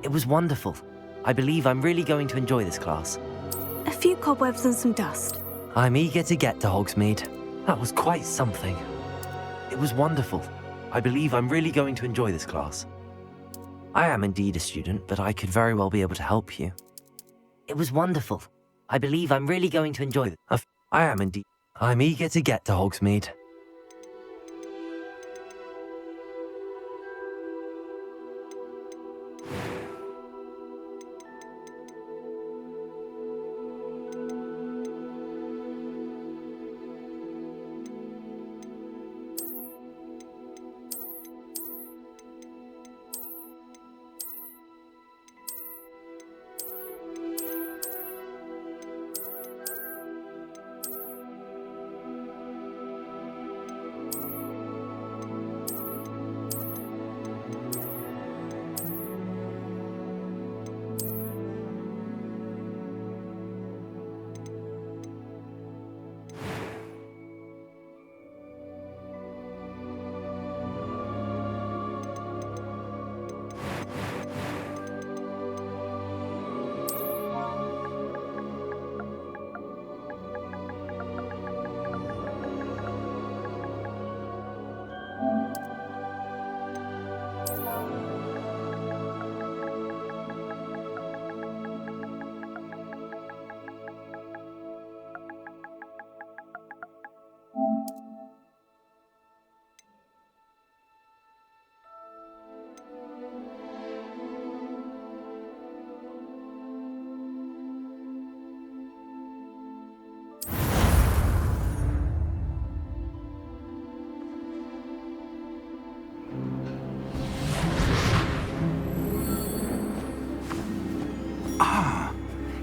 It was wonderful. I believe I'm really going to enjoy this class. A few cobwebs and some dust. I'm eager to get to Hogsmeade. That was quite something. It was wonderful. I believe I'm really going to enjoy this class. I am indeed a student, but I could very well be able to help you. It was wonderful. I believe I'm really going to enjoy it. I am indeed. I'm eager to get to Hogsmeade.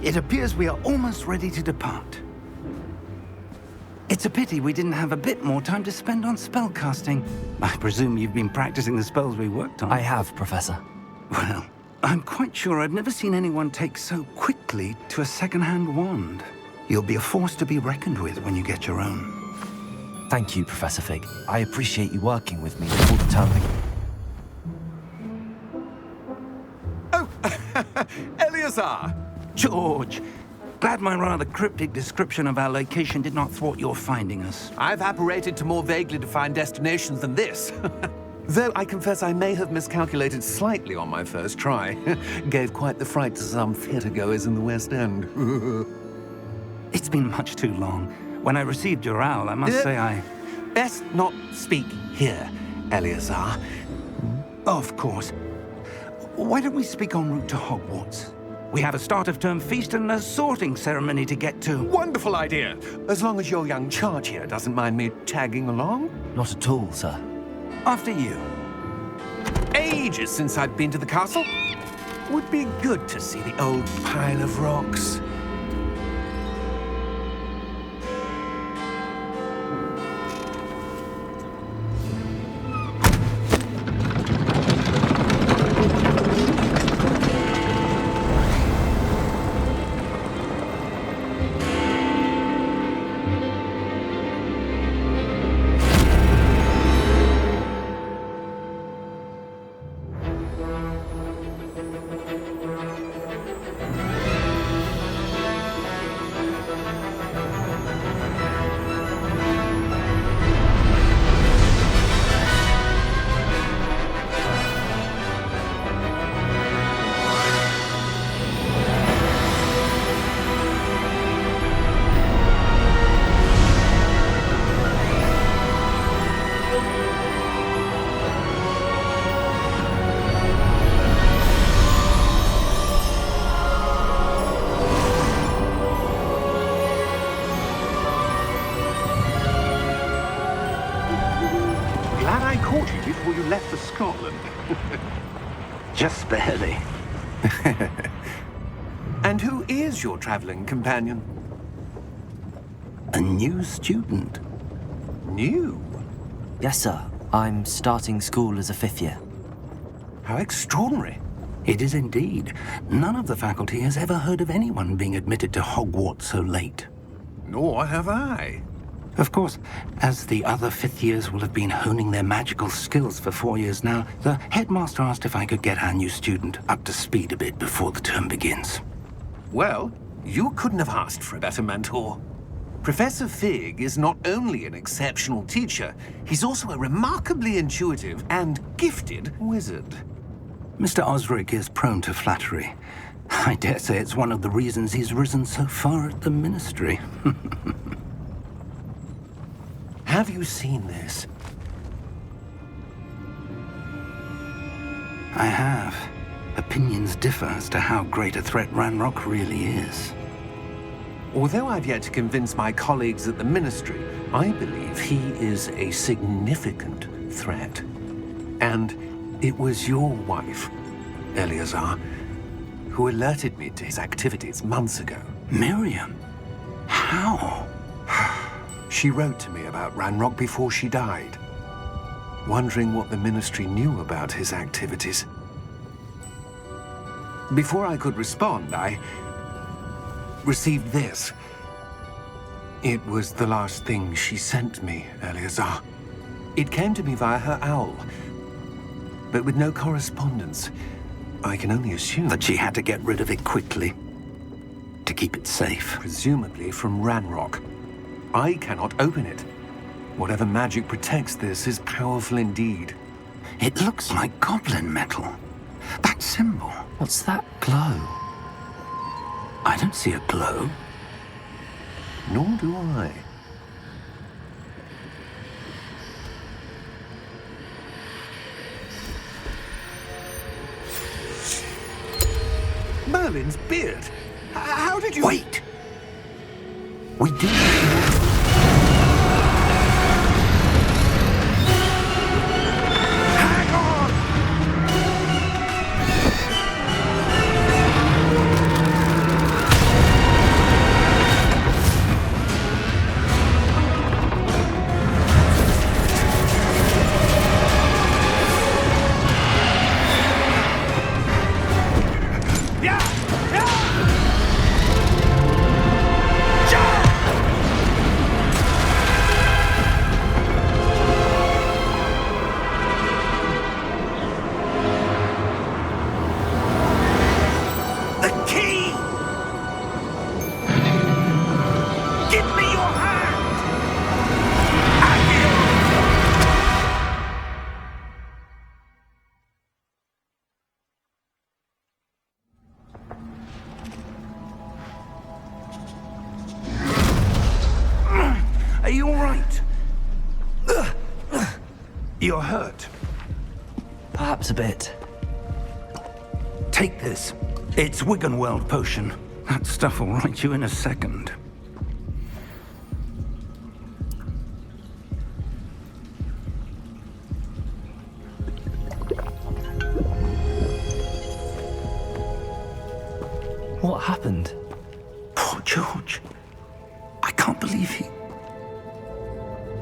It appears we are almost ready to depart. It's a pity we didn't have a bit more time to spend on spellcasting. I presume you've been practicing the spells we worked on. I have, Professor. Well, I'm quite sure I've never seen anyone take so quickly to a second-hand wand. You'll be a force to be reckoned with when you get your own. Thank you, Professor Fig. I appreciate you working with me all the time. Oh, Eleazar! George, glad my rather cryptic description of our location did not thwart your finding us. I've apparated to more vaguely defined destinations than this. Though I confess I may have miscalculated slightly on my first try. Gave quite the fright to some theatre-goers in the West End. It's been much too long. When I received your owl, I must say I... Best not speak here, Eleazar. Of course. Why don't we speak en route to Hogwarts? We have a start-of-term feast and a sorting ceremony to get to. Wonderful idea! As long as your young charge here doesn't mind me tagging along. Not at all, sir. After you. Ages since I've been to the castle. Would be good to see the old pile of rocks. Before you left for Scotland. Just barely. And who is your traveling companion? A new student. New? Yes, sir. I'm starting school as a 5th year. How extraordinary. It is indeed. None of the faculty has ever heard of anyone being admitted to Hogwarts so late. Nor have I. Of course, as the other fifth years will have been honing their magical skills for 4 years now, the headmaster asked if I could get our new student up to speed a bit before the term begins. Well, you couldn't have asked for a better mentor. Professor Fig is not only an exceptional teacher, he's also a remarkably intuitive and gifted wizard. Mr. Osric is prone to flattery. I dare say it's one of the reasons he's risen so far at the Ministry. Have you seen this? I have. Opinions differ as to how great a threat Ranrock really is. Although I've yet to convince my colleagues at the Ministry, I believe he is a significant threat. And it was your wife, Eleazar, who alerted me to his activities months ago. Miriam? How? She wrote to me about Ranrock before she died, wondering what the Ministry knew about his activities. Before I could respond, I received this. It was the last thing she sent me, Eleazar. It came to me via her owl, but with no correspondence. I can only assume That she had to get rid of it quickly to keep it safe. presumably from Ranrock. I cannot open it. Whatever magic protects this is powerful indeed. It looks like goblin metal. That symbol. What's that glow? I don't see a glow. Nor do I. Merlin's beard. How did you... Wait! We do. Hang on! Yeah! Yeah! The key! Give me your hand! Are you all right? You're hurt. Perhaps a bit. Take this. It's Wiggenweld potion. That stuff will right you in a second. What happened? Poor George. I can't believe he...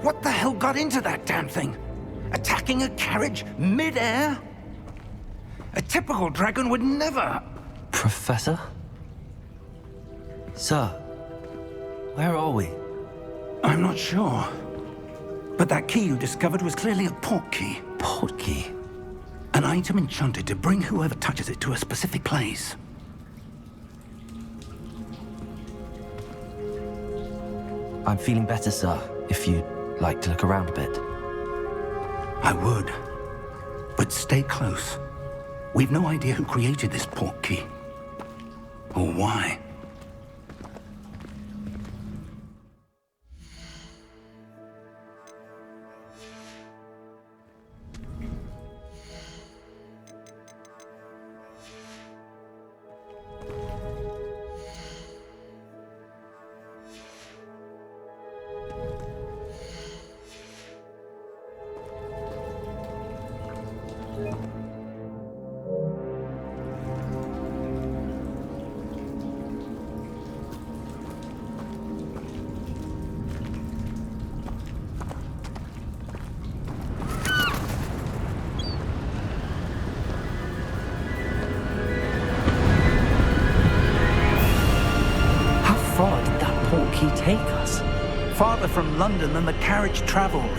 What the hell got into that damn thing? Attacking a carriage mid-air? A typical dragon would never... Professor? Sir, where are we? I'm not sure. But that key you discovered was clearly a port key. Port key. An item enchanted to bring whoever touches it to a specific place. I'm feeling better, sir, if you'd like to look around a bit. I would. But stay close. We've no idea who created this port key. Or why. How far did that port key take us? farther from London than the carriage travelled.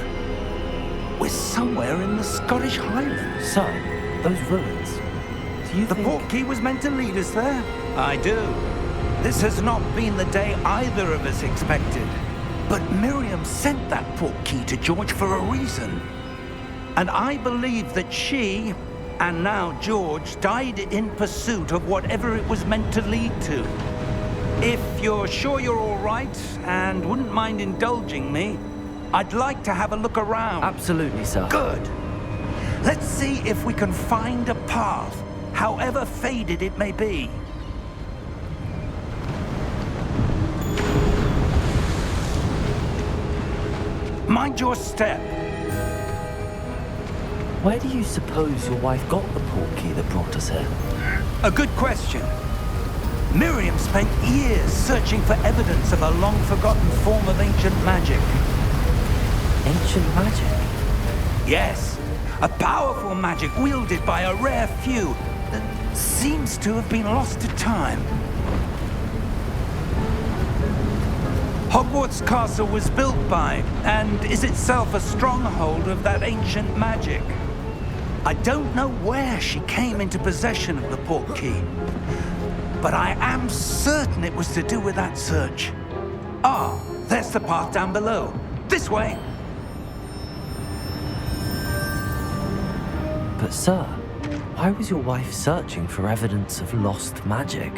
We're somewhere in the Scottish Highlands. Sir, those ruins. Do you The think... portkey was meant to lead us there? I do. This has not been the day either of us expected. But Miriam sent that portkey to George for a reason. And I believe that she, and now George, died in pursuit of whatever it was meant to lead to. If you're sure you're all right, and wouldn't mind indulging me, I'd like to have a look around. Absolutely, sir. Good. Let's see if we can find a path, however faded it may be. Mind your step. Where do you suppose your wife got the portkey that brought us here? A good question. Miriam spent years searching for evidence of a long-forgotten form of ancient magic. Ancient magic? Yes, a powerful magic wielded by a rare few that seems to have been lost to time. Hogwarts Castle was built by, and is itself a stronghold of that ancient magic. I don't know where she came into possession of the portkey, but I am certain it was to do with that search. Ah, there's the path down below. This way. But sir, why was your wife searching for evidence of lost magic?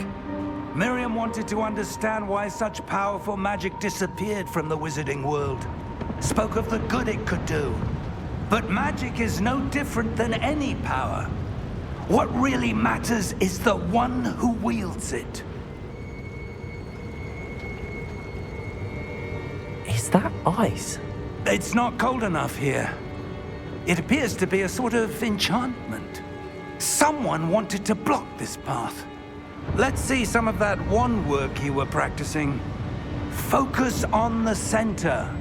Miriam wanted to understand why such powerful magic disappeared from the wizarding world. Spoke of the good it could do. But magic is no different than any power. What really matters is the one who wields it. Is that ice? It's not cold enough here. It appears to be a sort of enchantment. Someone wanted to block this path. Let's see some of that wand work you were practicing. Focus on the center.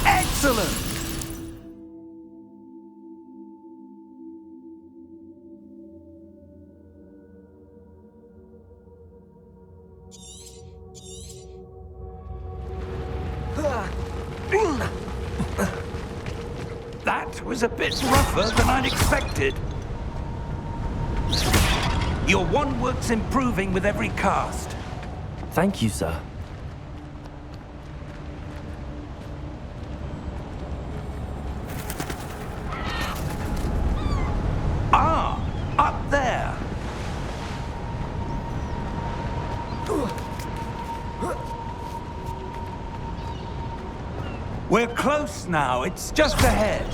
Excellent! That was a bit rougher than I'd expected. Your wand work's improving with every cast. Thank you, sir. Ah, up there. We're close now. It's just ahead.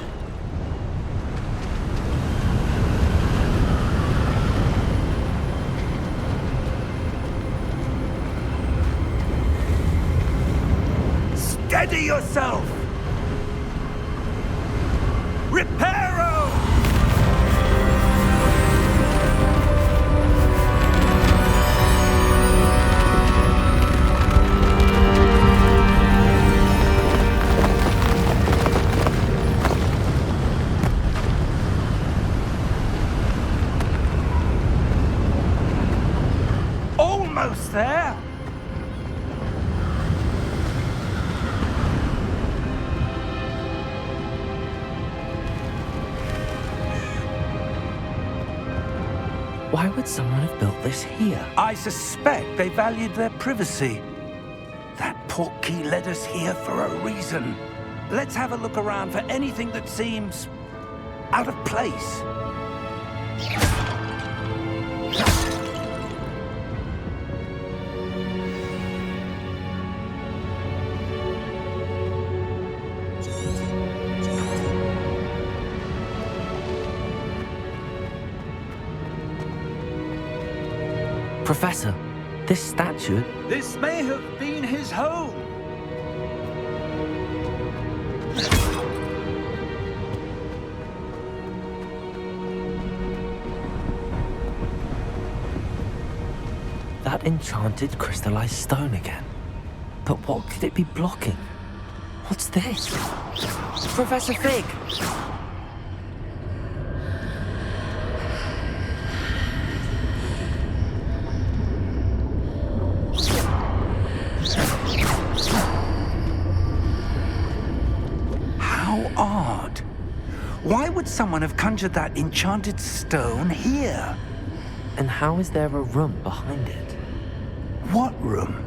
Steady yourself. Reparo! Almost there. Why would someone have built this here? I suspect they valued their privacy. That portkey led us here for a reason. Let's have a look around for anything that seems out of place. Professor, this statue... This may have been his home. That enchanted crystallized stone again. But what could it be blocking? What's this? Professor Fig! How odd. Why would someone have conjured that enchanted stone here? And how is there a room behind it? What room?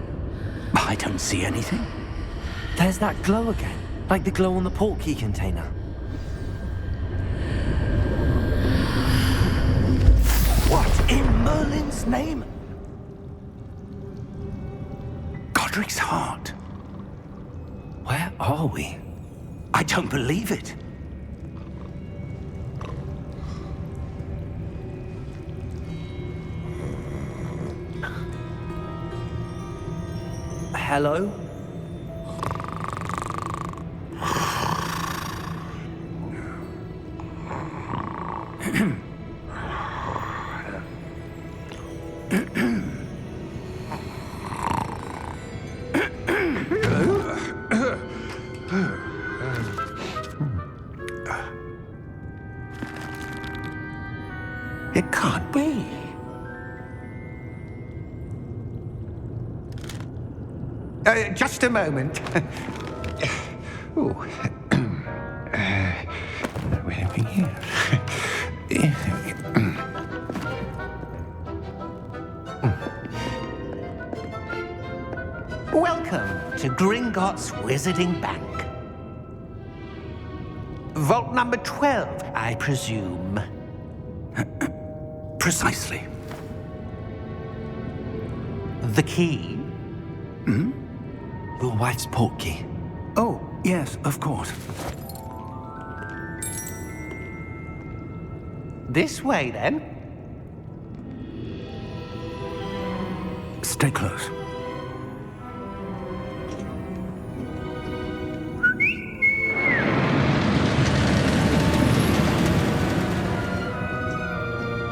I don't see anything. There's that glow again, like the glow on the portkey container. What in Merlin's name? Godric's heart. Where are we? I don't believe it. Hello? It can't be. Just a moment. Ooh. Wait a minute here. Welcome to Gringotts Wizarding Bank. Vault number 12, I presume. Precisely. The key? Your wife's portkey. Oh, yes, of course. This way, then. Stay close.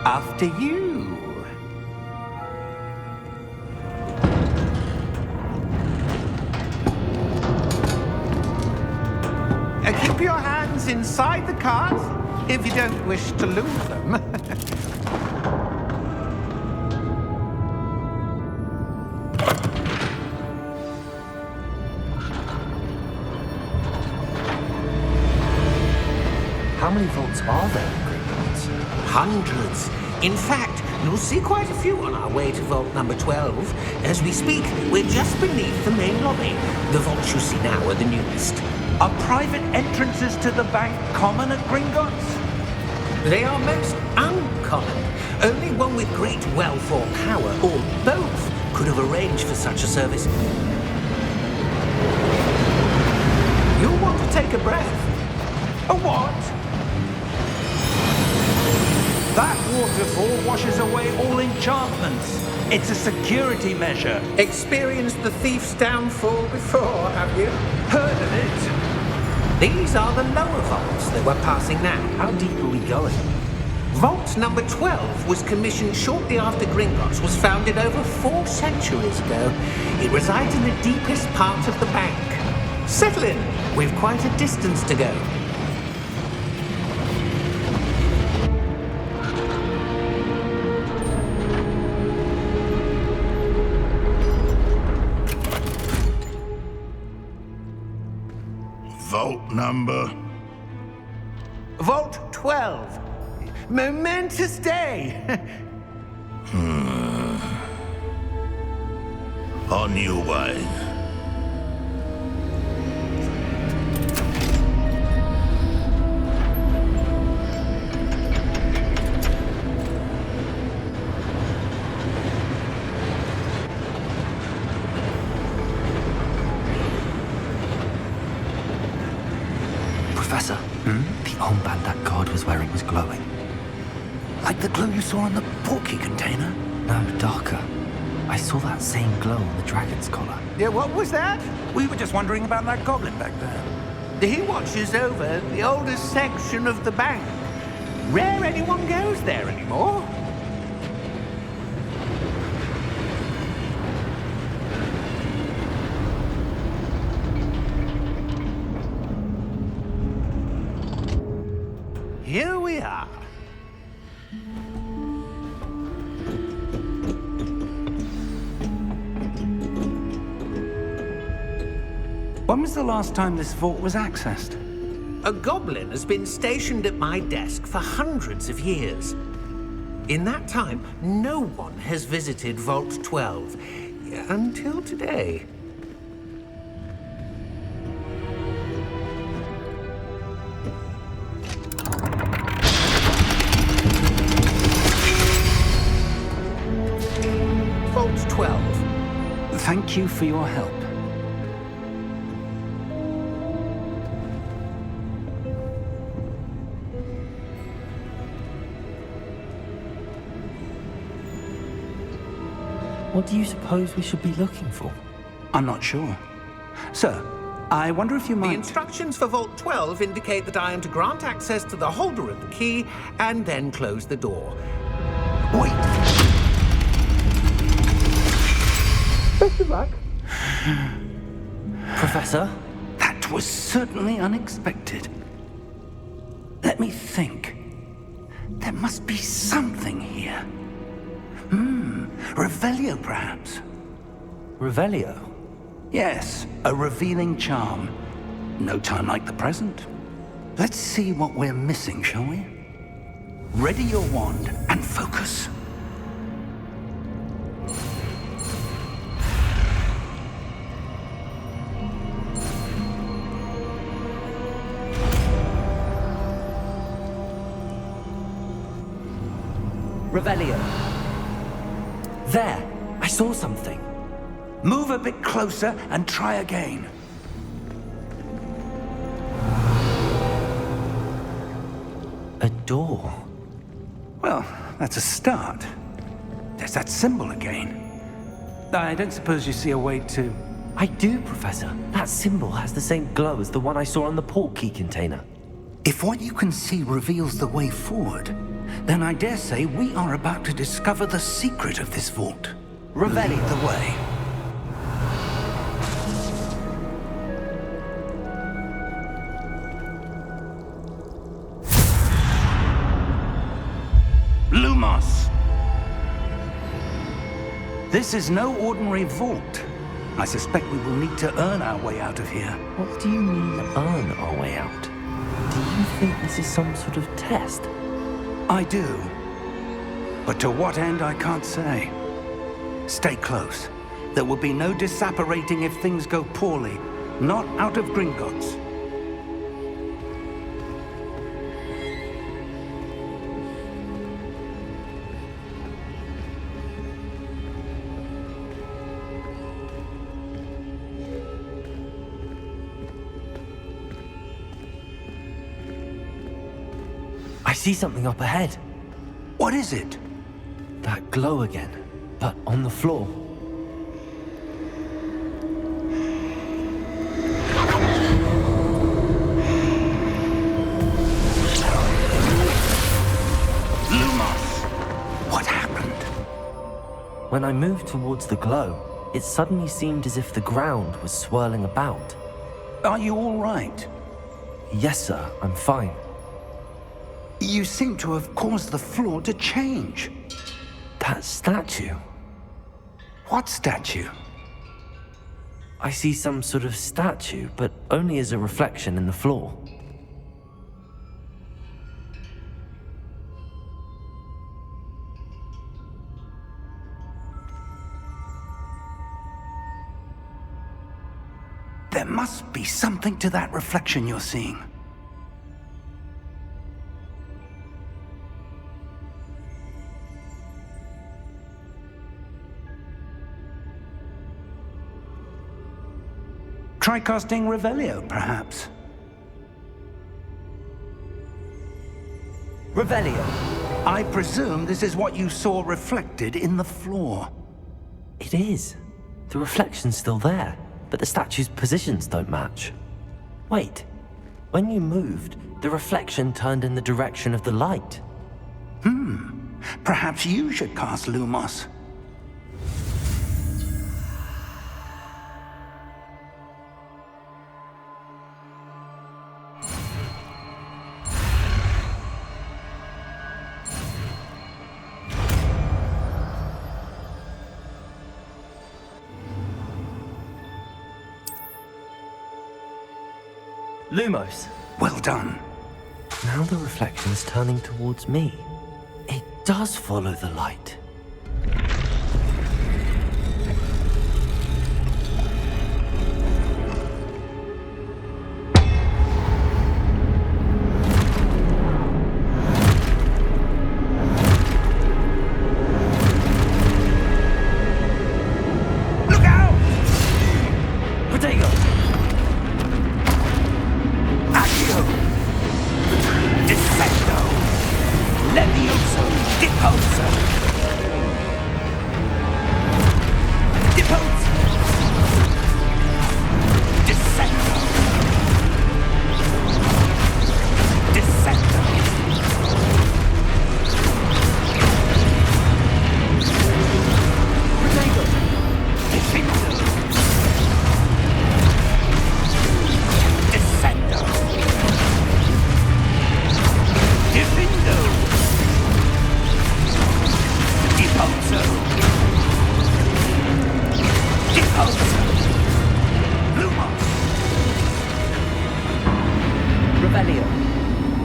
After you. Keep your hands inside the cart if you don't wish to lose them. How many vaults are there in Gringotts? Hundreds. In fact, you'll see quite a few on our way to vault number 12. As we speak, we're just beneath the main lobby. The vaults you see now are the newest. Are private entrances to the bank common at Gringotts? They are most uncommon. Only one with great wealth or power, or both, could have arranged for such a service. You'll want to take a breath. A what? That waterfall washes away all enchantments. It's a security measure. Experienced the thief's downfall before, have you? Heard of it? These are the lower vaults that we're passing now. How deep are we going? Vault number 12 was commissioned shortly after Gringotts was founded over 4 centuries ago. It resides in the deepest part of the bank. Settle in. We've quite a distance to go. Vault number? Vault 12. Momentous day. On your way. Professor, the armband that guard was wearing was glowing. Like the glow you saw in the portkey container? No, darker. I saw that same glow on the dragon's collar. Yeah, what was that? We were just wondering about that goblin back there. He watches over the oldest section of the bank. Rare anyone goes there anymore. here we are. When was the last time this vault was accessed? A goblin has been stationed at my desk for hundreds of years. In that time, no one has visited Vault 12 until today. Vault 12. Thank you for your help. What do you suppose we should be looking for? I'm not sure. Sir, I wonder if you The might... instructions for Vault 12 indicate that I am to grant access to the holder of the key and then close the door. Wait! Best of luck. Professor? That was certainly unexpected. Let me think. There must be something here. Revelio, perhaps? Revelio? Yes, a revealing charm. No time like the present. Let's see what we're missing, shall we? Ready your wand and focus. Revelio. There! I saw something. Move a bit closer and try again. A door. Well, that's a start. There's that symbol again. I don't suppose you see a way to... I do, Professor. That symbol has the same glow as the one I saw on the port key container. If what you can see reveals the way forward, then I dare say we are about to discover the secret of this vault. Lead the way. Lumos! This is no ordinary vault. I suspect we will need to earn our way out of here. What do you mean, earn our way out? Do you think this is some sort of test? I do. But to what end, I can't say. Stay close. There will be no disapparating if things go poorly. Not out of Gringotts. I see something up ahead. What is it? That glow again, but on the floor. Lumos! What happened? When I moved towards the glow, it suddenly seemed as if the ground was swirling about. Are you all right? Yes, sir, I'm fine. You seem to have caused the floor to change. That statue. What statue? I see some sort of statue, but only as a reflection in the floor. There must be something to that reflection you're seeing. Try casting Revelio, perhaps. Revelio! I presume this is what you saw reflected in the floor. It is. The reflection's still there, but the statue's positions don't match. Wait. When you moved, the reflection turned in the direction of the light. Perhaps you should cast Lumos. Lumos. Well done. Now the reflection is turning towards me. It does follow the light.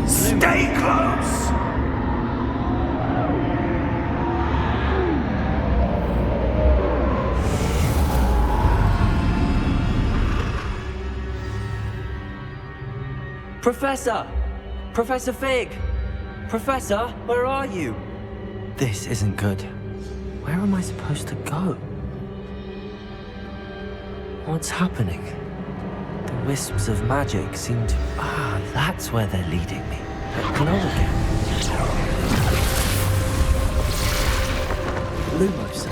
Stay close! Professor! Professor Fig! Professor, where are you? This isn't good. Where am I supposed to go? What's happening? The wisps of magic seem to... Ah, that's where they're leading me. That glow again. Lumos.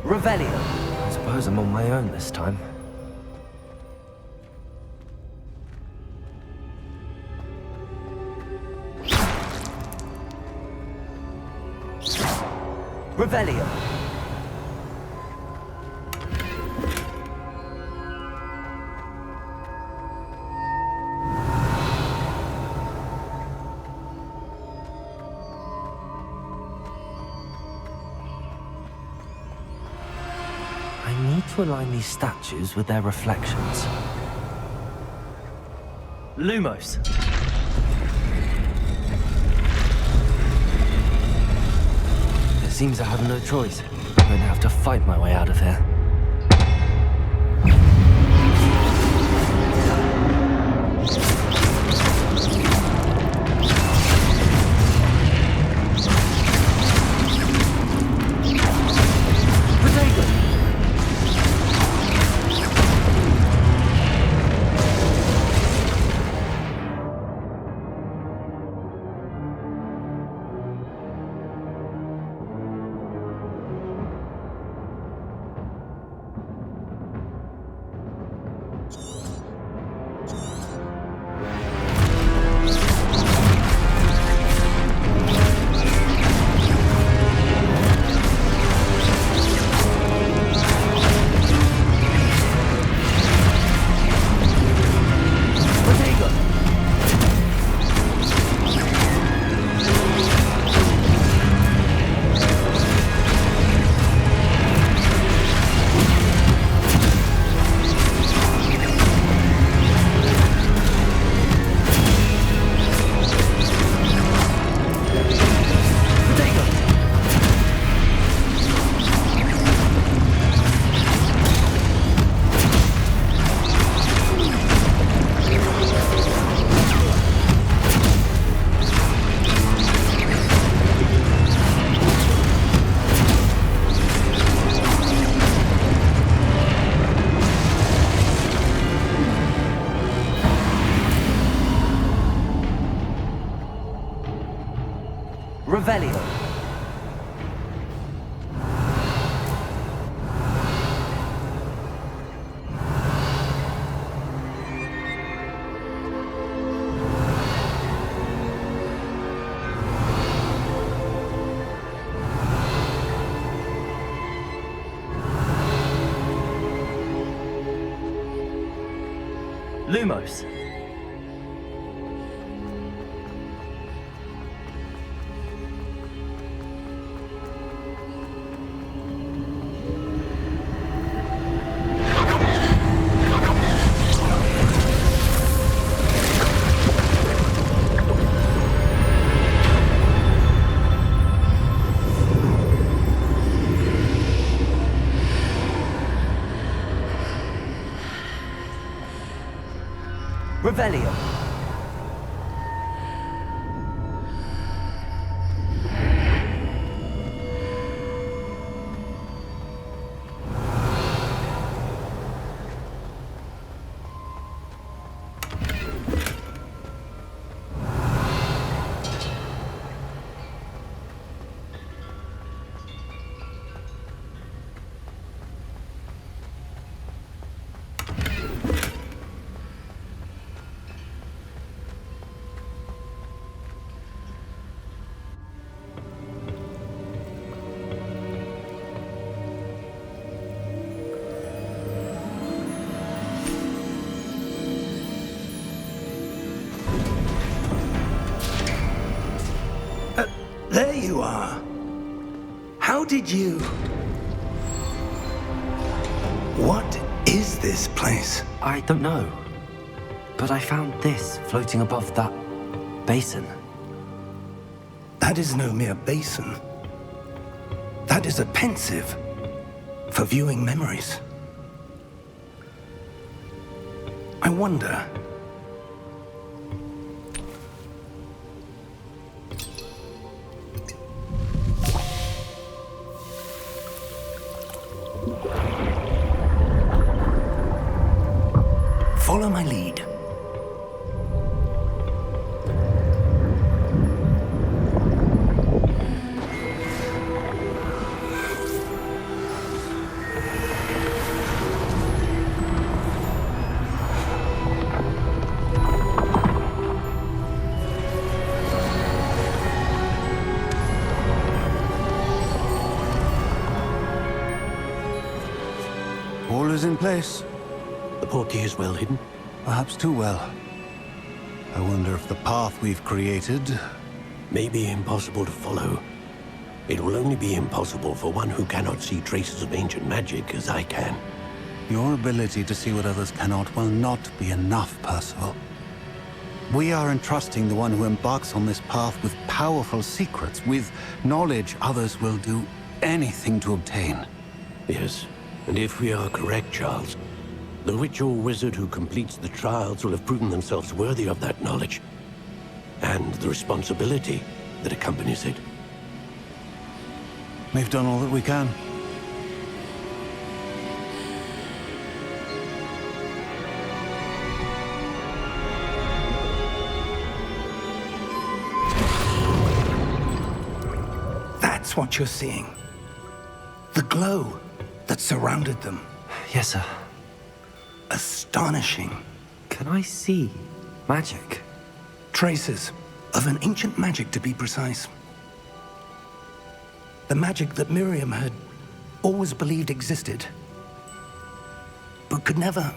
Revelio. I suppose I'm on my own this time. Revelio. I need to align these statues with their reflections. Lumos. It seems I have no choice. I'm going to have to fight my way out of here. Revelio. Lumos. Revelio. There you are. How did you... What is this place? I don't know. But I found this floating above that basin. That is no mere basin. That is a pensive for viewing memories. I wonder... Follow my lead. All is in place. The portkey is well hidden. Perhaps too well. I wonder if the path we've created... May be impossible to follow. It will only be impossible for one who cannot see traces of ancient magic as I can. Your ability to see what others cannot will not be enough, Percival. We are entrusting the one who embarks on this path with powerful secrets, with knowledge others will do anything to obtain. Yes, and if we are correct, Charles, the witch or wizard who completes the trials will have proven themselves worthy of that knowledge, and the responsibility that accompanies it. We've done all that we can. That's what you're seeing. The glow that surrounded them. Yes, sir. Astonishing. Can I see magic? Traces of an ancient magic, to be precise. The magic that Miriam had always believed existed, but could never.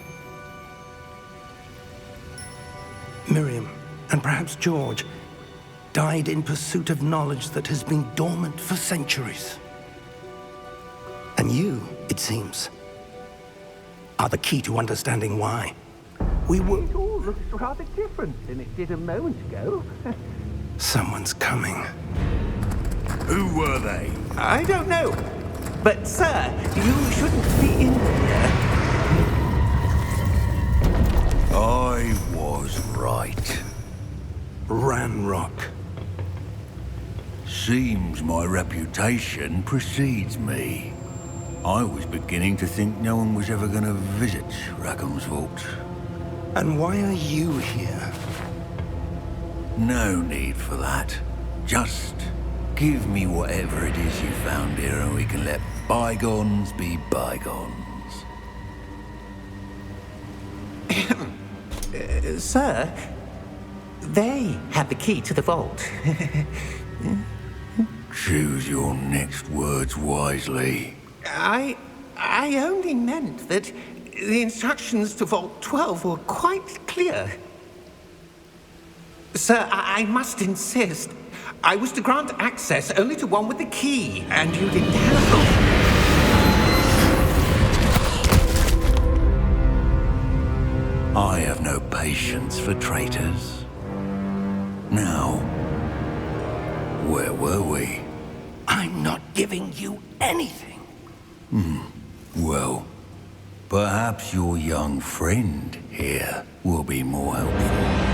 Miriam, and perhaps George, died in pursuit of knowledge that has been dormant for centuries. And you, it seems, are the key to understanding why. We were... It all looks rather different than it did a moment ago. Someone's coming. Who were they? I don't know. But, sir, you shouldn't be in here. I was right. Ranrock. Seems my reputation precedes me. I was beginning to think no one was ever going to visit Rackham's vault. And why are you here? No need for that. Just give me whatever it is you found here and we can let bygones be bygones. Sir, they have the key to the vault. Choose your next words wisely. I only meant that the instructions to Vault 12 were quite clear. Sir, I must insist. I was to grant access only to one with the key, and you didn't have I have no patience for traitors. Now, where were we? I'm not giving you anything. Well, Perhaps your young friend here will be more helpful.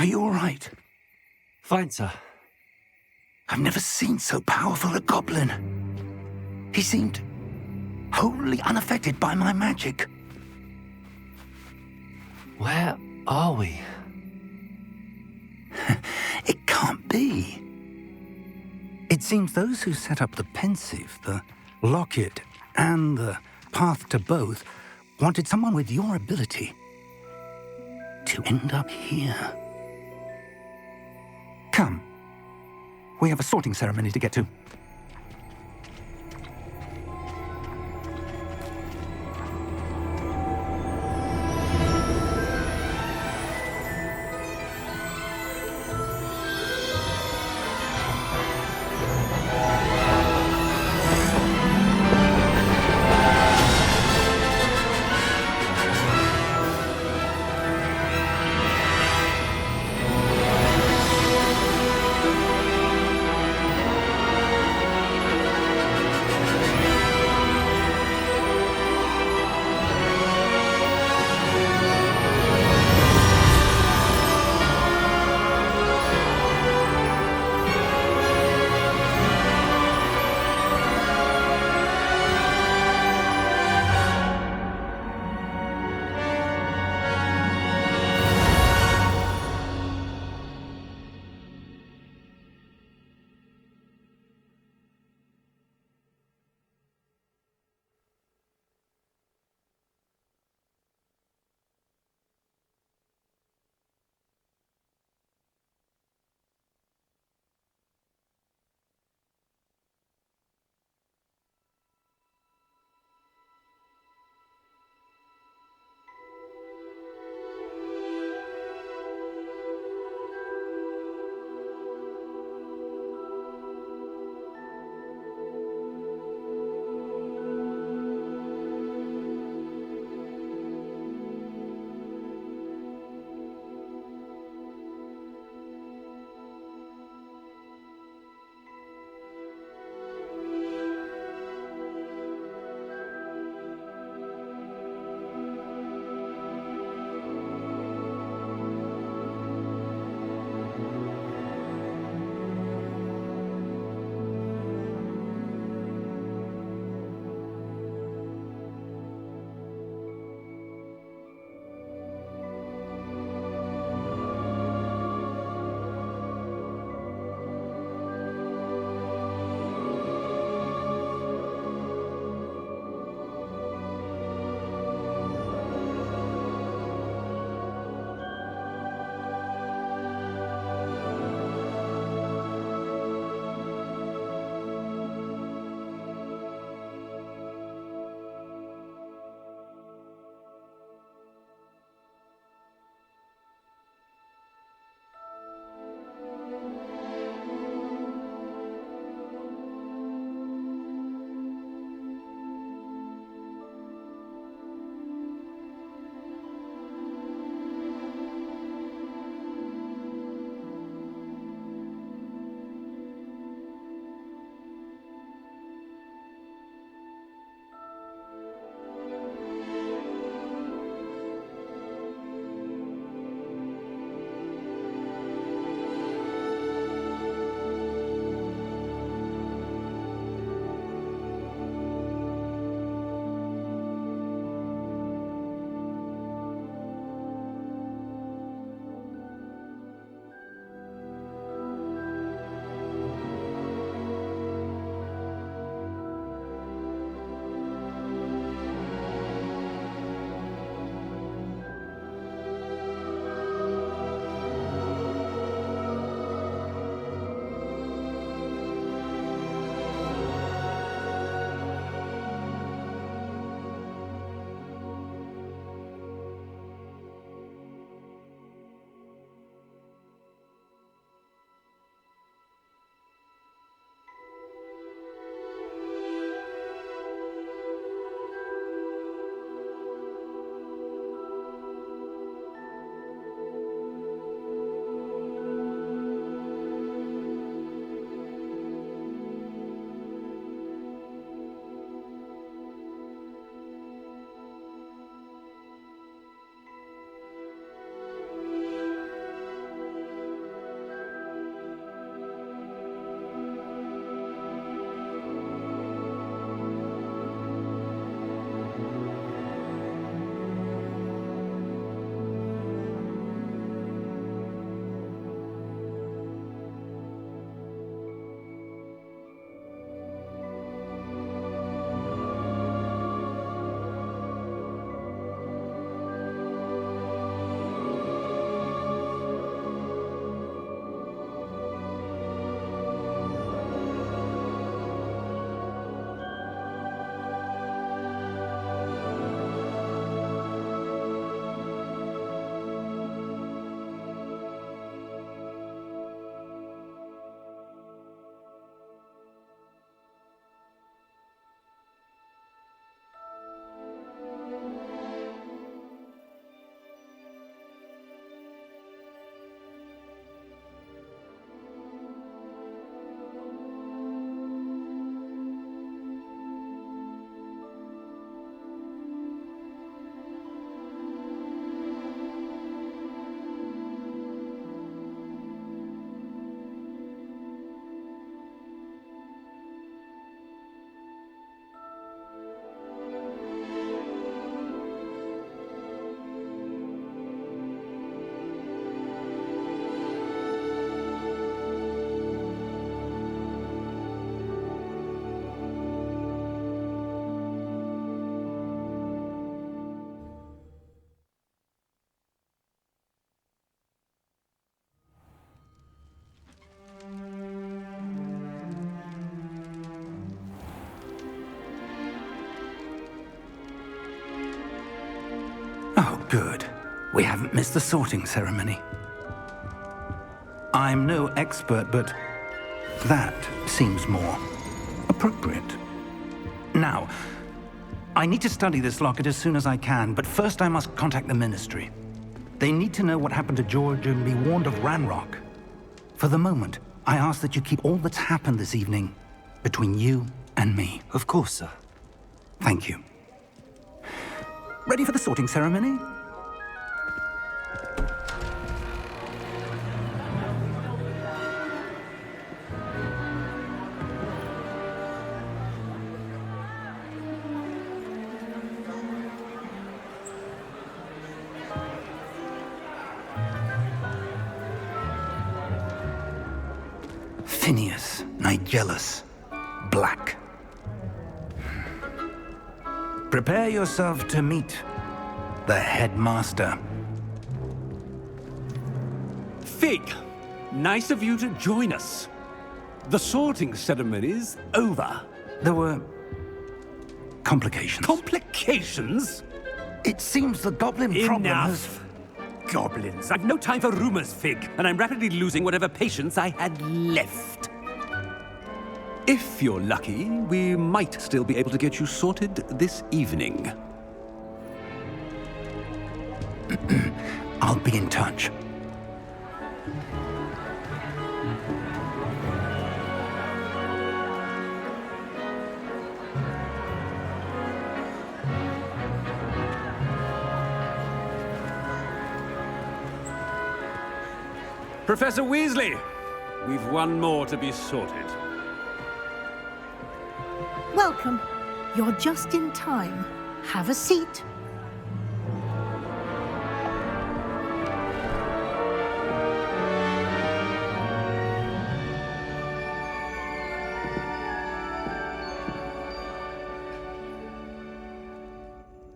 Are you all right? Fine, sir. I've never seen so powerful a goblin. He seemed wholly unaffected by my magic. Where are we? It can't be. It seems those who set up the pensive, the locket, and the path to both wanted someone with your ability to end up here. Come. We have a sorting ceremony to get to. We haven't missed the sorting ceremony. I'm no expert, but that seems more appropriate. Now, I need to study this locket as soon as I can, but first I must contact the Ministry. They need to know what happened to George and be warned of Ranrock. For the moment, I ask that you keep all that's happened this evening between you and me. Of course, sir. Thank you. Ready for the sorting ceremony? Phineas, Nigellus, Black. Prepare yourself to meet the headmaster. Fig, nice of you to join us. The sorting ceremony's over. There were complications. Complications? It seems the goblin problem has... Enough. Goblins. I've no time for rumors, Fig, and I'm rapidly losing whatever patience I had left. If you're lucky, we might still be able to get you sorted this evening. I'll be in touch. Professor Weasley, we've one more to be sorted. Welcome. You're just in time. Have a seat.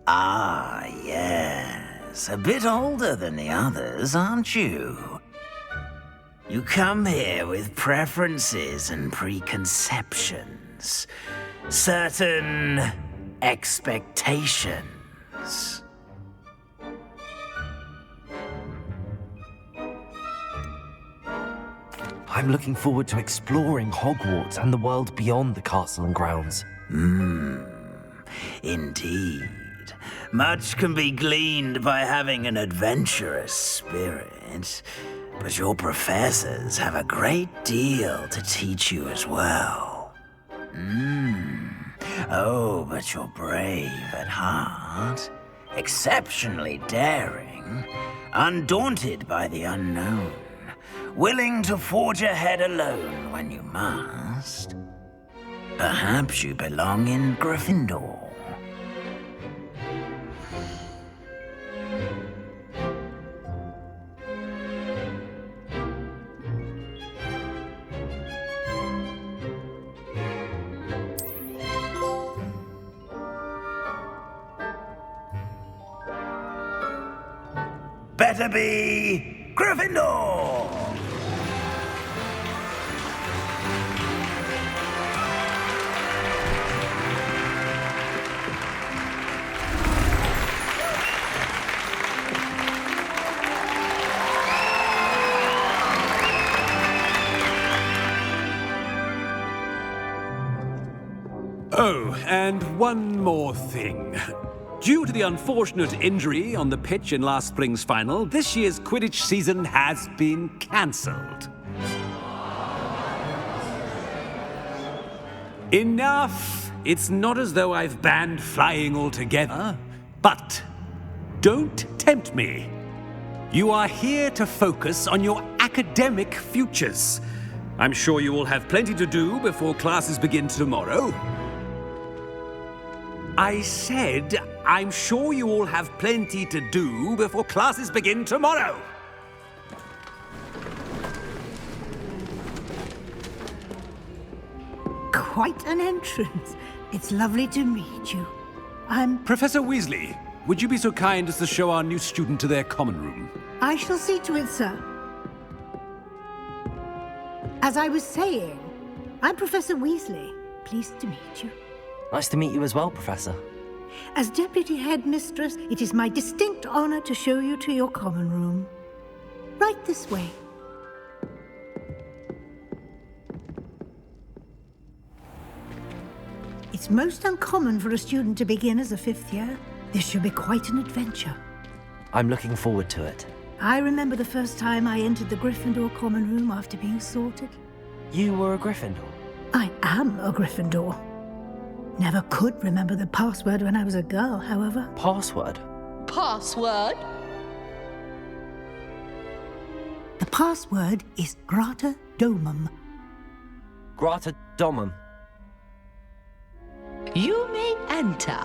Ah, yes. A bit older than the others, aren't you? You come here with preferences and preconceptions. Certain expectations. I'm looking forward to exploring Hogwarts and the world beyond the castle and grounds. Indeed. Much can be gleaned by having an adventurous spirit, but your professors have a great deal to teach you as well. Oh, but you're brave at heart, exceptionally daring, undaunted by the unknown, willing to forge ahead alone when you must. Perhaps you belong in Gryffindor. Better be Gryffindor! Oh, and one more thing. Due to the unfortunate injury on the pitch in last spring's final, this year's Quidditch season has been cancelled. Enough! It's not as though I've banned flying altogether, but don't tempt me. You are here to focus on your academic futures. I'm sure you will have plenty to do before classes begin tomorrow. I said, I'm sure you all have plenty to do before classes begin tomorrow. Quite an entrance. It's lovely to meet you. Professor Weasley, would you be so kind as to show our new student to their common room? I shall see to it, sir. As I was saying, I'm Professor Weasley. Pleased to meet you. Nice to meet you as well, Professor. As Deputy Headmistress, it is my distinct honor to show you to your common room. Right this way. It's most uncommon for a student to begin as a 5th year. This should be quite an adventure. I'm looking forward to it. I remember the first time I entered the Gryffindor common room after being sorted. You were a Gryffindor? I am a Gryffindor. Never could remember the password when I was a girl, however. Password? Password? The password is Grata Domum. Grata Domum. You may enter.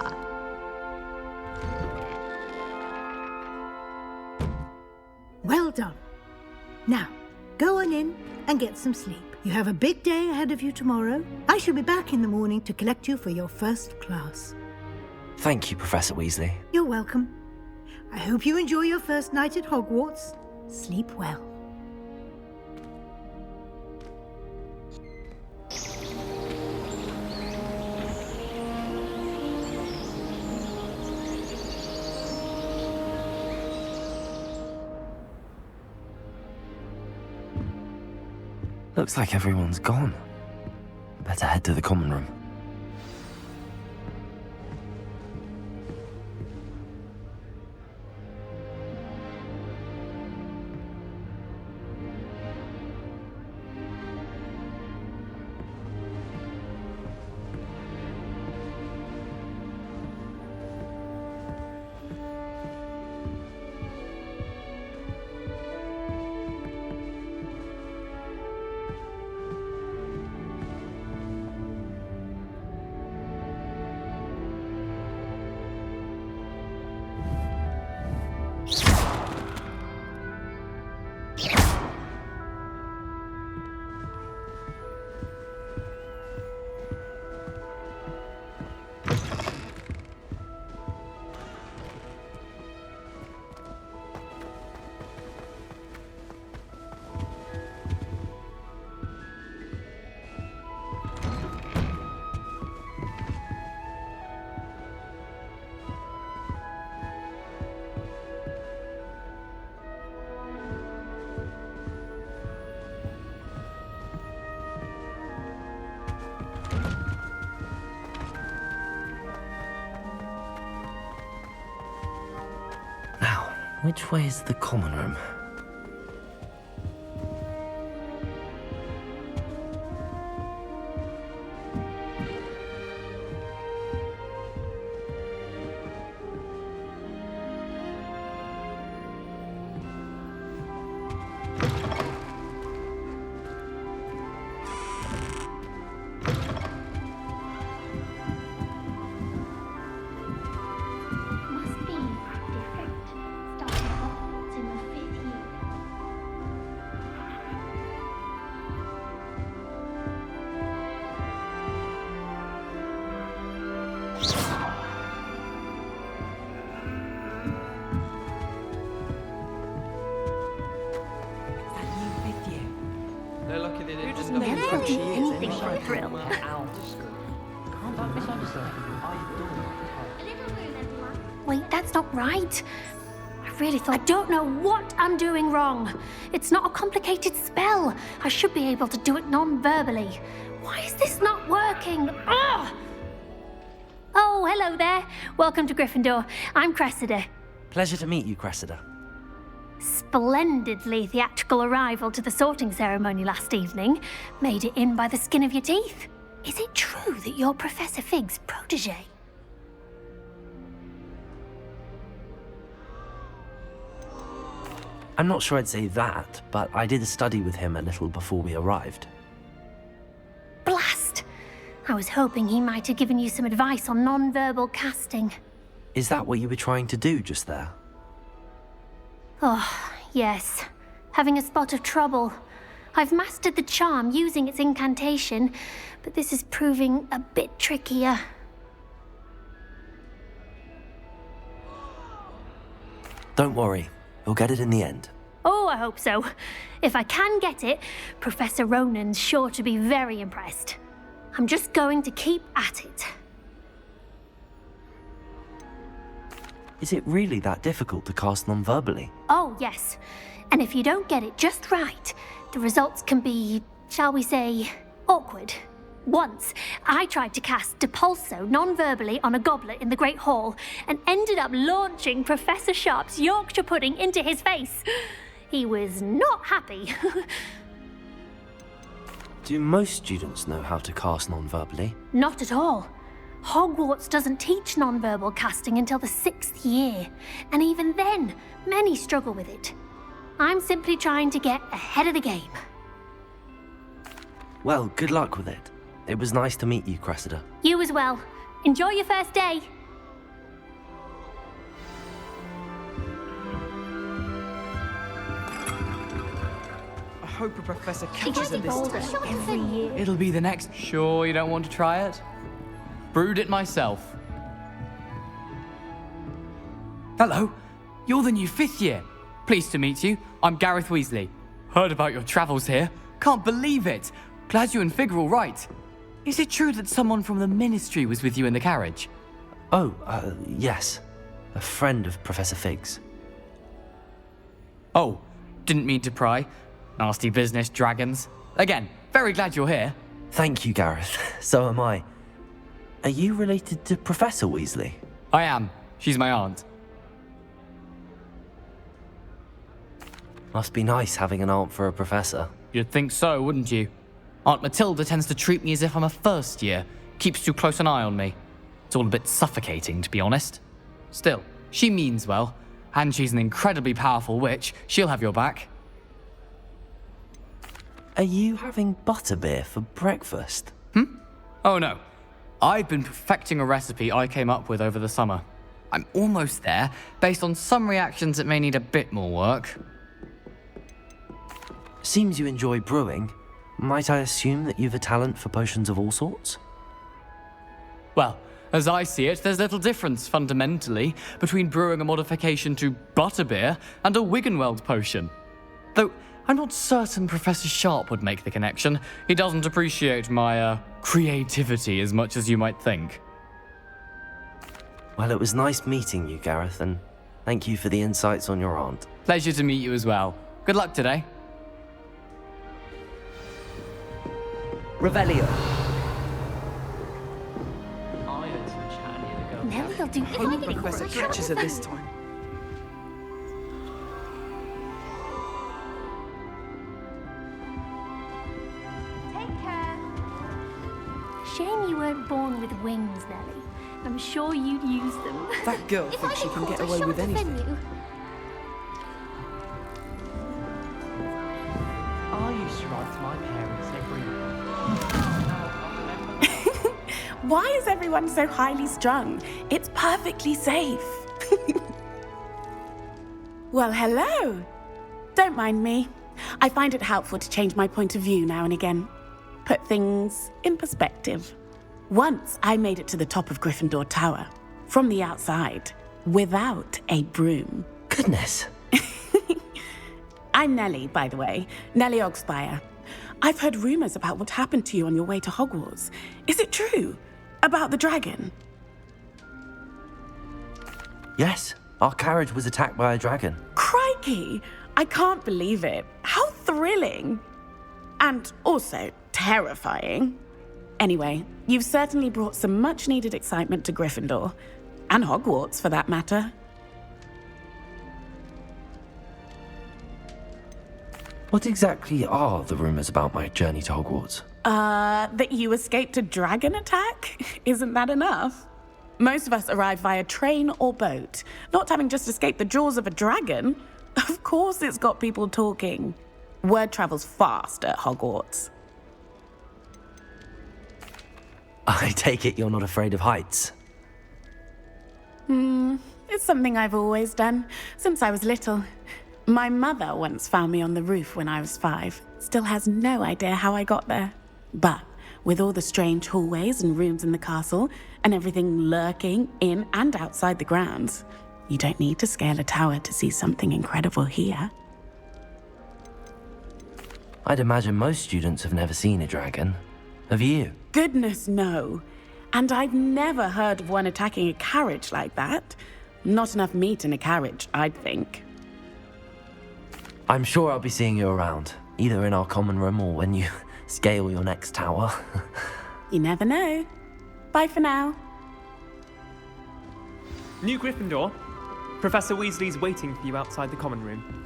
Well done. Now, go on in and get some sleep. You have a big day ahead of you tomorrow. I shall be back in the morning to collect you for your first class. Thank you, Professor Weasley. You're welcome. I hope you enjoy your first night at Hogwarts. Sleep well. Looks like everyone's gone. Better head to the common room. Which way is the common room? Wait, that's not right. I don't know what I'm doing wrong. It's not a complicated spell. I should be able to do it non-verbally. Why is this not working? Ugh! Oh, hello there. Welcome to Gryffindor. I'm Cressida. Pleasure to meet you, Cressida. Splendidly theatrical arrival to the sorting ceremony last evening. Made it in by the skin of your teeth. Is it true that you're Professor Fig's protege? I'm not sure I'd say that, but I did study with him a little before we arrived. Blast! I was hoping he might have given you some advice on non-verbal casting. Is that what you were trying to do just there? Oh, yes. Having a spot of trouble. I've mastered the charm using its incantation, but this is proving a bit trickier. Don't worry. You'll get it in the end. Oh, I hope so. If I can get it, Professor Ronan's sure to be very impressed. I'm just going to keep at it. Is it really that difficult to cast non-verbally? Oh, yes. And if you don't get it just right, the results can be, shall we say, awkward. Once, I tried to cast Depulso non-verbally on a goblet in the Great Hall and ended up launching Professor Sharp's Yorkshire pudding into his face. He was not happy. Do most students know how to cast non-verbally? Not at all. Hogwarts doesn't teach non-verbal casting until the 6th year, and even then, many struggle with it. I'm simply trying to get ahead of the game. Well, good luck with it. It was nice to meet you, Cressida. You as well. Enjoy your first day. I hope a professor catches her this time. Every year. It'll be the next. Sure you don't want to try it? Brewed it myself. Hello, you're the new 5th year. Pleased to meet you. I'm Gareth Weasley. Heard about your travels here. Can't believe it. Glad you and Fig are all right. Is it true that someone from the Ministry was with you in the carriage? Oh, yes. A friend of Professor Fig's. Oh, didn't mean to pry. Nasty business, dragons. Again, very glad you're here. Thank you, Gareth. So am I. Are you related to Professor Weasley? I am. She's my aunt. Must be nice having an aunt for a professor. You'd think so, wouldn't you? Aunt Matilda tends to treat me as if I'm a first year. Keeps too close an eye on me. It's all a bit suffocating, to be honest. Still, she means well. And she's an incredibly powerful witch. She'll have your back. Are you having butterbeer for breakfast? Oh no. I've been perfecting a recipe I came up with over the summer. I'm almost there, based on some reactions that may need a bit more work. Seems you enjoy brewing. Might I assume that you've a talent for potions of all sorts? Well, as I see it, there's little difference, fundamentally, between brewing a modification to butterbeer and a Wiggenweld potion. Though, I'm not certain Professor Sharp would make the connection. He doesn't appreciate my, creativity as much as you might think. Well, it was nice meeting you, Gareth, and thank you for the insights on your aunt. Pleasure to meet you as well. Good luck today. Revelio. Nelly'll do anything for Professor a catches her this time. Take care. Shame you weren't born with wings, Nelly. I'm sure you'd use them. That girl If I thinks she get can get caught, I away shan't with defend anything. you. I used to write to my parents every Why is everyone so highly strung? It's perfectly safe. Well, hello. Don't mind me. I find it helpful to change my point of view now and again. Put things in perspective. Once I made it to the top of Gryffindor Tower, from the outside, without a broom. Goodness. I'm Nellie, by the way. Nellie Ogspire. I've heard rumors about what happened to you on your way to Hogwarts. Is it true? About the dragon? Yes, our carriage was attacked by a dragon. Crikey! I can't believe it. How thrilling! And also terrifying. Anyway, you've certainly brought some much-needed excitement to Gryffindor. And Hogwarts, for that matter. What exactly are the rumors about my journey to Hogwarts? That you escaped a dragon attack? Isn't that enough? Most of us arrive via train or boat, not having just escaped the jaws of a dragon. Of course it's got people talking. Word travels fast at Hogwarts. I take it you're not afraid of heights. It's something I've always done, since I was little. My mother once found me on the roof when I was 5. Still has no idea how I got there. But with all the strange hallways and rooms in the castle, and everything lurking in and outside the grounds, you don't need to scale a tower to see something incredible here. I'd imagine most students have never seen a dragon. Have you? Goodness, no. And I've never heard of one attacking a carriage like that. Not enough meat in a carriage, I'd think. I'm sure I'll be seeing you around, either in our common room or when you scale your next tower. You never know. Bye for now. New Gryffindor. Professor Weasley's waiting for you outside the common room.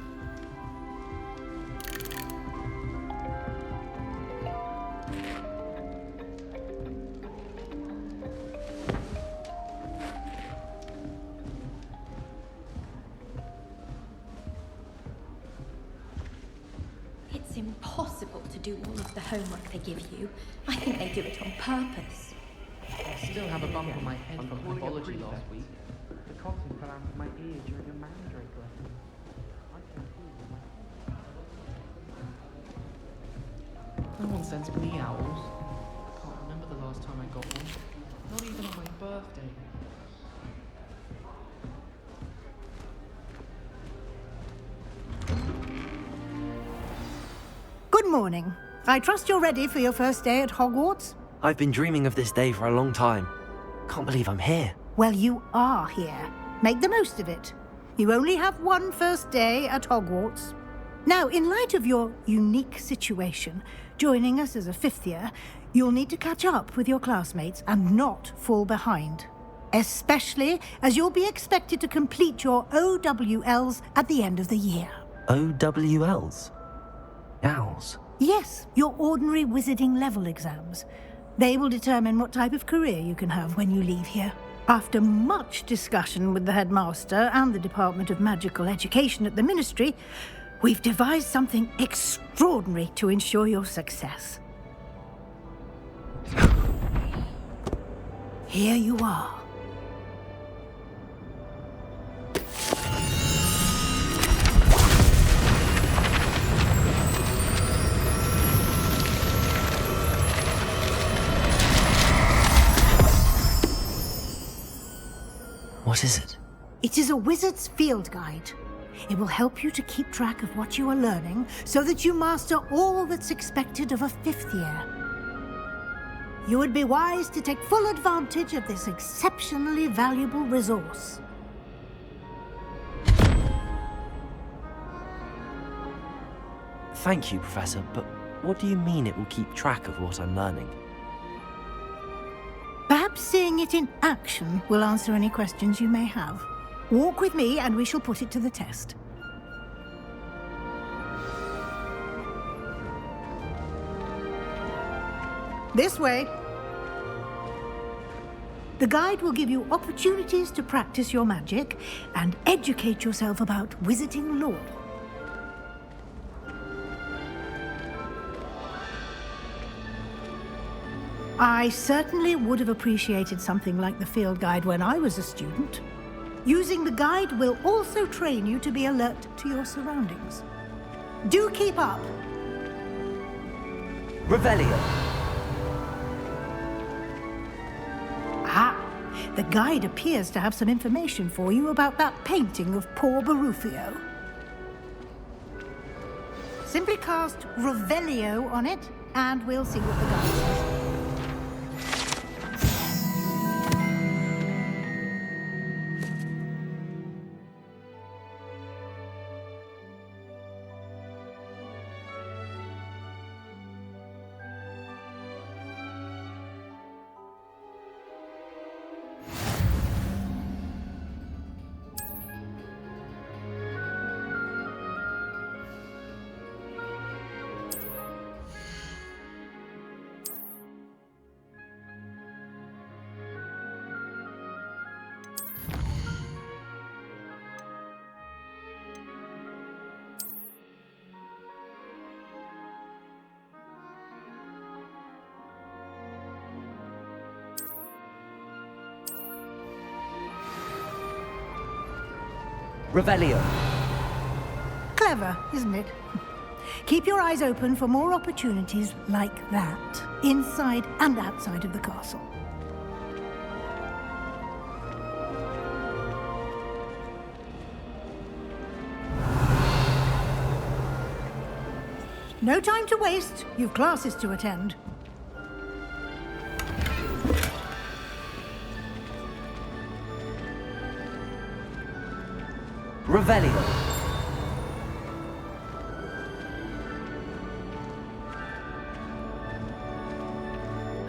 It's impossible to do all of the homework they give you. I think they do it on purpose. I still have a bump on my head from pathology last week. The cotton fell out of my ear during a mandrake lesson. I can feel my... No one sends me owls. I can't remember the last time I got one. Not even on my birthday. Good morning. I trust you're ready for your first day at Hogwarts? I've been dreaming of this day for a long time. Can't believe I'm here. Well, you are here. Make the most of it. You only have one first day at Hogwarts. Now, in light of your unique situation, joining us as a fifth year, you'll need to catch up with your classmates and not fall behind. Especially as you'll be expected to complete your OWLs at the end of the year. OWLs? Owls? Yes, your ordinary wizarding level exams. They will determine what type of career you can have when you leave here. After much discussion with the headmaster and the Department of Magical Education at the Ministry, we've devised something extraordinary to ensure your success. Here you are. What is it? It is a wizard's field guide. It will help you to keep track of what you are learning so that you master all that's expected of a fifth year. You would be wise to take full advantage of this exceptionally valuable resource. Thank you, Professor, but what do you mean it will keep track of what I'm learning? Perhaps seeing it in action will answer any questions you may have. Walk with me and we shall put it to the test. This way. The guide will give you opportunities to practice your magic and educate yourself about wizarding lore. I certainly would have appreciated something like the field guide when I was a student. Using the guide will also train you to be alert to your surroundings. Do keep up. Revelio. Ah, the guide appears to have some information for you about that painting of poor Barufio. Simply cast Revelio on it, and we'll see what the guide says. Revelio. Clever, isn't it? Keep your eyes open for more opportunities like that, inside and outside of the castle. No time to waste. You've classes to attend. Revelio.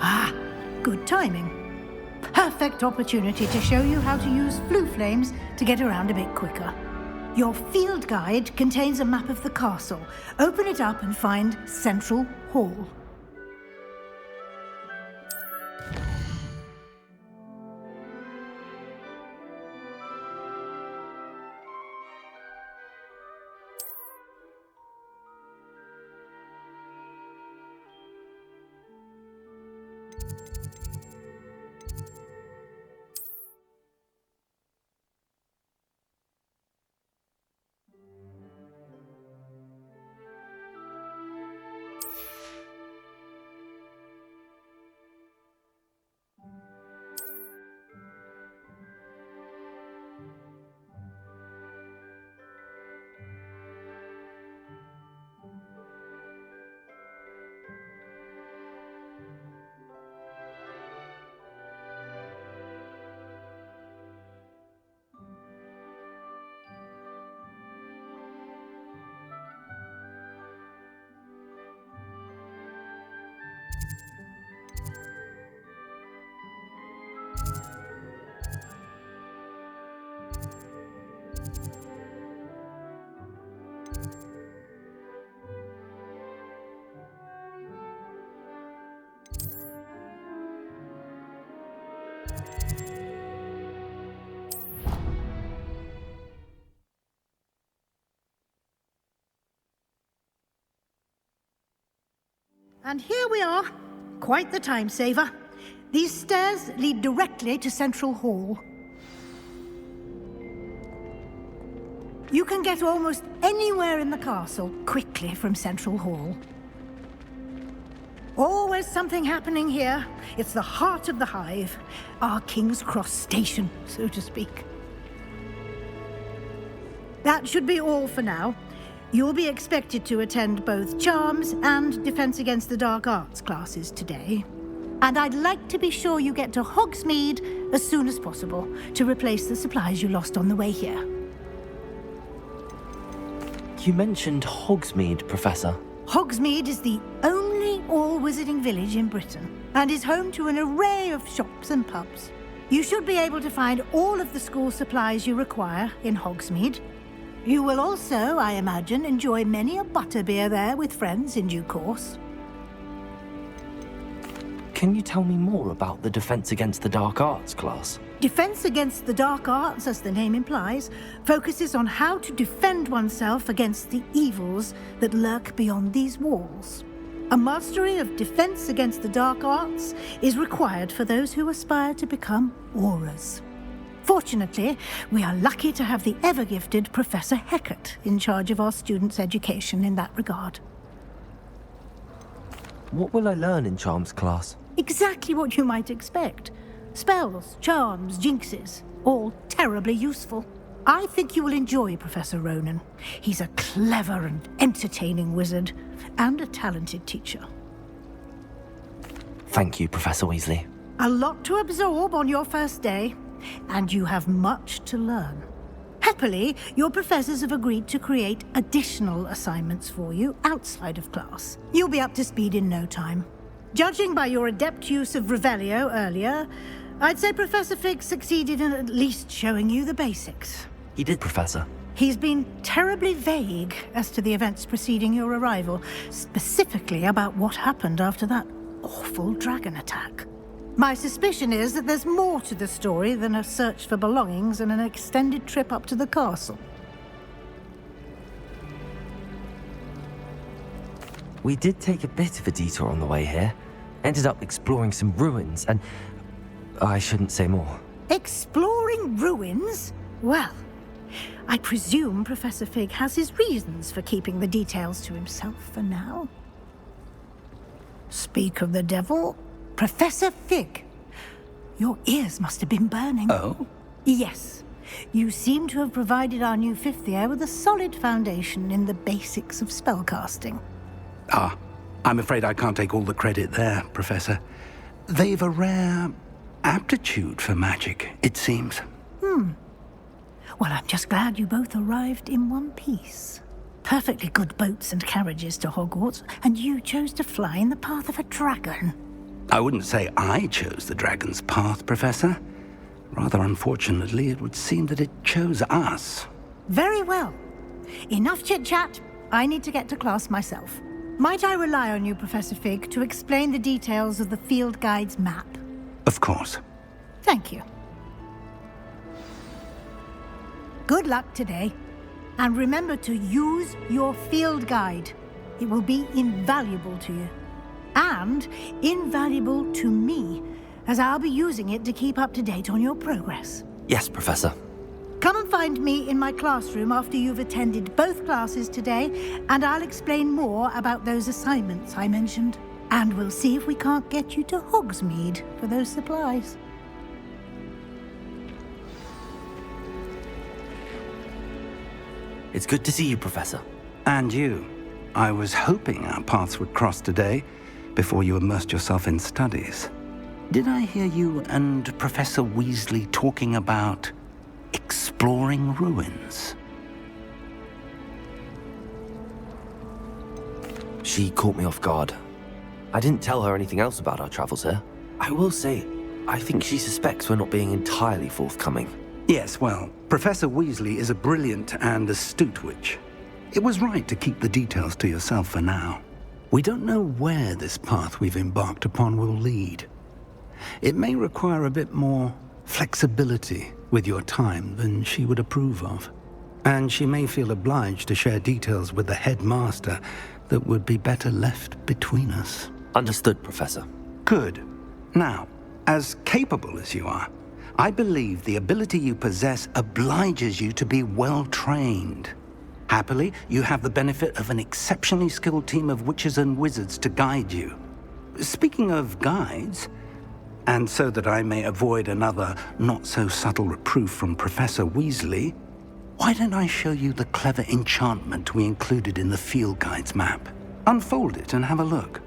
Ah, good timing. Perfect opportunity to show you how to use flue flames to get around a bit quicker. Your field guide contains a map of the castle. Open it up and find Central Hall. And here we are. Quite the time saver. These stairs lead directly to Central Hall. You can get almost anywhere in the castle quickly from Central Hall. Always something happening here. It's the heart of the hive. Our King's Cross station, so to speak. That should be all for now. You'll be expected to attend both Charms and Defense Against the Dark Arts classes today. And I'd like to be sure you get to Hogsmeade as soon as possible to replace the supplies you lost on the way here. You mentioned Hogsmeade, Professor. Hogsmeade is the only all-wizarding village in Britain and is home to an array of shops and pubs. You should be able to find all of the school supplies you require in Hogsmeade. You will also, I imagine, enjoy many a butterbeer there with friends in due course. Can you tell me more about the Defense Against the Dark Arts class? Defense Against the Dark Arts, as the name implies, focuses on how to defend oneself against the evils that lurk beyond these walls. A mastery of Defense Against the Dark Arts is required for those who aspire to become Aurors. Fortunately, we are lucky to have the ever-gifted Professor Hecat in charge of our students' education in that regard. What will I learn in Charms class? Exactly what you might expect. Spells, charms, jinxes, all terribly useful. I think you will enjoy Professor Ronan. He's a clever and entertaining wizard, and a talented teacher. Thank you, Professor Weasley. A lot to absorb on your first day, and you have much to learn. Happily, your professors have agreed to create additional assignments for you outside of class. You'll be up to speed in no time. Judging by your adept use of Revelio earlier, I'd say Professor Fig succeeded in at least showing you the basics. He did, Professor. He's been terribly vague as to the events preceding your arrival, specifically about what happened after that awful dragon attack. My suspicion is that there's more to the story than a search for belongings and an extended trip up to the castle. We did take a bit of a detour on the way here. Ended up exploring some ruins and... I shouldn't say more. Exploring ruins? Well, I presume Professor Fig has his reasons for keeping the details to himself for now. Speak of the devil, Professor Fig. Your ears must have been burning. Oh? Yes. You seem to have provided our new fifth year with a solid foundation in the basics of spellcasting. Ah, I'm afraid I can't take all the credit there, Professor. They've a rare aptitude for magic, it seems. Well, I'm just glad you both arrived in one piece. Perfectly good boats and carriages to Hogwarts, and you chose to fly in the path of a dragon. I wouldn't say I chose the dragon's path, Professor. Rather unfortunately, it would seem that it chose us. Very well. Enough chit-chat. I need to get to class myself. Might I rely on you, Professor Fig, to explain the details of the field guide's map? Of course. Thank you. Good luck today. And remember to use your field guide. It will be invaluable to you. And invaluable to me, as I'll be using it to keep up to date on your progress. Yes, Professor. Come and find me in my classroom after you've attended both classes today, and I'll explain more about those assignments I mentioned. And we'll see if we can't get you to Hogsmeade for those supplies. It's good to see you, Professor. And you. I was hoping our paths would cross today, before you immersed yourself in studies. Did I hear you and Professor Weasley talking about exploring ruins? She caught me off guard. I didn't tell her anything else about our travels here. I will say, I think she suspects we're not being entirely forthcoming. Yes, well, Professor Weasley is a brilliant and astute witch. It was right to keep the details to yourself for now. We don't know where this path we've embarked upon will lead. It may require a bit more flexibility with your time than she would approve of. And she may feel obliged to share details with the headmaster that would be better left between us. Understood, Professor. Good. Now, as capable as you are, I believe the ability you possess obliges you to be well trained. Happily, you have the benefit of an exceptionally skilled team of witches and wizards to guide you. Speaking of guides, and so that I may avoid another not-so-subtle reproof from Professor Weasley, why don't I show you the clever enchantment we included in the field guide's map? Unfold it and have a look.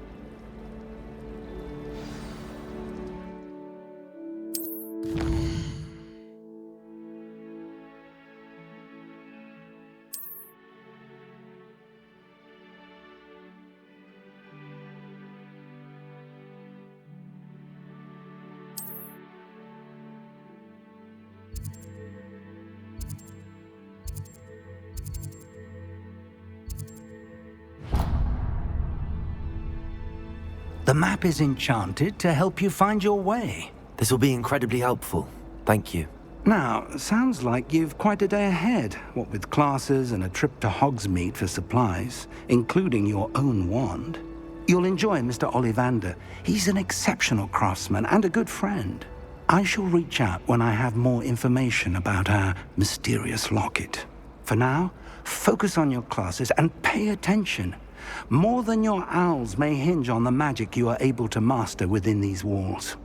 The map is enchanted to help you find your way. This will be incredibly helpful. Thank you. Now, sounds like you've quite a day ahead, what with classes and a trip to Hogsmeade for supplies, including your own wand. You'll enjoy Mr. Ollivander. He's an exceptional craftsman and a good friend. I shall reach out when I have more information about our mysterious locket. For now, focus on your classes and pay attention. More than your owls may hinge on the magic you are able to master within these walls.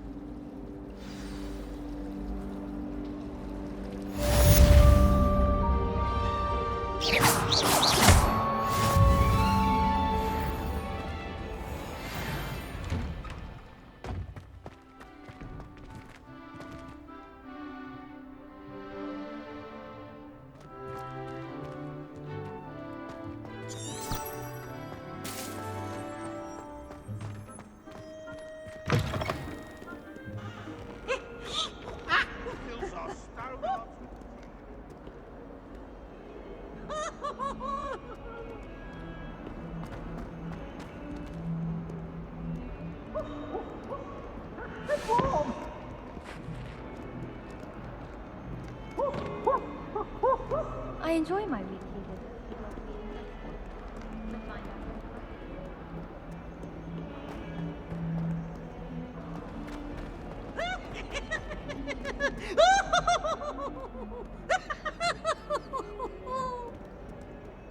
I enjoy my weekly visits.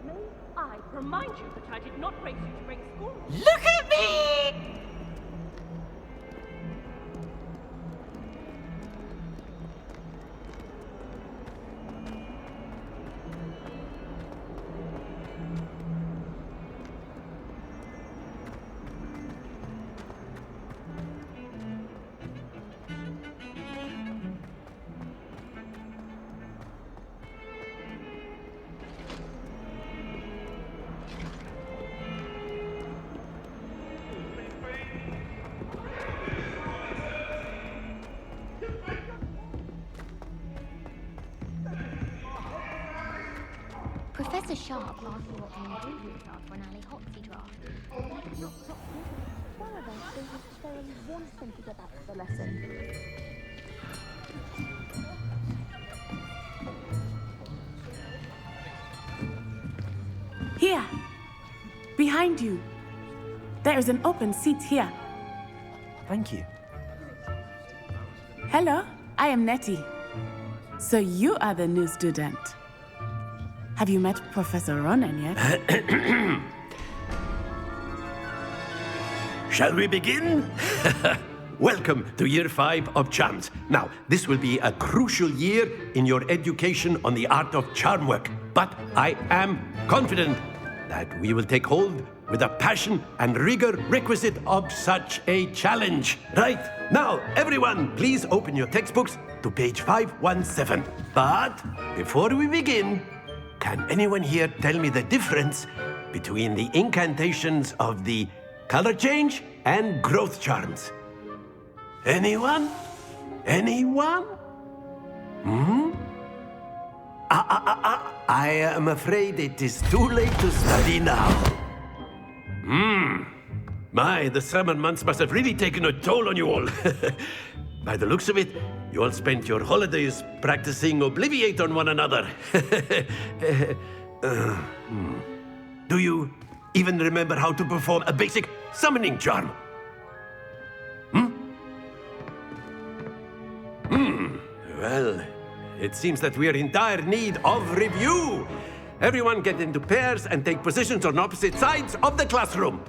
May I remind you that I did not raise you to break school? Look at me! That's a sharp asking what the ingredients are for an alley hotsy draft. One of us is very wanting to get back to the lesson. Here! Behind you! There is an open seat here. Thank you. Hello, I am Nettie. So you are the new student. Have you met Professor Ronan yet? Shall we begin? Welcome to Year 5 of Charms. Now, this will be a crucial year in your education on the art of charm work. But I am confident that we will take hold with the passion and rigor requisite of such a challenge. Right, now, everyone, please open your textbooks to page 517. But before we begin, can anyone here tell me the difference between the incantations of the color change and growth charms? Anyone? Anyone? I am afraid it is too late to study now. My, the summer months must have really taken a toll on you all. By the looks of it, you all spent your holidays practicing Obliviate on one another. Do you even remember how to perform a basic summoning charm? Well, it seems that we are in dire need of review. Everyone get into pairs and take positions on opposite sides of the classroom.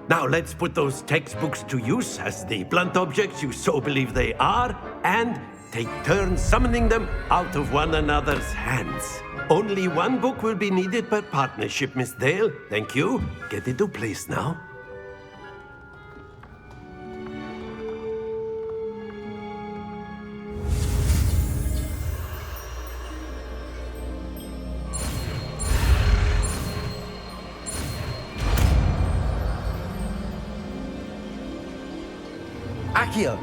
Now let's put those textbooks to use as the blunt objects you so believe they are, and take turns summoning them out of one another's hands. Only one book will be needed per partnership, Miss Dale. Thank you. Get into place now. Accio!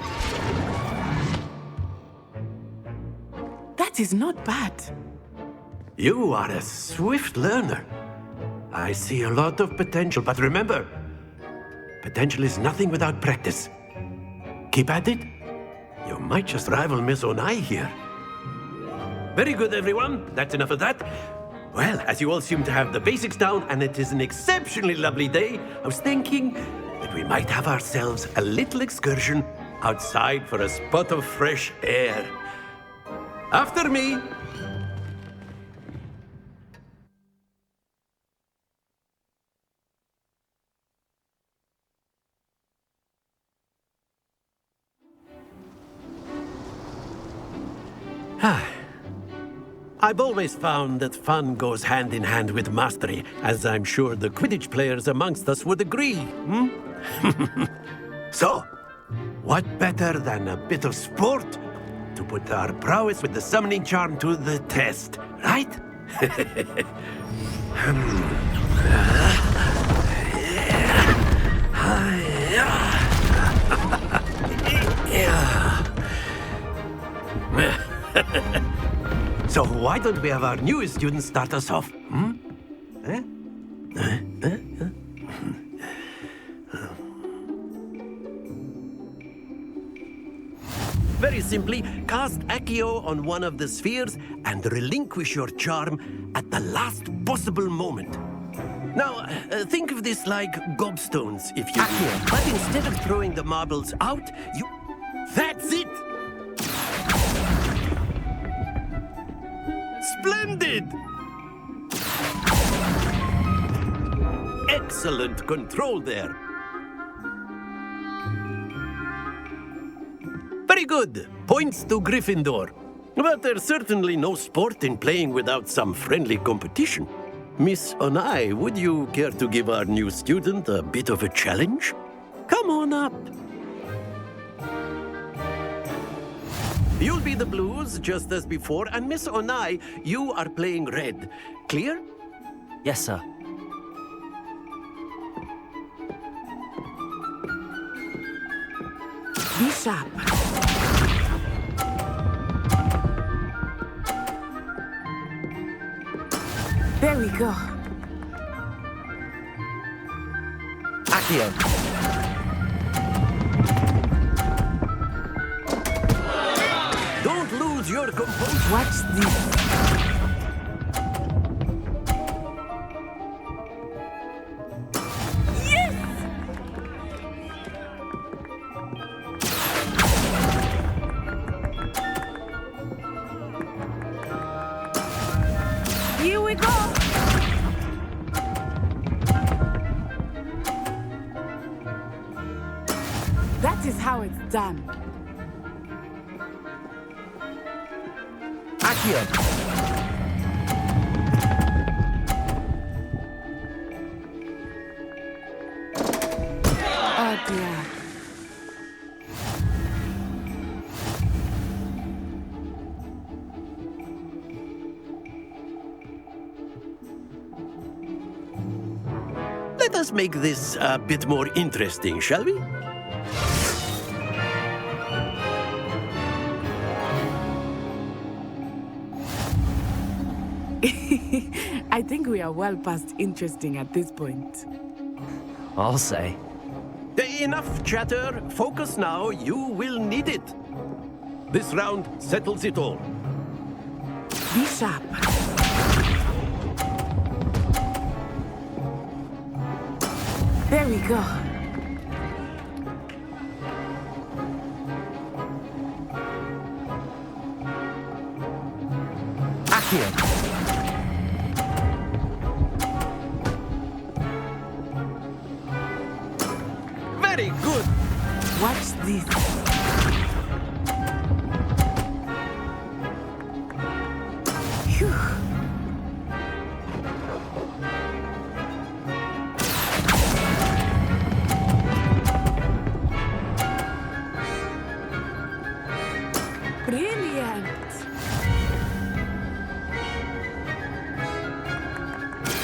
That is not bad. You are a swift learner. I see a lot of potential, but remember, potential is nothing without practice. Keep at it. You might just rival Miss Onai here. Very good, everyone. That's enough of that. Well, as you all seem to have the basics down, and it is an exceptionally lovely day, I was thinking that we might have ourselves a little excursion outside for a spot of fresh air. After me. I've always found that fun goes hand in hand with mastery, as I'm sure the Quidditch players amongst us would agree. So, what better than a bit of sport to put our prowess with the summoning charm to the test, right? So why don't we have our newest student start us off? Very simply, cast Accio on one of the spheres and relinquish your charm at the last possible moment. Now, think of this like gobstones, if you will. But instead of throwing the marbles out, you... That's it! Splendid! Excellent control there. Very good. Points to Gryffindor. But there's certainly no sport in playing without some friendly competition. Miss Onai, would you care to give our new student a bit of a challenge? Come on up. You'll be the blues, just as before, and Miss Onai, you are playing red. Clear? Yes, sir. Be sharp. Very we go. Accio. Don't lose your composure. Watch this. Here we go. That is how it's done. Accio. Oh dear. Let us make this a bit more interesting, shall we? I think we are well past interesting at this point. I'll say. Enough chatter. Focus now. You will need it. This round settles it all. Be sharp. There we go. Accio. Very good. Watch this. Phew. Brilliant.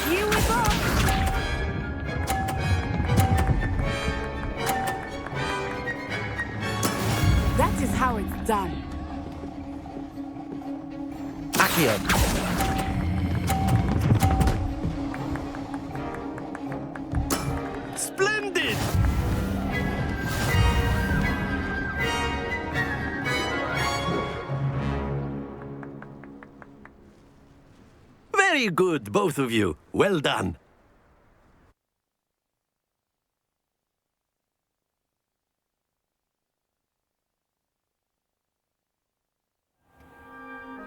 Here we go. That is how it's done. Accio. Splendid. Very good, both of you. Well done.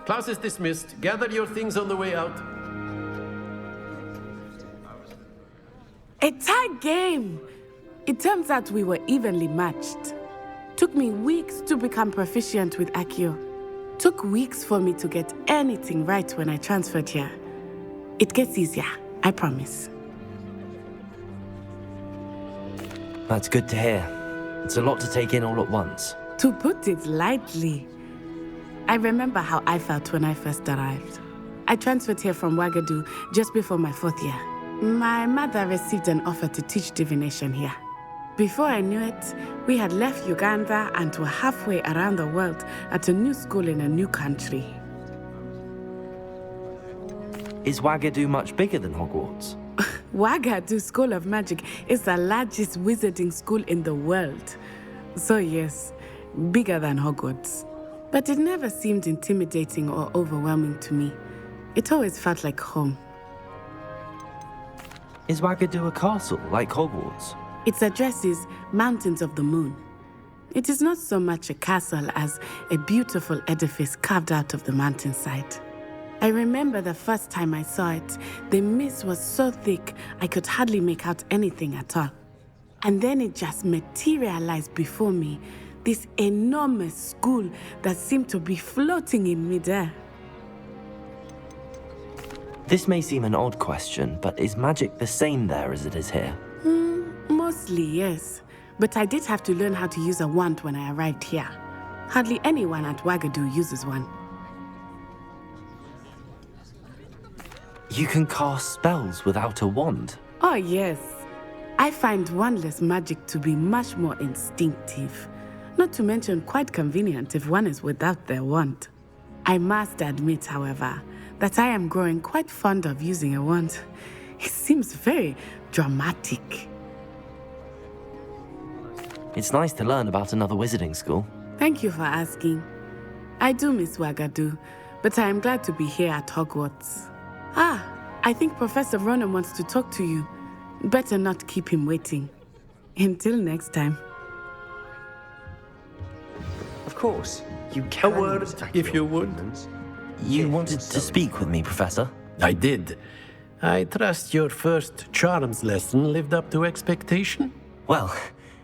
Class is dismissed. Gather your things on the way out. A tight game. It turns out we were evenly matched. Took me weeks to become proficient with Accio. Took weeks for me to get anything right when I transferred here. It gets easier, I promise. That's good to hear. It's a lot to take in all at once. To put it lightly, I remember how I felt when I first arrived. I transferred here from Ouagadougou just before my 4th year. My mother received an offer to teach divination here. Before I knew it, we had left Uganda and were halfway around the world at a new school in a new country. Is Ouagadougou much bigger than Hogwarts? Ouagadougou School of Magic is the largest wizarding school in the world. So yes, bigger than Hogwarts. But it never seemed intimidating or overwhelming to me. It always felt like home. Is Ouagadougou a castle, like Hogwarts? Its address is Mountains of the Moon. It is not so much a castle as a beautiful edifice carved out of the mountainside. I remember the first time I saw it, the mist was so thick I could hardly make out anything at all. And then it just materialized before me, this enormous school that seemed to be floating in midair. This may seem an odd question, but is magic the same there as it is here? Mostly, yes. But I did have to learn how to use a wand when I arrived here. Hardly anyone at Ouagadougou uses one. You can cast spells without a wand? Oh, yes. I find wandless magic to be much more instinctive. Not to mention quite convenient if one is without their wand. I must admit, however, that I am growing quite fond of using a wand. It seems very dramatic. It's nice to learn about another wizarding school. Thank you for asking. I do miss Wagadu, but I am glad to be here at Hogwarts. Ah, I think Professor Ronan wants to talk to you. Better not keep him waiting. Until next time. Of course, you can. A word, if you would. You wanted to speak with me, Professor? I did. I trust your first charms lesson lived up to expectation? Well,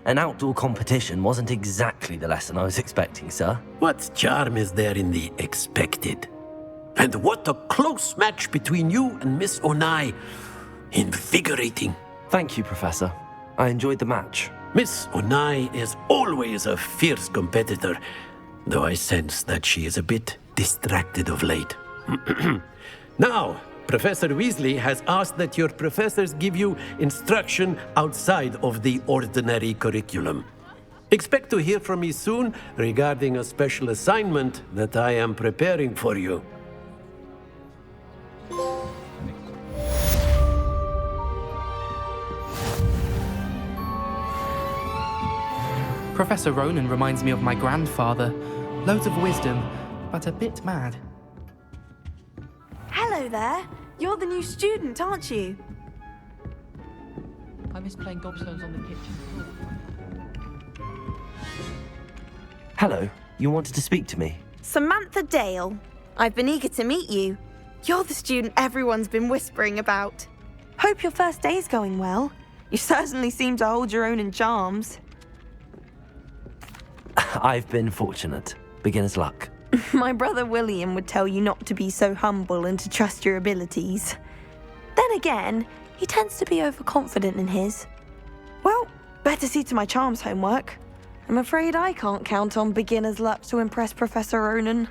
an outdoor competition wasn't exactly the lesson I was expecting, sir. What charm is there in the expected? And what a close match between you and Miss Onai. Invigorating. Thank you, Professor. I enjoyed the match. Miss Onai is always a fierce competitor, though I sense that she is a bit distracted of late. Now, Professor Weasley has asked that your professors give you instruction outside of the ordinary curriculum. Expect to hear from me soon regarding a special assignment that I am preparing for you. Professor Ronan reminds me of my grandfather. Loads of wisdom, but a bit mad. Hello there. You're the new student, aren't you? I miss playing gobstones on the kitchen floor. Hello, you wanted to speak to me? Samantha Dale. I've been eager to meet you. You're the student everyone's been whispering about. Hope your first day's going well. You certainly seem to hold your own in charms. I've been fortunate. Beginner's luck. My brother William would tell you not to be so humble and to trust your abilities. Then again, he tends to be overconfident in his. Well, better see to my charms homework. I'm afraid I can't count on beginner's luck to impress Professor Ronan.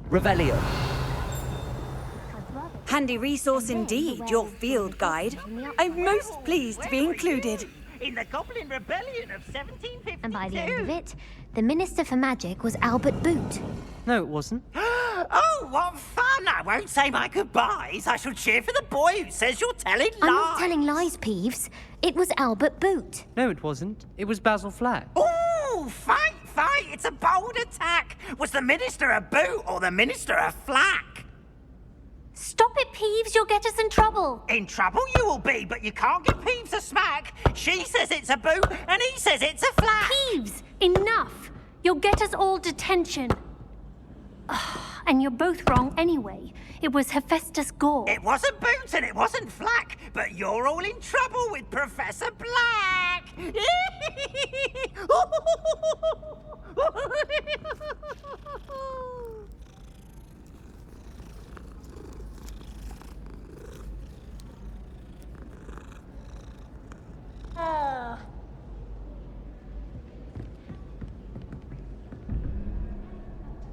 Revelio. Handy resource indeed, your field guide. I'm most pleased to be included. In the Goblin Rebellion of 1752. And by the end of it, the Minister for Magic was Albert Boot. No, it wasn't. Oh, what fun! I won't say my goodbyes. I shall cheer for the boy who says you're telling lies. I'm not telling lies, Peeves. It was Albert Boot. No, it wasn't. It was Basil Flack. Oh, fight! It's a bold attack. Was the Minister a boot or the Minister a flack? Stop it, Peeves. You'll get us in trouble. In trouble you will be, but you can't give Peeves a smack. She says it's a boot and he says it's a flack. Peeves, enough. You'll get us all detention. And you're both wrong anyway. It was Hephaestus Gore. It wasn't Boot and it wasn't Flack, but you're all in trouble with Professor Black.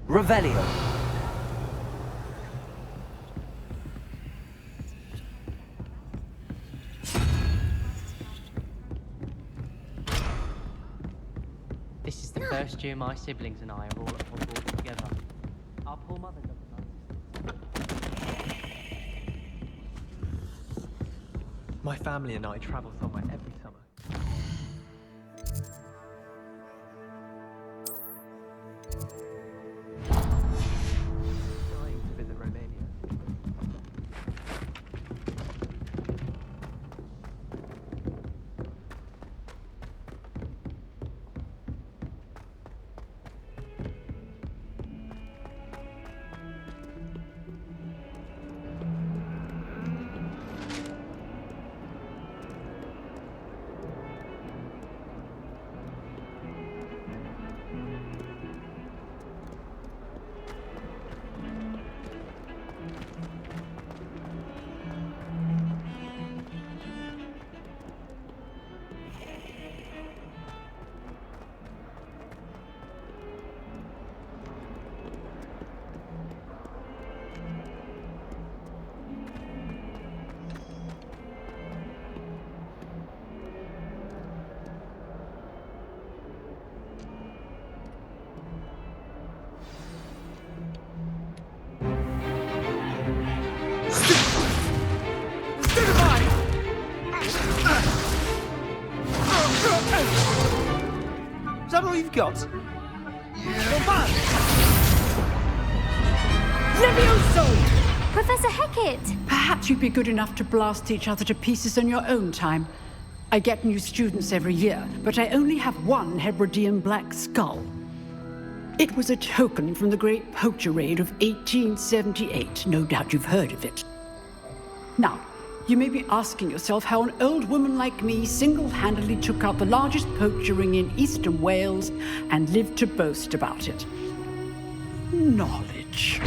Revelio. This is the first year my siblings and I are all at Hogwarts together. Our poor mother doesn't know. My family and I travel somewhere every summer. Dying to visit Romania. that all you've got? Levioso! Professor Hecat! Perhaps you'd be good enough to blast each other to pieces in your own time. I get new students every year, but I only have one Hebridean black skull. It was a token from the Great Poacher Raid of 1878. No doubt you've heard of it. Now, you may be asking yourself how an old woman like me single-handedly took out the largest poacher ring in eastern Wales and lived to boast about it. Knowledge.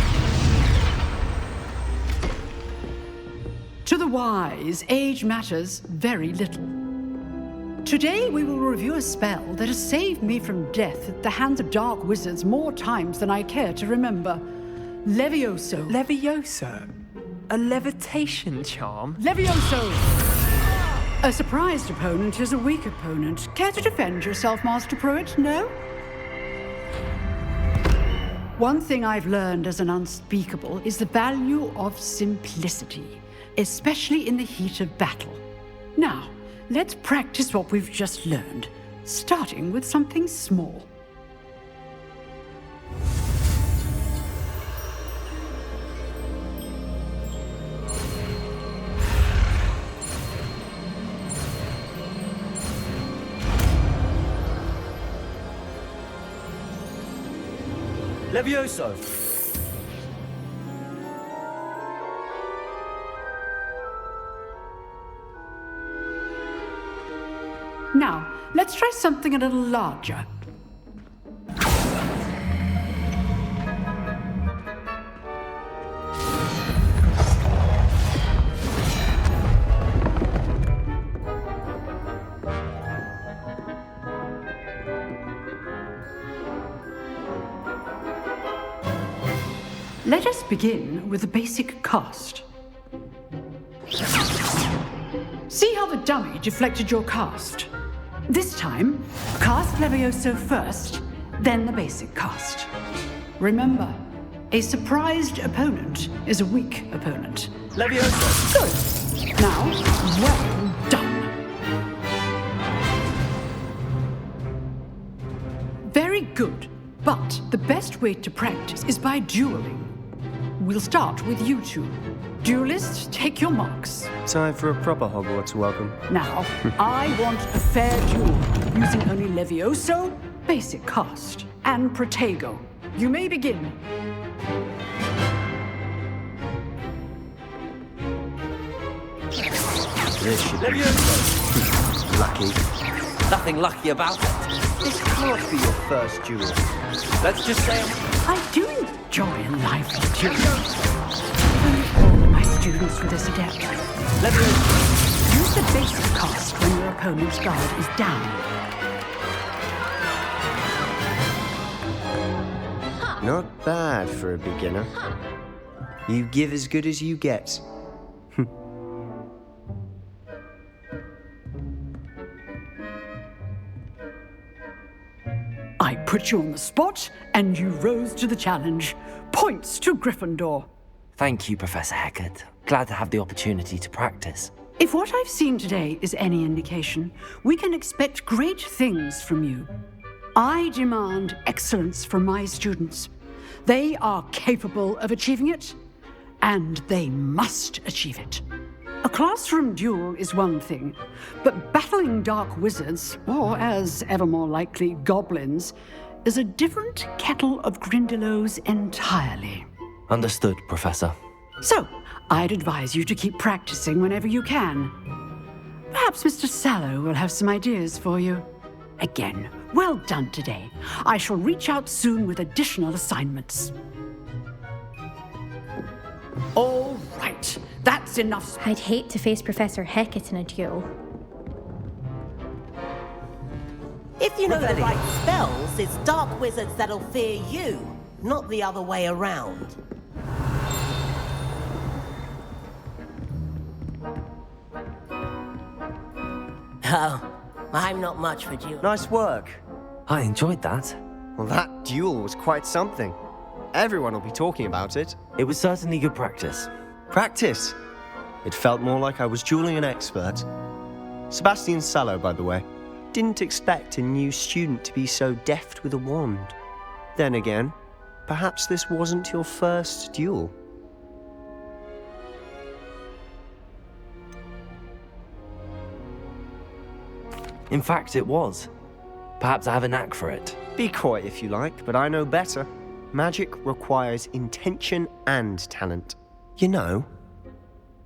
To the wise, age matters very little. Today we will review a spell that has saved me from death at the hands of dark wizards more times than I care to remember. Levioso. Levioso? A levitation charm? Levioso! A surprised opponent is a weak opponent. Care to defend yourself, Master Pruitt? No? One thing I've learned as an unspeakable is the value of simplicity, especially in the heat of battle. Now, let's practice what we've just learned, starting with something small. Levioso! Now, let's try something a little larger. Let us begin with the basic cast. See how the dummy deflected your cast? This time, cast Levioso first, then the basic cast. Remember, a surprised opponent is a weak opponent. Levioso! Good. Now, well done. Very good, but the best way to practice is by dueling. We'll start with you two. Duelists, take your marks. Time for a proper Hogwarts welcome. Now, I want a fair duel, using only Levioso, basic cast, and Protego. You may begin. This should be lucky. Nothing lucky about it. This can't be your first duel. Let's just say I do enjoy a lively duel. All of my students for this adept. Use the basic cast when your opponent's guard is down. Not bad for a beginner. You give as good as you get. I put you on the spot, and you rose to the challenge. Points to Gryffindor. Thank you, Professor Hecat. Glad to have the opportunity to practice. If what I've seen today is any indication, we can expect great things from you. I demand excellence from my students. They are capable of achieving it, and they must achieve it. A classroom duel is one thing, but battling dark wizards, or as ever more likely, goblins, is a different kettle of Grindylows entirely. Understood, Professor. So, I'd advise you to keep practicing whenever you can. Perhaps Mr. Sallow will have some ideas for you. Again, well done today. I shall reach out soon with additional assignments. All right, that's enough. I'd hate to face Professor Hecat in a duel. If you know the right spells, it's dark wizards that'll fear you, not the other way around. Oh, I'm not much for duels. Nice work. I enjoyed that. Well, that duel was quite something. Everyone will be talking about it. It was certainly good practice. Practice? It felt more like I was dueling an expert. Sebastian Sallow, by the way. didn't expect a new student to be so deft with a wand. Then again, perhaps this wasn't your first duel. In fact, it was. Perhaps I have a knack for it. Be quiet if you like, but I know better. Magic requires intention and talent. You know,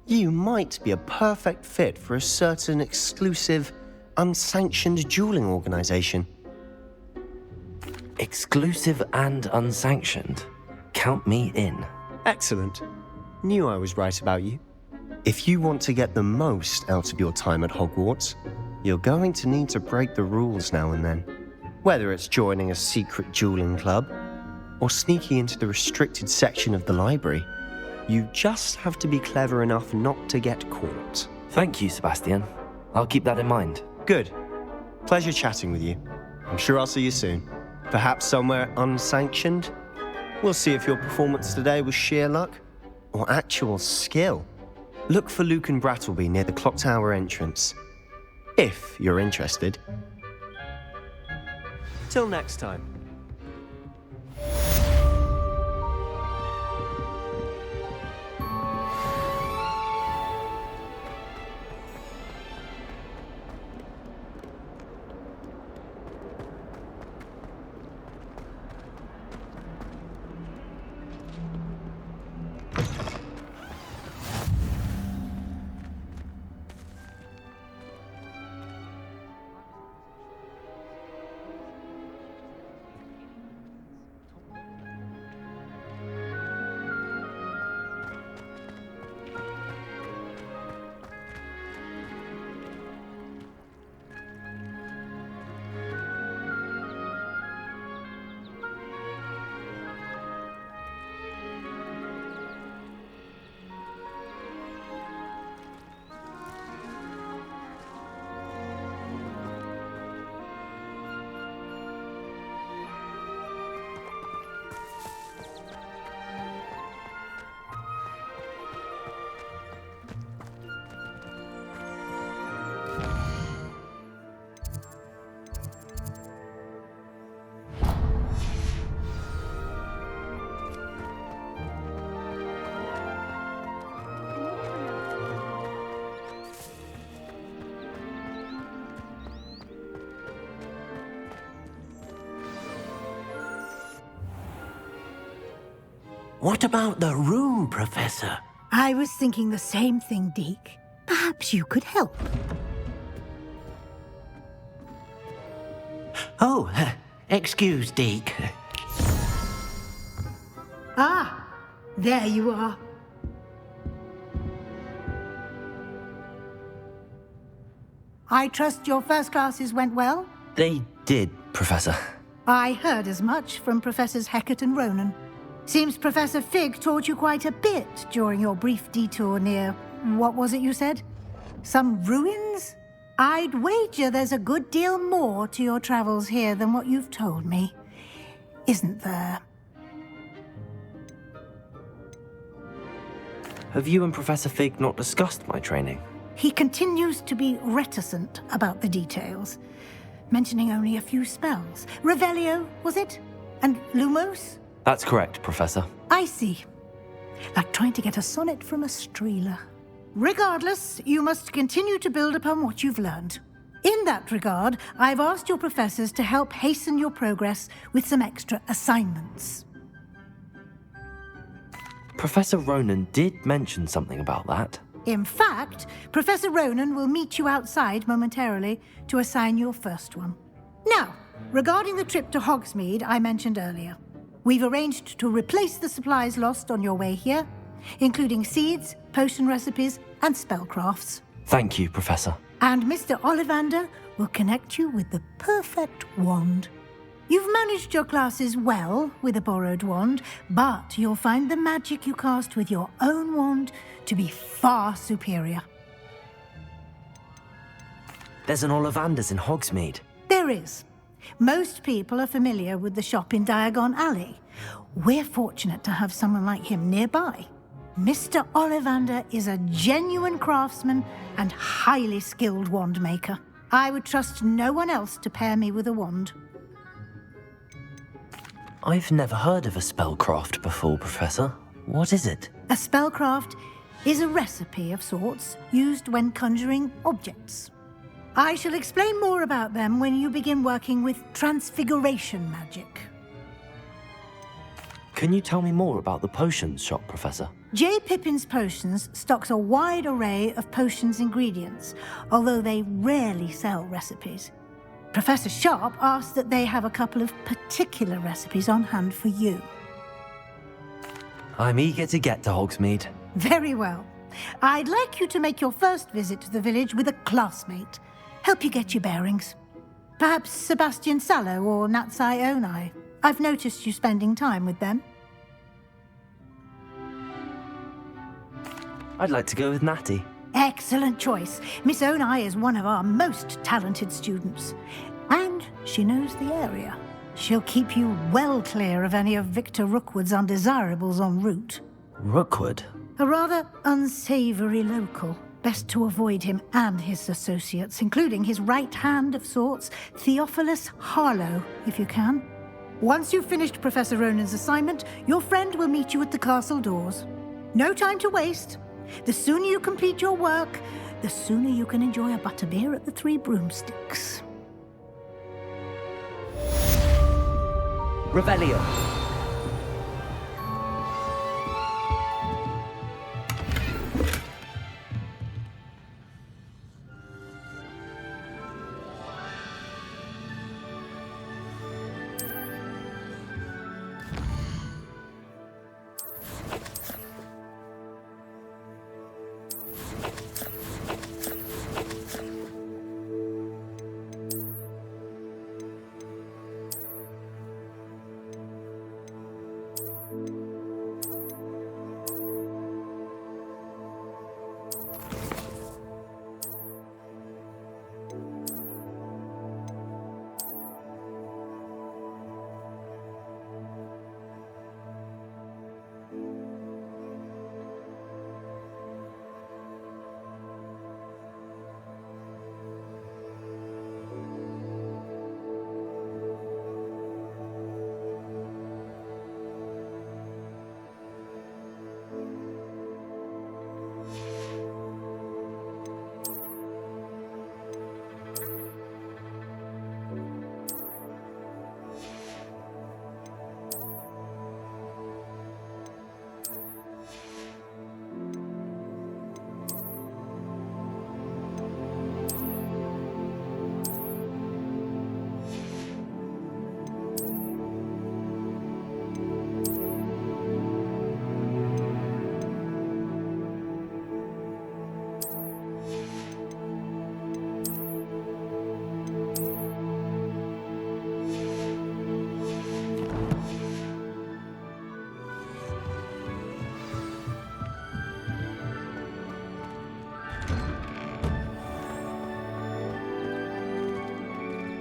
you might be a perfect fit for a certain exclusive, unsanctioned dueling organization. Exclusive and unsanctioned? Count me in. Excellent. Knew I was right about you. If you want to get the most out of your time at Hogwarts, you're going to need to break the rules now and then. Whether it's joining a secret dueling club, or sneaking into the restricted section of the library, you just have to be clever enough not to get caught. Thank you, Sebastian. I'll keep that in mind. Good. Pleasure chatting with you. I'm sure I'll see you soon. Perhaps somewhere unsanctioned? We'll see if your performance today was sheer luck or actual skill. Look for Luke and Brattleby near the clock tower entrance, if you're interested. Till next time. What about the room, Professor? I was thinking the same thing, Deke. Perhaps you could help. Oh, excuse, Deke. Ah, there you are. I trust your first classes went well? They did, Professor. I heard as much from Professors Hecat and Ronan. Seems Professor Fig taught you quite a bit during your brief detour near... what was it you said? Some ruins? I'd wager there's a good deal more to your travels here than what you've told me. Isn't there? Have you and Professor Fig not discussed my training? He continues to be reticent about the details, mentioning only a few spells. Revelio, was it? And Lumos? That's correct, Professor. I see. Like trying to get a sonnet from a streeler. Regardless, you must continue to build upon what you've learned. In that regard, I've asked your professors to help hasten your progress with some extra assignments. Professor Ronan did mention something about that. In fact, Professor Ronan will meet you outside momentarily to assign your first one. Now, regarding the trip to Hogsmeade I mentioned earlier, we've arranged to replace the supplies lost on your way here, including seeds, potion recipes, and spellcrafts. Thank you, Professor. And Mr. Ollivander will connect you with the perfect wand. You've managed your classes well with a borrowed wand, but you'll find the magic you cast with your own wand to be far superior. There's an Ollivander's in Hogsmeade. There is. Most people are familiar with the shop in Diagon Alley. We're fortunate to have someone like him nearby. Mr. Ollivander is a genuine craftsman and highly skilled wand maker. I would trust no one else to pair me with a wand. I've never heard of a spellcraft before, Professor. What is it? A spellcraft is a recipe of sorts used when conjuring objects. I shall explain more about them when you begin working with transfiguration magic. Can you tell me more about the potions shop, Professor? J. Pippin's Potions stocks a wide array of potions ingredients, although they rarely sell recipes. Professor Sharp asked that they have a couple of particular recipes on hand for you. I'm eager to get to Hogsmeade. Very well. I'd like you to make your first visit to the village with a classmate. Help you get your bearings. Perhaps Sebastian Sallow or Natsai Onai. I've noticed you spending time with them. I'd like to go with Natty. Excellent choice. Miss Onai is one of our most talented students. And she knows the area. She'll keep you well clear of any of Victor Rookwood's undesirables en route. Rookwood? A rather unsavory local. Best to avoid him and his associates, including his right hand of sorts, Theophilus Harlow, if you can. Once you've finished Professor Ronan's assignment, your friend will meet you at the castle doors. No time to waste. The sooner you complete your work, the sooner you can enjoy a butterbeer at the Three Broomsticks. Revelio.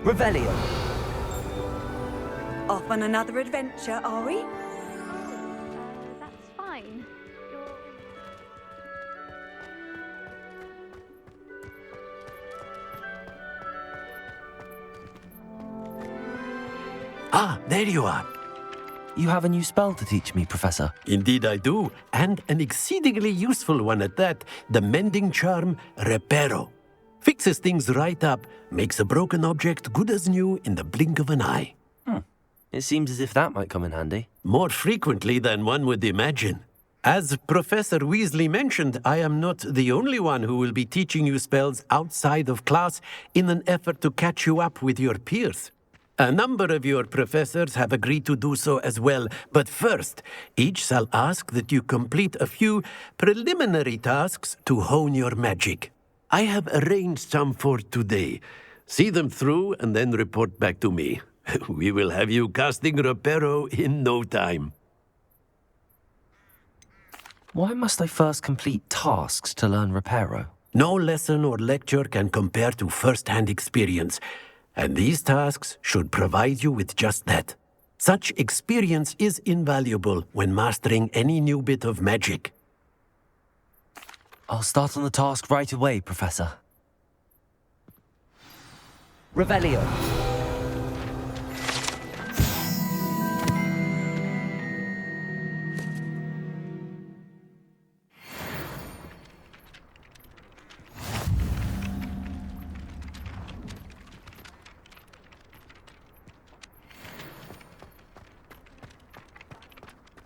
Revelio. Off on another adventure, are we? That's fine. Ah, there you are. You have a new spell to teach me, Professor. Indeed I do, and an exceedingly useful one at that, the mending charm Reparo. Fixes things right up, makes a broken object good as new in the blink of an eye. It seems as if that might come in handy. More frequently than one would imagine. As Professor Weasley mentioned, I am not the only one who will be teaching you spells outside of class in an effort to catch you up with your peers. A number of your professors have agreed to do so as well, but first, each shall ask that you complete a few preliminary tasks to hone your magic. I have arranged some for today. See them through and then report back to me. We will have you casting Reparo in no time. Why must I first complete tasks to learn Reparo? No lesson or lecture can compare to first-hand experience, and these tasks should provide you with just that. Such experience is invaluable when mastering any new bit of magic. I'll start on the task right away, Professor. Revelio.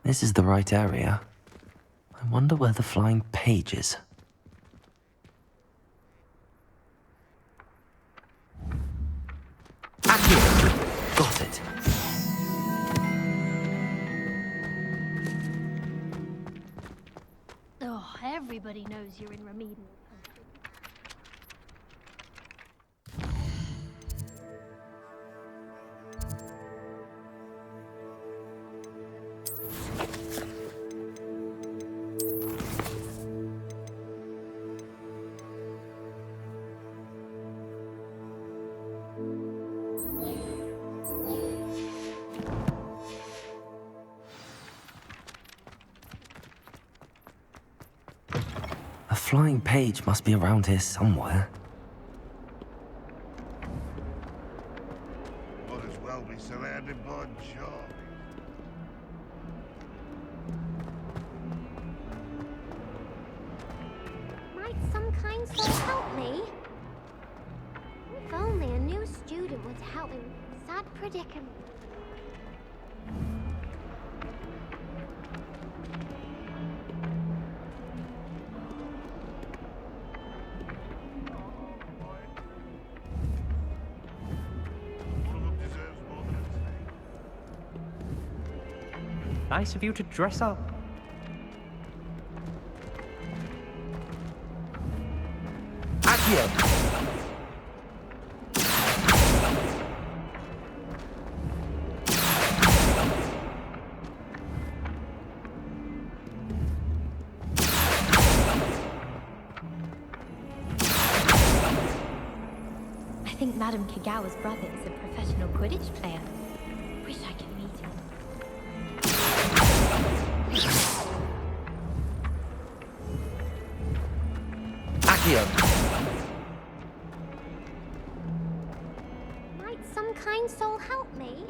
This is the right area. I wonder where the flying page is. Got it. Oh, everybody knows you're in remedial country. A flying page must be around here somewhere. Might as well be surrounded by Charlie. Might some kind soul help me? If only a new student would help me with this sad predicament. Nice of you to dress up. Accio! I think Madame Kagawa's brother is a professional Quidditch player. Wish I could meet him. Accio! Might some kind soul help me?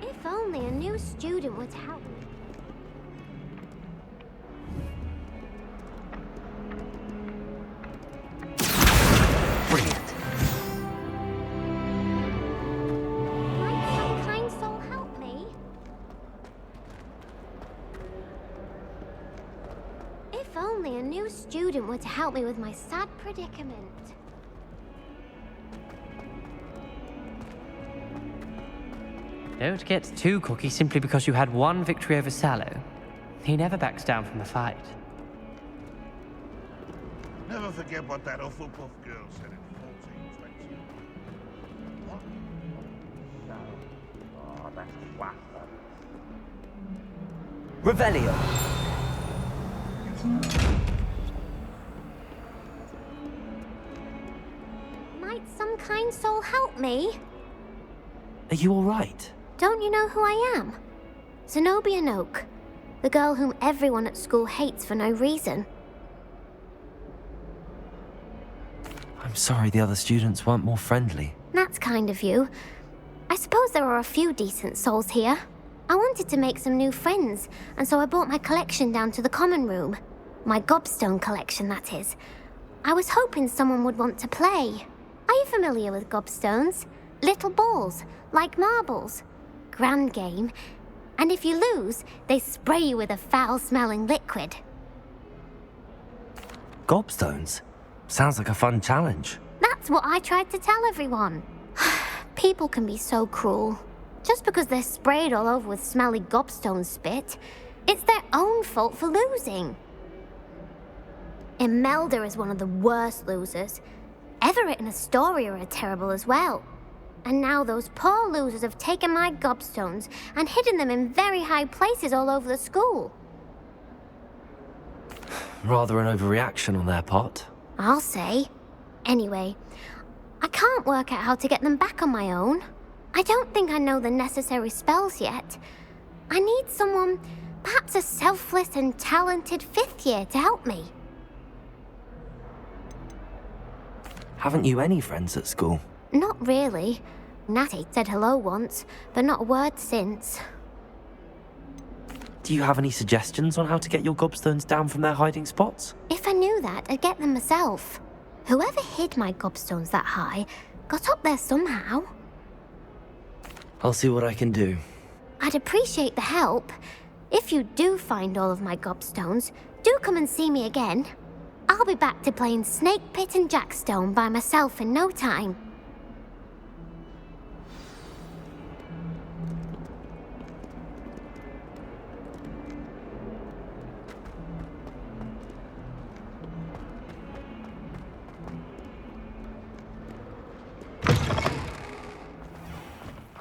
If only a new student would help me. Might some kind soul help me? If only a new student were to help me with my sad predicament. Don't get too cocky simply because you had one victory over Sallow. He never backs down from a fight. Never forget what that Hufflepuff girl said in 1420. What? Oh, that's flat. Revelio. Might some kind soul help me? Are you all right? Don't you know who I am? Zenobia Noak, the girl whom everyone at school hates for no reason. I'm sorry the other students weren't more friendly. That's kind of you. I suppose there are a few decent souls here. I wanted to make some new friends, and so I brought my collection down to the common room. My gobstone collection, that is. I was hoping someone would want to play. Are you familiar with gobstones? Little balls, like marbles. Grand game. And if you lose, they spray you with a foul-smelling liquid. Gobstones? Sounds like a fun challenge. That's what I tried to tell everyone. People can be so cruel. Just because they're sprayed all over with smelly gobstone spit, it's their own fault for losing. Imelda is one of the worst losers. Everett and Astoria are terrible as well. And now those poor losers have taken my gobstones and hidden them in very high places all over the school. Rather an overreaction on their part. I'll say. Anyway, I can't work out how to get them back on my own. I don't think I know the necessary spells yet. I need someone, perhaps a selfless and talented 5th year to help me. Haven't you any friends at school? Not really. Natty said hello once, but not a word since. Do you have any suggestions on how to get your gobstones down from their hiding spots? If I knew that, I'd get them myself. Whoever hid my gobstones that high got up there somehow. I'll see what I can do. I'd appreciate the help. If you do find all of my gobstones, do come and see me again. I'll be back to playing Snake Pit and Jackstone by myself in no time.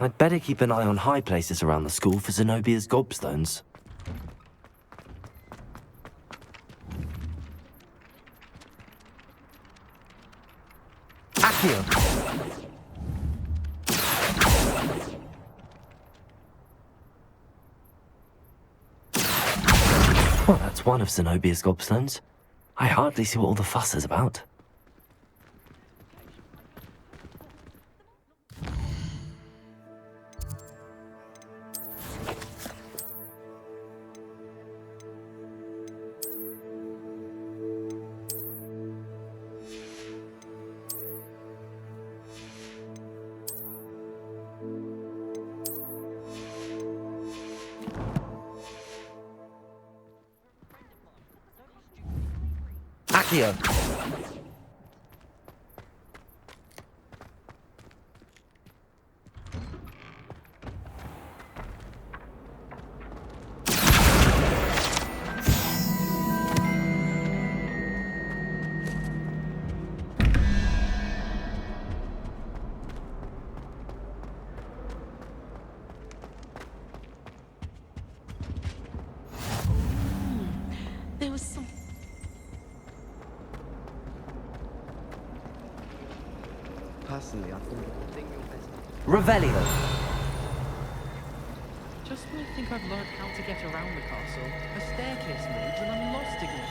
I'd better keep an eye on high places around the school for Zenobia's gobstones. Accio! Well, that's one of Zenobia's gobstones. I hardly see what all the fuss is about. Accio! There was some... Personally, I think you're best. Revelio! Just when I think I've learned how to get around the castle, a staircase moves and I'm lost again.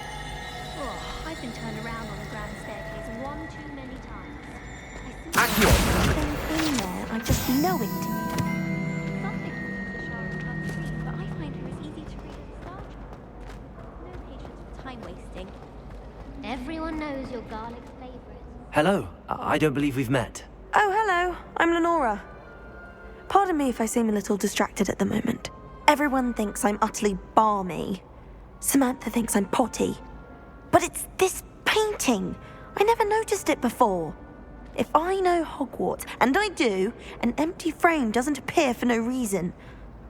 Oh, I've been turned around on the grand staircase one too many times. Accio! In there, I just know it. Something the Shara can't read, but I find her as easy to read as Star Trek. No patience for time wasting. Everyone knows you're Garlic's favorite. Hello, I don't believe we've met. Oh, hello. I'm Lenora. Pardon me if I seem a little distracted at the moment. Everyone thinks I'm utterly balmy. Samantha thinks I'm potty. But it's this painting. I never noticed it before. If I know Hogwarts, and I do, an empty frame doesn't appear for no reason.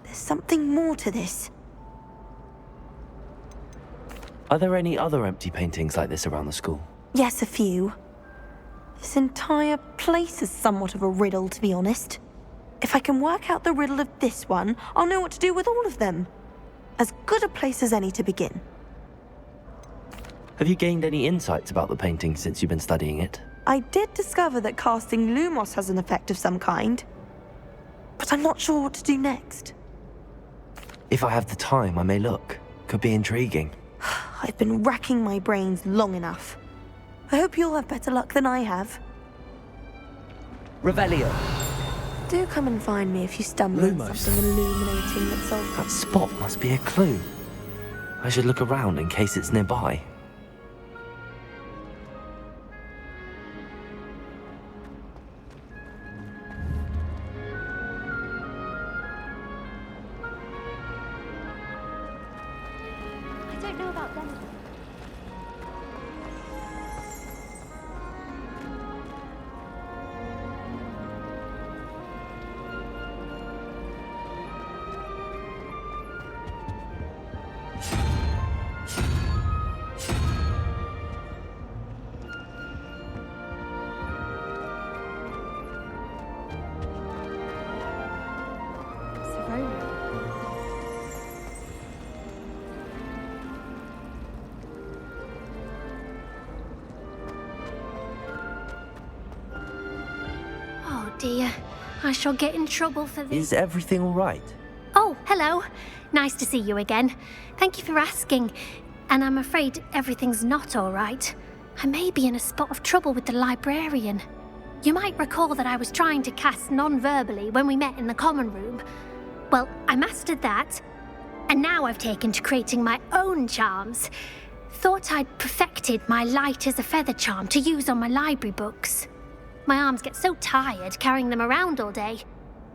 There's something more to this. Are there any other empty paintings like this around the school? Yes, a few. This entire place is somewhat of a riddle, to be honest. If I can work out the riddle of this one, I'll know what to do with all of them. As good a place as any to begin. Have you gained any insights about the painting since you've been studying it? I did discover that casting Lumos has an effect of some kind. But I'm not sure what to do next. If I have the time, I may look. Could be intriguing. I've been racking my brains long enough. I hope you'll have better luck than I have. Revelio! Do come and find me if you stumble on Lumos. something illuminating that solves... That spot must be a clue. I should look around in case it's nearby. I don't know about them. Oh dear, I shall get in trouble for this. Is everything all right? Oh, hello. Nice to see you again. Thank you for asking. And I'm afraid everything's not all right. I may be in a spot of trouble with the librarian. You might recall that I was trying to cast non-verbally when we met in the common room. Well, I mastered that. And now I've taken to creating my own charms. Thought I'd perfected my light as a feather charm to use on my library books. My arms get so tired carrying them around all day.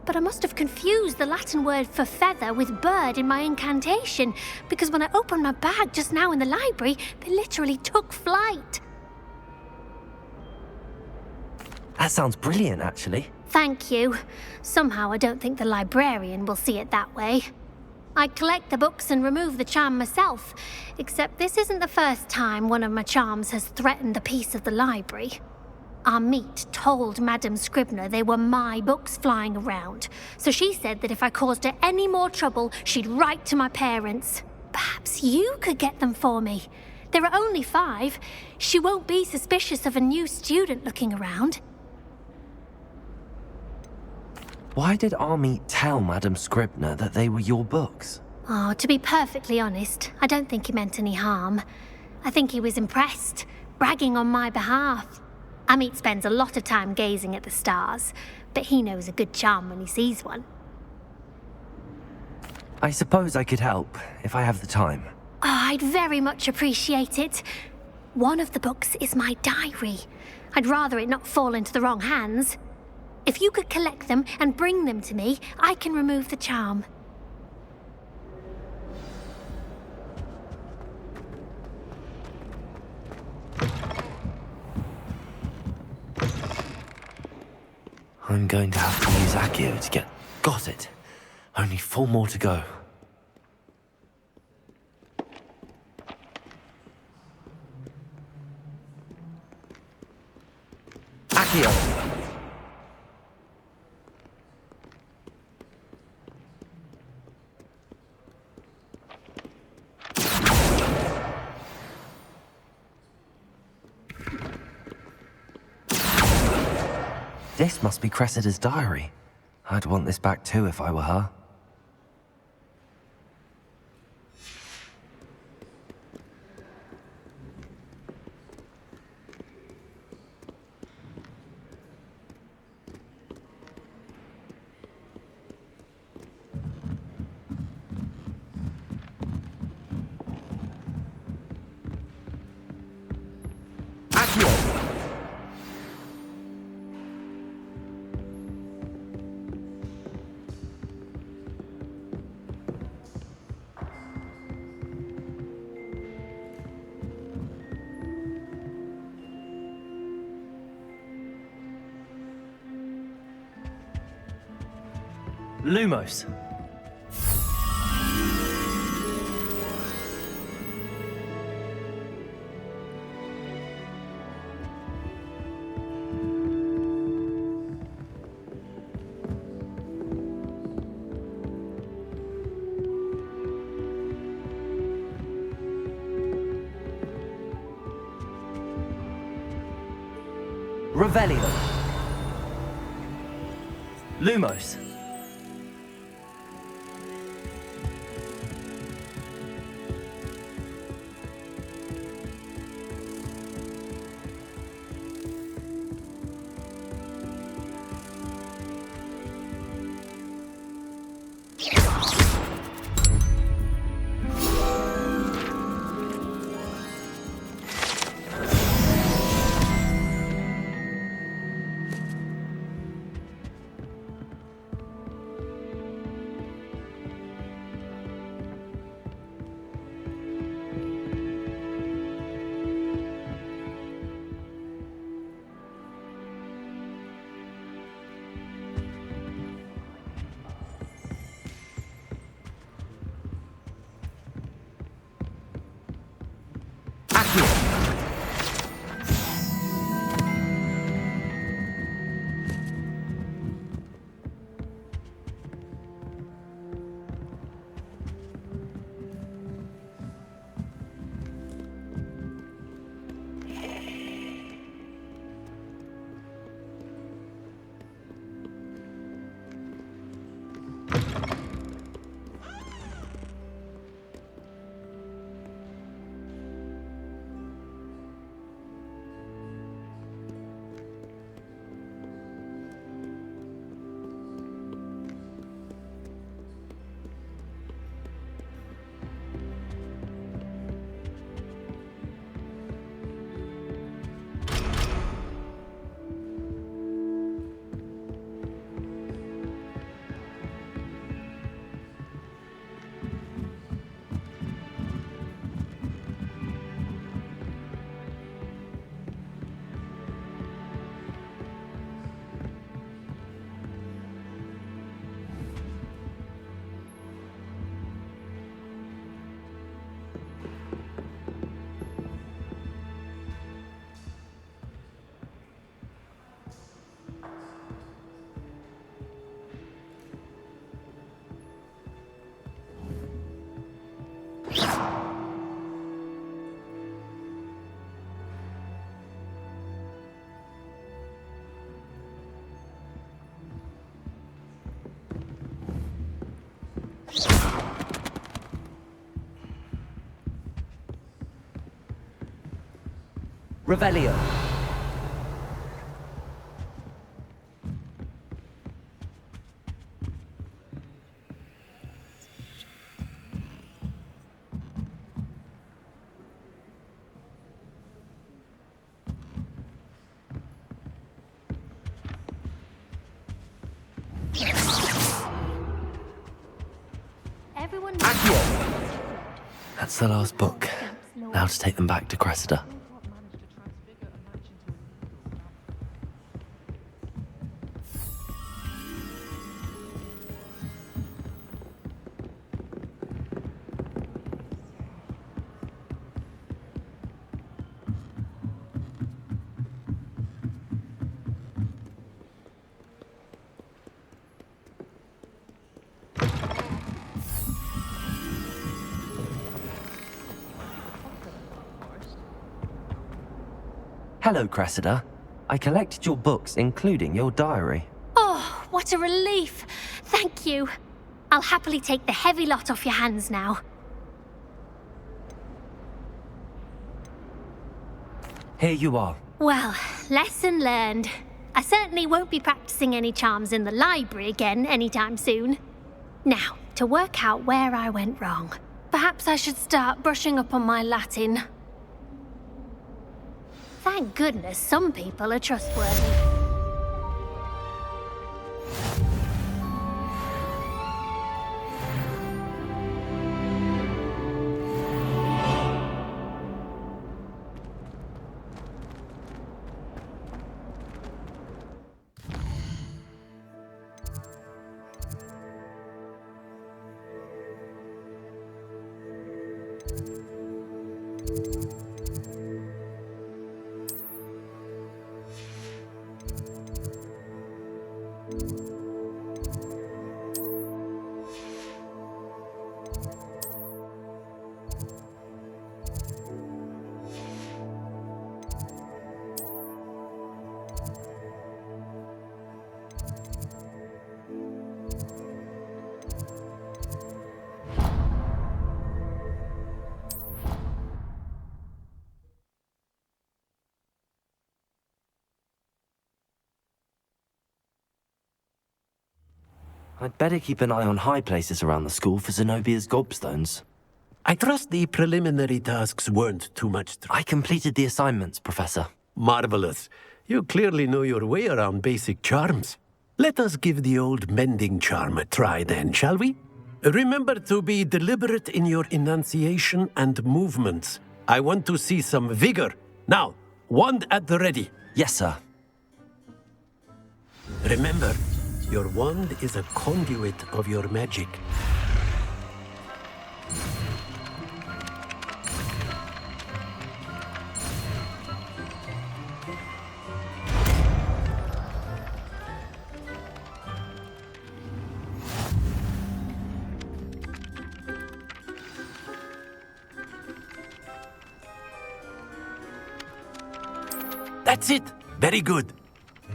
But I must have confused the Latin word for feather with bird in my incantation, because when I opened my bag just now in the library, they literally took flight. That sounds brilliant, actually. Thank you. Somehow I don't think the librarian will see it that way. I collect the books and remove the charm myself, except this isn't the first time one of my charms has threatened the peace of the library. Our meet told Madame Scribner they were my books flying around, so she said that if I caused her any more trouble, she'd write to my parents. Perhaps you could get them for me. There are only 5. She won't be suspicious of a new student looking around. Why did Army tell Madame Scribner that they were your books? Oh, to be perfectly honest, I don't think he meant any harm. I think he was impressed, bragging on my behalf. Amit spends a lot of time gazing at the stars, but he knows a good charm when he sees one. I suppose I could help, if I have the time. Oh, I'd very much appreciate it. One of the books is my diary. I'd rather it not fall into the wrong hands. If you could collect them and bring them to me, I can remove the charm. I'm going to have to use Accio to get... Got it. Only 4 more to go. Accio! This must be Cressida's diary. I'd want this back too if I were her. Lumos. Revelio. Lumos. Revelio. Everyone. That's the last book. Now to take them back to Cressida. Hello, Cressida. I collected your books, including your diary. Oh, what a relief. Thank you. I'll happily take the heavy lot off your hands now. Here you are. Well, lesson learned. I certainly won't be practicing any charms in the library again anytime soon. Now, to work out where I went wrong. Perhaps I should start brushing up on my Latin. Thank goodness some people are trustworthy. I'd better keep an eye on high places around the school for Zenobia's gobstones. I trust the preliminary tasks weren't too much I completed the assignments, Professor. Marvelous. You clearly know your way around basic charms. Let us give the old mending charm a try then, shall we? Remember to be deliberate in your enunciation and movements. I want to see some vigor. Now, wand at the ready. Yes, sir. Remember, your wand is a conduit of your magic. That's it! Very good.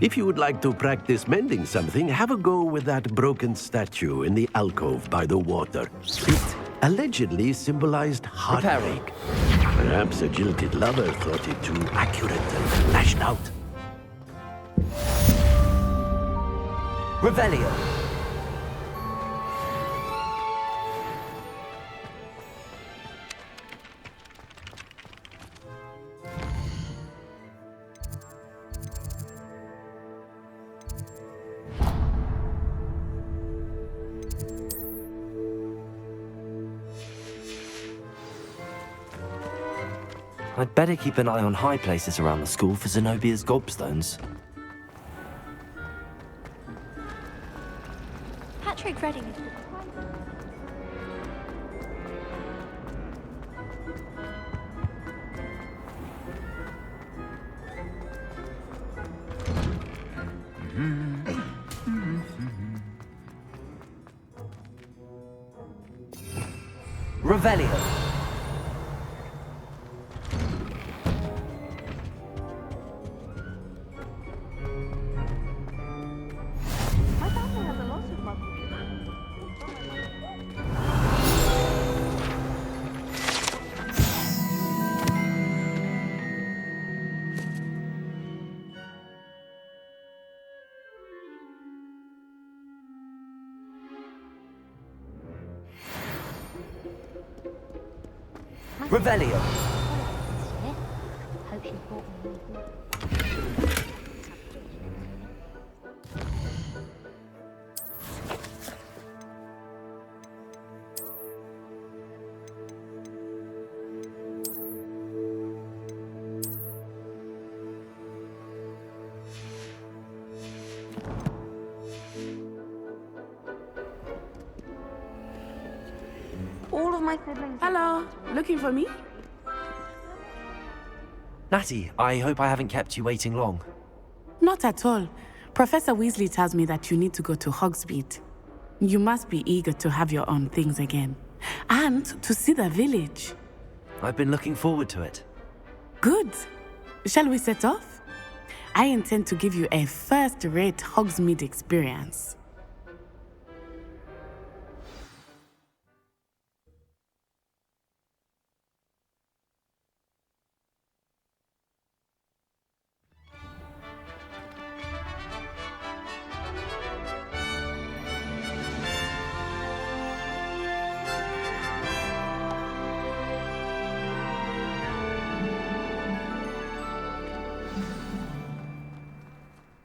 If you would like to practice mending something, have a go with that broken statue in the alcove by the water. It allegedly symbolized heartbreak. Perhaps a jilted lover thought it too accurate and lashed out. Revelio. I'd better keep an eye on high places around the school for Zenobia's gobstones. Patrick Redding is Revelio. Revelio. Hope she's bought me anything. All of my siblings. Hello, looking for me? Natty, I hope I haven't kept you waiting long. Not at all. Professor Weasley tells me that you need to go to Hogsmeade. You must be eager to have your own things again. And to see the village. I've been looking forward to it. Good. Shall we set off? I intend to give you a first-rate Hogsmeade experience.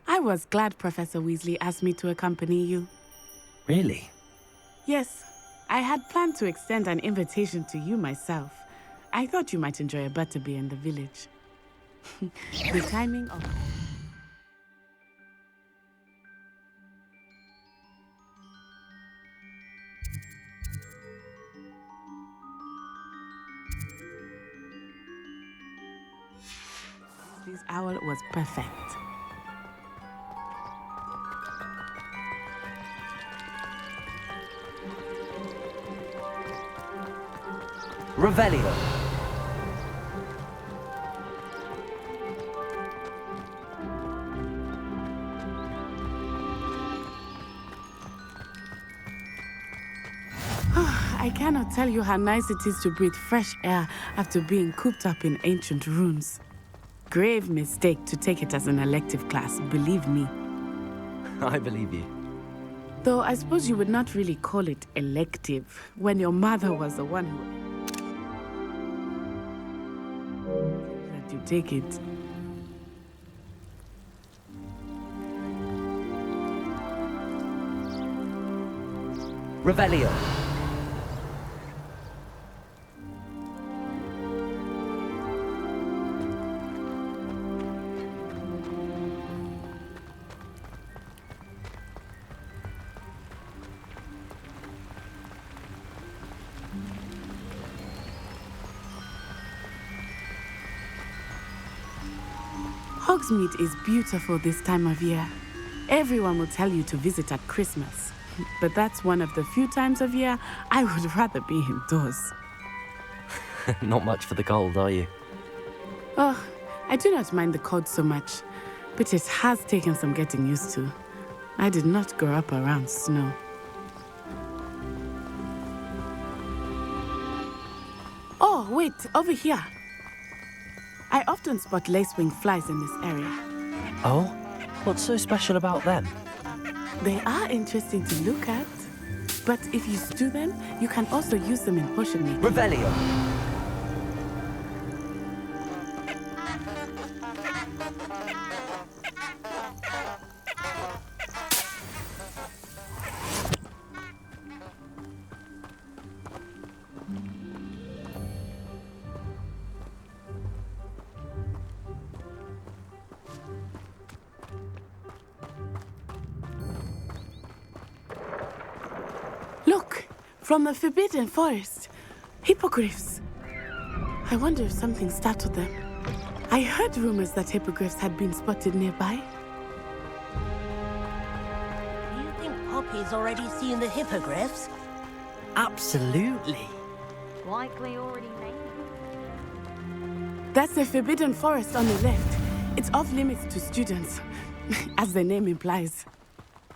I was glad Professor Weasley asked me to accompany you. Really? Yes, I had planned to extend an invitation to you myself. I thought you might enjoy a butterbeer in the village. The timing of... This owl was perfect. Revelio. I cannot tell you how nice it is to breathe fresh air after being cooped up in ancient ruins. Grave mistake to take it as an elective class, believe me. I believe you. Though I suppose you would not really call it elective when your mother was the one who... that you take it. Revelio. Hogsmeade is beautiful this time of year. Everyone will tell you to visit at Christmas. But that's one of the few times of year I would rather be indoors. Not much for the cold, are you? Oh, I do not mind the cold so much, but it has taken some getting used to. I did not grow up around snow. Oh, wait, over here. I often spot lacewing flies in this area. Oh? What's so special about them? They are interesting to look at. But if you stew them, you can also use them in potion making. Revelio. Look, from the Forbidden Forest. Hippogriffs. I wonder if something startled them. I heard rumors that hippogriffs had been spotted nearby. Do you think Poppy's already seen the hippogriffs? Absolutely. Likely already made. That's the Forbidden Forest on the left. It's off limits to students, as the name implies.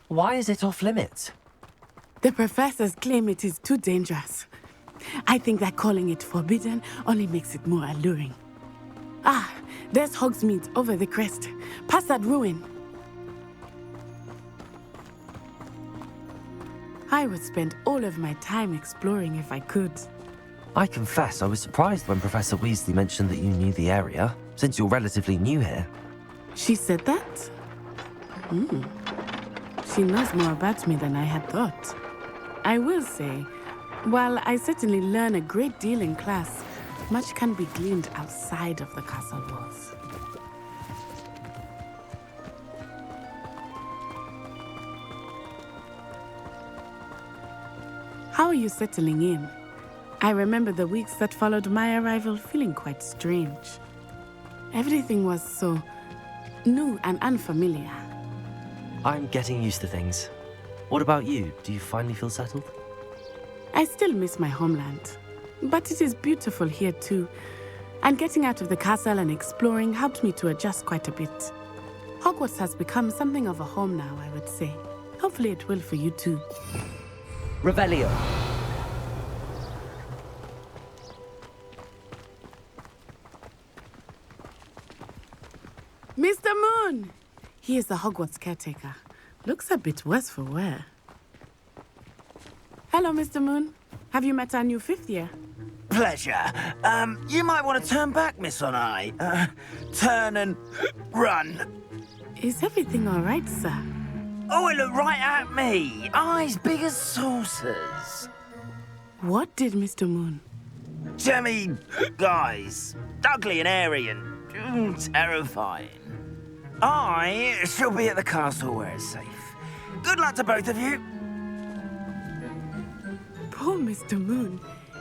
Why is it off limits? The professors claim it is too dangerous. I think that calling it forbidden only makes it more alluring. Ah, there's Hogsmeade over the crest, past that ruin. I would spend all of my time exploring if I could. I confess I was surprised when Professor Weasley mentioned that you knew the area, since you're relatively new here. She said that? Hmm. She knows more about me than I had thought. I will say, while I certainly learn a great deal in class, much can be gleaned outside of the castle walls. How are you settling in? I remember the weeks that followed my arrival feeling quite strange. Everything was so new and unfamiliar. I'm getting used to things. What about you? Do you finally feel settled? I still miss my homeland, but it is beautiful here too. And getting out of the castle and exploring helped me to adjust quite a bit. Hogwarts has become something of a home now, I would say. Hopefully it will for you too. Revelio. Mr. Moon! He is the Hogwarts caretaker. Looks a bit worse for wear. Hello, Mr. Moon. Have you met our new 5th year? Pleasure. You might want to turn back, Miss Onai. Turn and run. Is everything all right, sir? Oh, it looked right at me. Eyes big as saucers. What did Mr. Moon? Jemmy, guys. Ugly and airy and terrifying. I shall be at the castle where it's safe. Good luck to both of you. Poor Mr. Moon.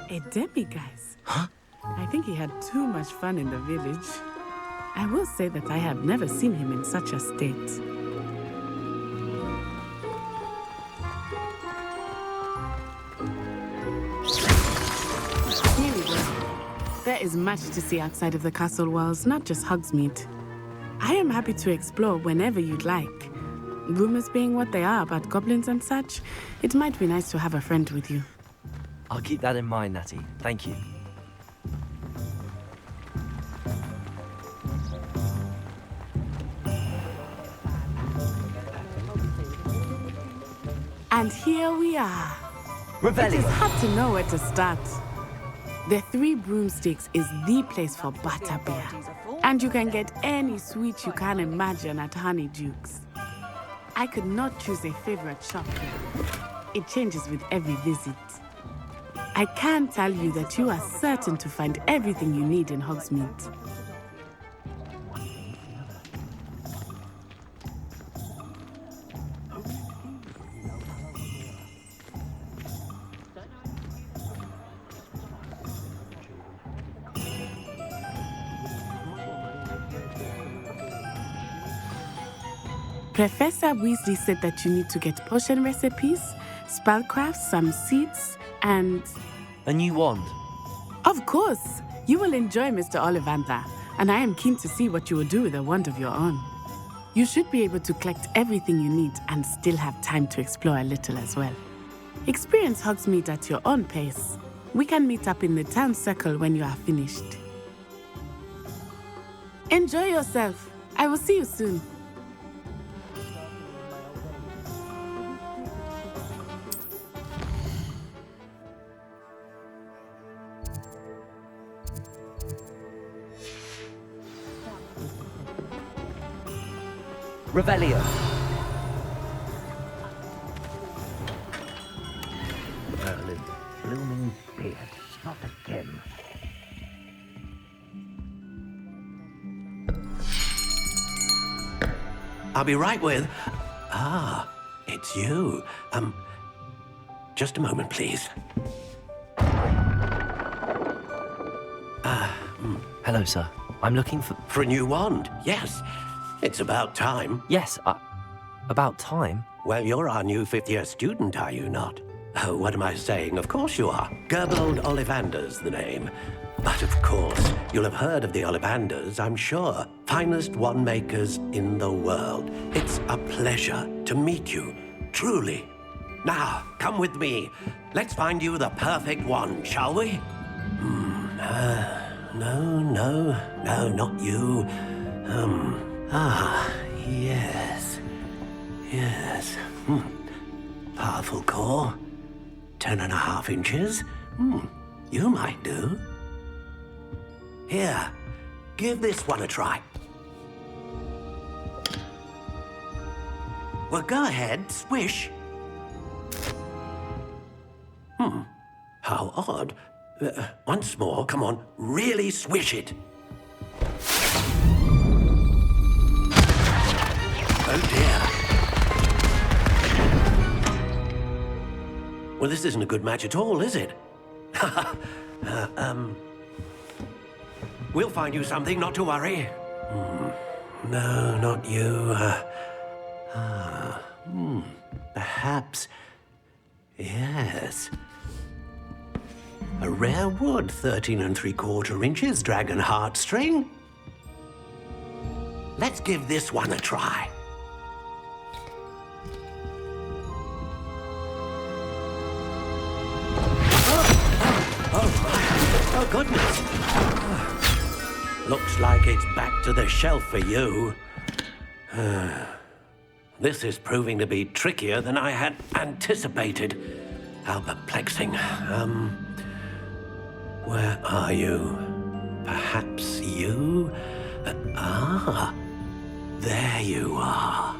A demi-guise. Huh? I think he had too much fun in the village. I will say that I have never seen him in such a state. Here we go. There is much to see outside of the castle walls, not just Hogsmeade. I am happy to explore whenever you'd like. Rumors being what they are about goblins and such, it might be nice to have a friend with you. I'll keep that in mind, Natty. Thank you. And here we are. Revelio. It is hard to know where to start. The Three Broomsticks is the place for butterbeer. And you can get any sweet you can imagine at Honeydukes. I could not choose a favorite shop here. It changes with every visit. I can tell you that you are certain to find everything you need in Hogsmeade. Professor Weasley said that you need to get potion recipes, spellcraft, some seeds, and... A new wand? Of course! You will enjoy Mr. Ollivander, and I am keen to see what you will do with a wand of your own. You should be able to collect everything you need and still have time to explore a little as well. Experience Hogsmeade at your own pace. We can meet up in the town circle when you are finished. Enjoy yourself. I will see you soon. Revelio. Merlin, blooming beard, not again. I'll be right with... Ah, it's you. Just a moment, please. Hello, sir. I'm looking for... For a new wand, yes. It's about time. Yes, about time? Well, you're our new 5th-year student, are you not? Oh, what am I saying? Of course you are. Gerbold Ollivander's the name. But of course, you'll have heard of the Ollivanders, I'm sure. Finest wand makers in the world. It's a pleasure to meet you, truly. Now, come with me. Let's find you the perfect wand, shall we? No, not you. Yes. Powerful core. 10.5 inches. You might do. Here, give this one a try. Well, go ahead, swish. How odd. Once more, come on, really swish it. Oh dear. Well, this isn't a good match at all, is it? We'll find you something, not to worry. No, not you. Perhaps. Yes. A rare wood, 13 3/4 inches, dragon heartstring. Let's give this one a try. Oh, goodness. Looks like it's back to the shelf for you. This is proving to be trickier than I had anticipated. How perplexing. Where are you? Perhaps you? There you are.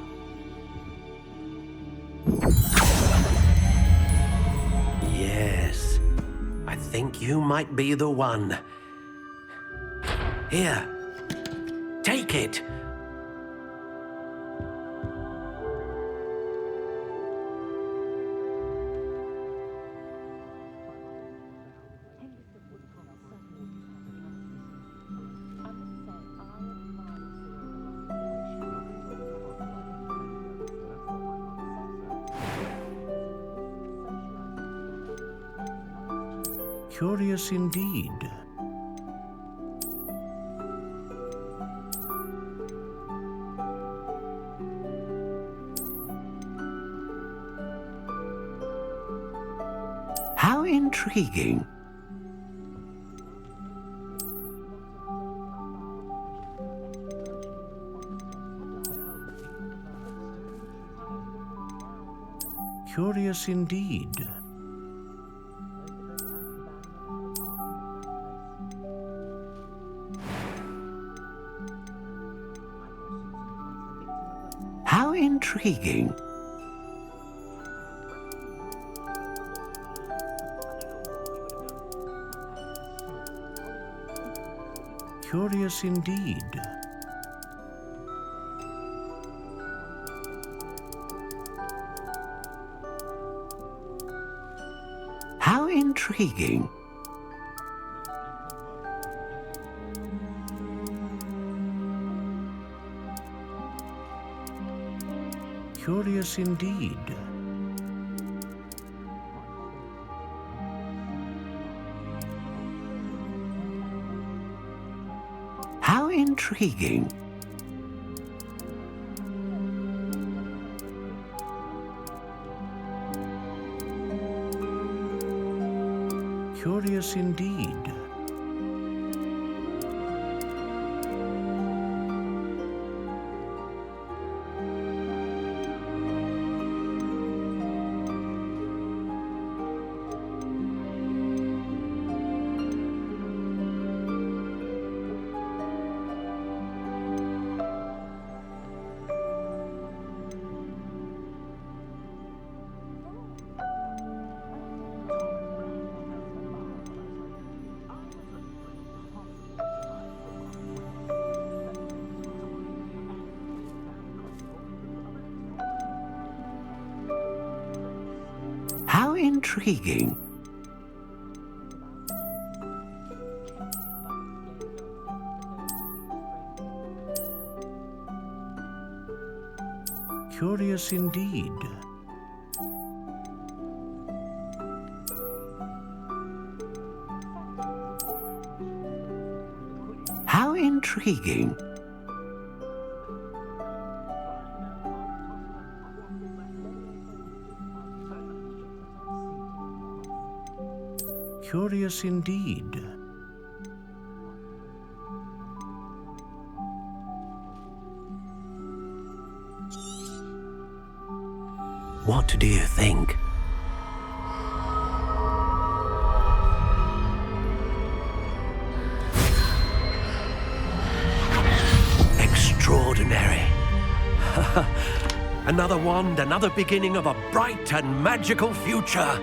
Yes, I think you might be the one. Here, take it. Curious indeed. How intriguing. Curious indeed. How intriguing. Curious indeed. How intriguing. Curious indeed. How intriguing. Curious indeed. How intriguing. Curious indeed. How intriguing. Curious indeed. What do you think? Another wand, another beginning of a bright and magical future.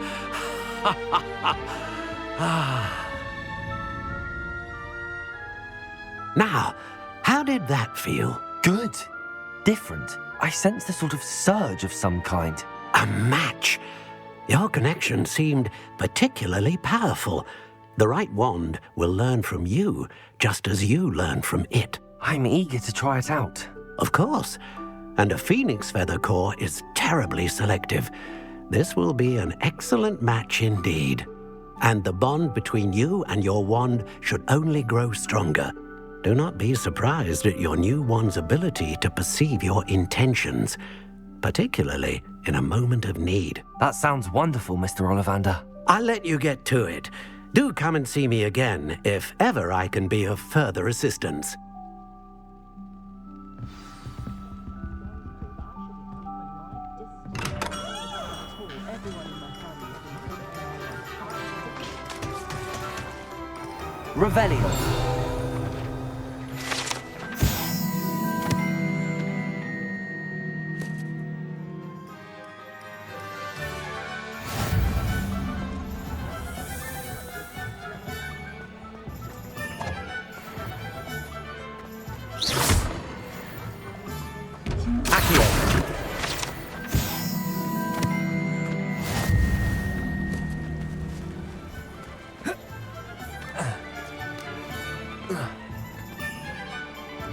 Now, how did that feel? Good. Different. I sensed a sort of surge of some kind. A match. Your connection seemed particularly powerful. The right wand will learn from you, just as you learn from it. I'm eager to try it out. Of course. And a phoenix feather core is terribly selective. This will be an excellent match indeed. And the bond between you and your wand should only grow stronger. Do not be surprised at your new wand's ability to perceive your intentions, particularly in a moment of need. That sounds wonderful, Mr. Ollivander. I'll let you get to it. Do come and see me again if ever I can be of further assistance. Revelio.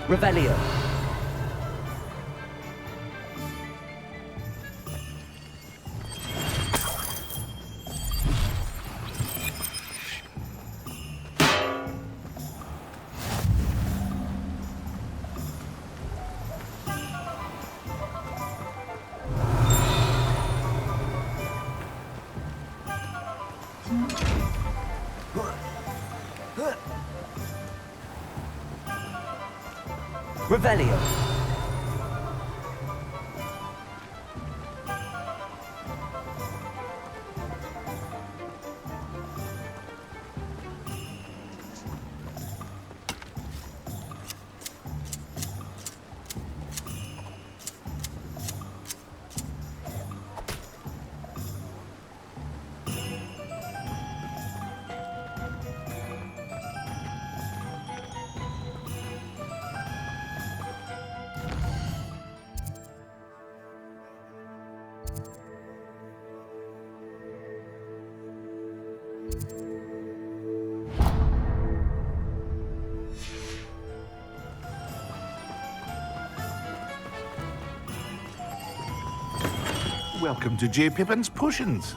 Revelio. Revelio. Welcome to J. Pippin's Potions.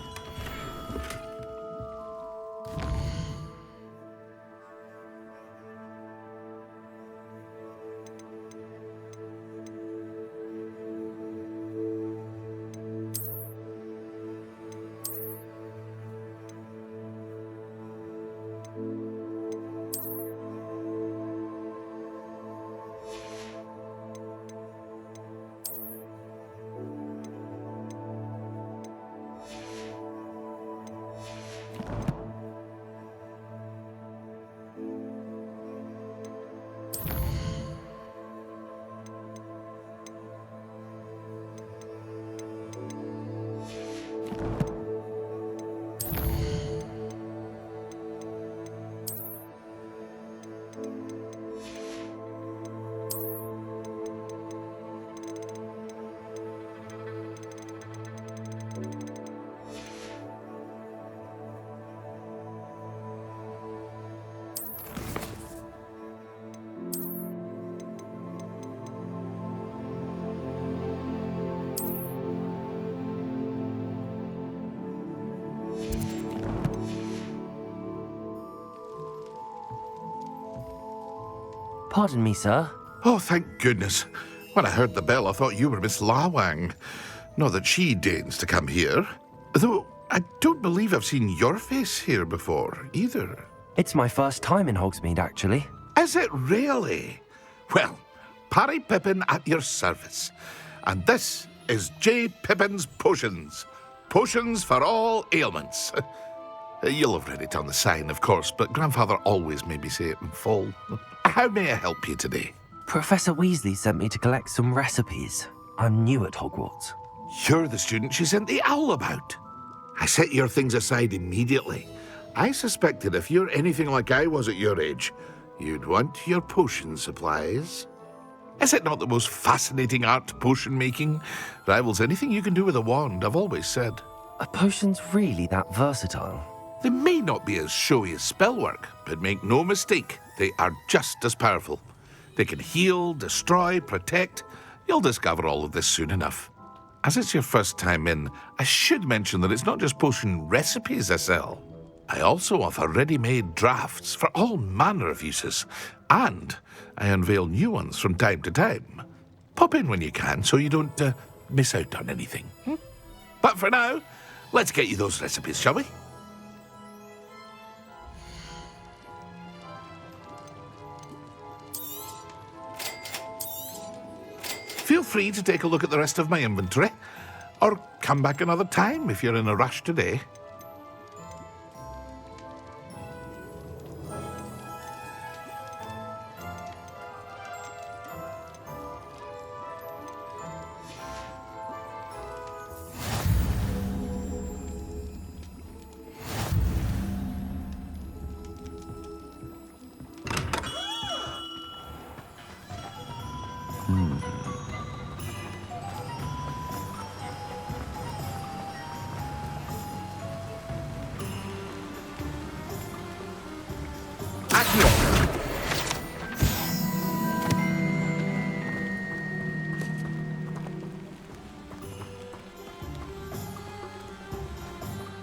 Pardon me, sir. Oh, thank goodness. When I heard the bell, I thought you were Miss Lawang. Not that she deigns to come here. Though, I don't believe I've seen your face here before, either. It's my first time in Hogsmeade, actually. Is it really? Well, Parry Pippin at your service. And this is J. Pippin's Potions. Potions for all ailments. You'll have read it on the sign, of course, but Grandfather always made me say it in full. How may I help you today? Professor Weasley sent me to collect some recipes. I'm new at Hogwarts. You're the student she sent the owl about. I set your things aside immediately. I suspected if you're anything like I was at your age, you'd want your potion supplies. Is it not the most fascinating art, potion making? Rivals anything you can do with a wand, I've always said. Are potions really that versatile? They may not be as showy as spellwork, but make no mistake, they are just as powerful. They can heal, destroy, protect. You'll discover all of this soon enough. As it's your first time in, I should mention that it's not just potion recipes I sell. I also offer ready-made drafts for all manner of uses, and I unveil new ones from time to time. Pop in when you can so you don't miss out on anything. But for now, let's get you those recipes, shall we? Feel free to take a look at the rest of my inventory, or come back another time if you're in a rush today.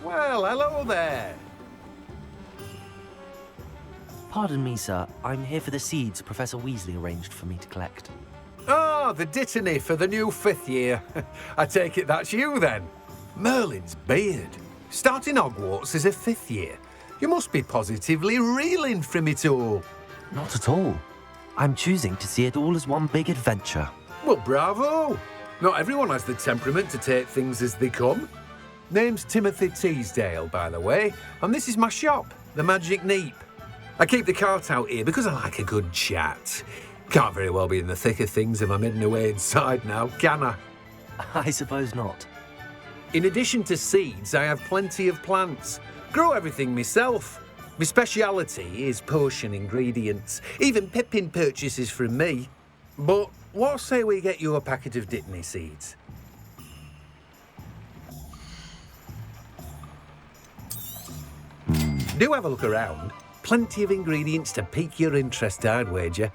Well, hello there. Pardon me, sir. I'm here for the seeds Professor Weasley arranged for me to collect. Oh, the dittany for the new 5th year. I take it that's you then. Merlin's beard. Starting Hogwarts as a 5th year. You must be positively reeling from it all. Not at all. I'm choosing to see it all as one big adventure. Well, bravo. Not everyone has the temperament to take things as they come. Name's Timothy Teasdale, by the way, and this is my shop, the Magic Neep. I keep the cart out here because I like a good chat. Can't very well be in the thick of things if I'm hidden away inside now, can I? I suppose not. In addition to seeds, I have plenty of plants. Grow everything myself. My speciality is potion ingredients. Even Pippin purchases from me. But what say we get you a packet of Dittany seeds? Do have a look around. Plenty of ingredients to pique your interest, I'd wager.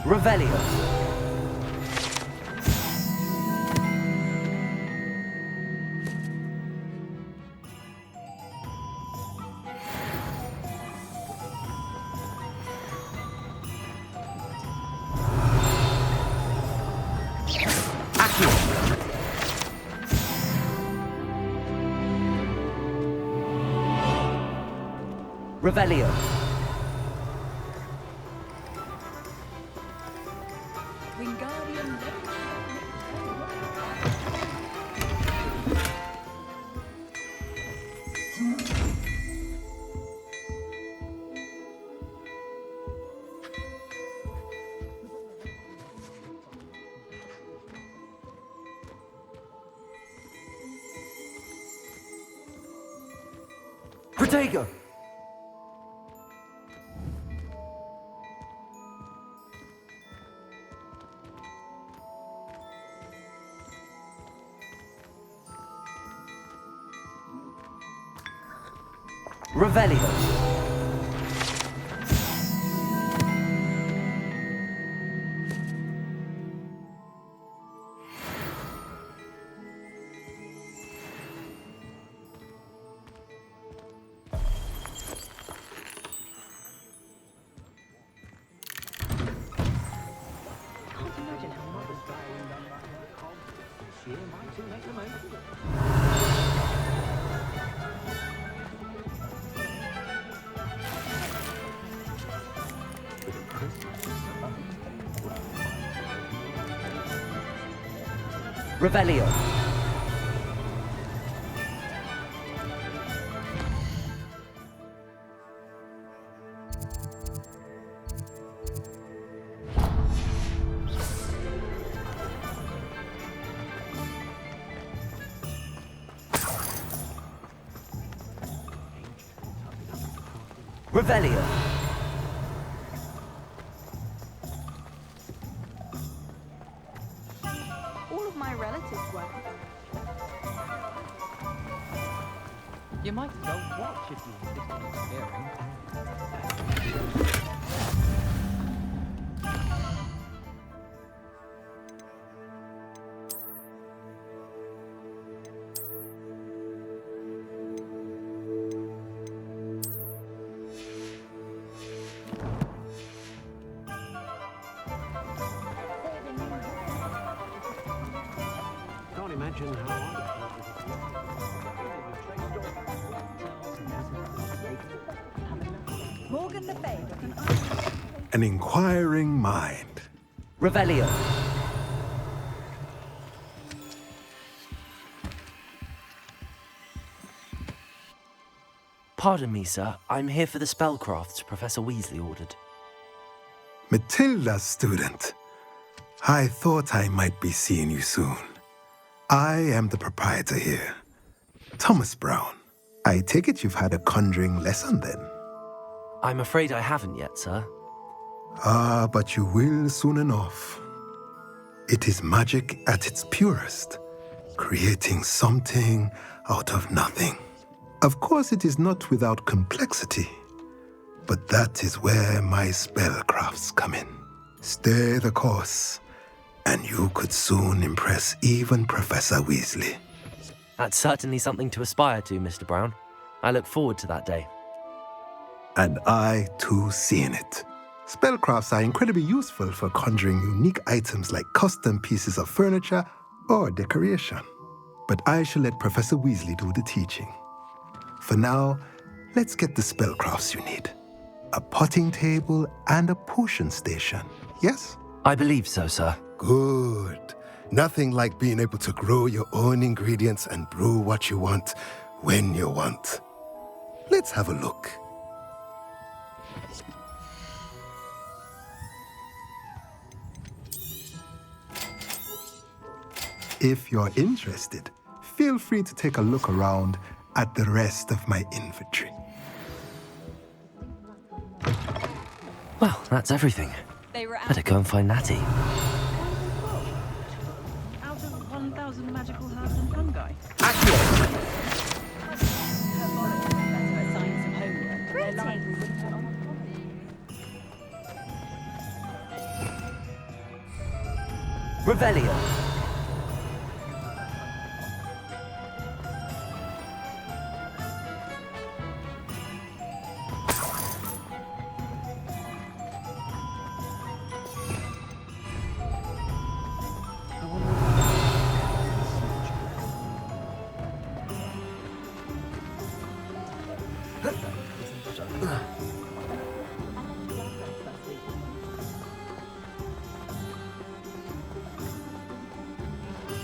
Revelio. Revelio. Protego! Revelio. year might too make the most of it. Revelio. Revelio. All of my relatives were. You might as well watch if you insist on interfering. Can't imagine how I Morgan Le Fay, can An inquiring mind. Revelio. Pardon me, sir. I'm here for the spellcrafts Professor Weasley ordered. Matilda's student. I thought I might be seeing you soon. I am the proprietor here, Thomas Brown. I take it you've had a conjuring lesson then? I'm afraid I haven't yet, sir. Ah, but you will soon enough. It is magic at its purest, creating something out of nothing. Of course, it is not without complexity, but that is where my spellcrafts come in. Stay the course, and you could soon impress even Professor Weasley. That's certainly something to aspire to, Mr. Brown. I look forward to that day. And I, too, seeing it. Spellcrafts are incredibly useful for conjuring unique items like custom pieces of furniture or decoration. But I shall let Professor Weasley do the teaching. For now, let's get the spellcrafts you need. A potting table and a potion station, yes? I believe so, sir. Good. Nothing like being able to grow your own ingredients and brew what you want when you want. Let's have a look. If you're interested, feel free to take a look around at the rest of my inventory. Well, that's everything. They were Better go and find Natty. out of 1,000 magical herbs and fungi. Revelio.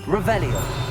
Revelio.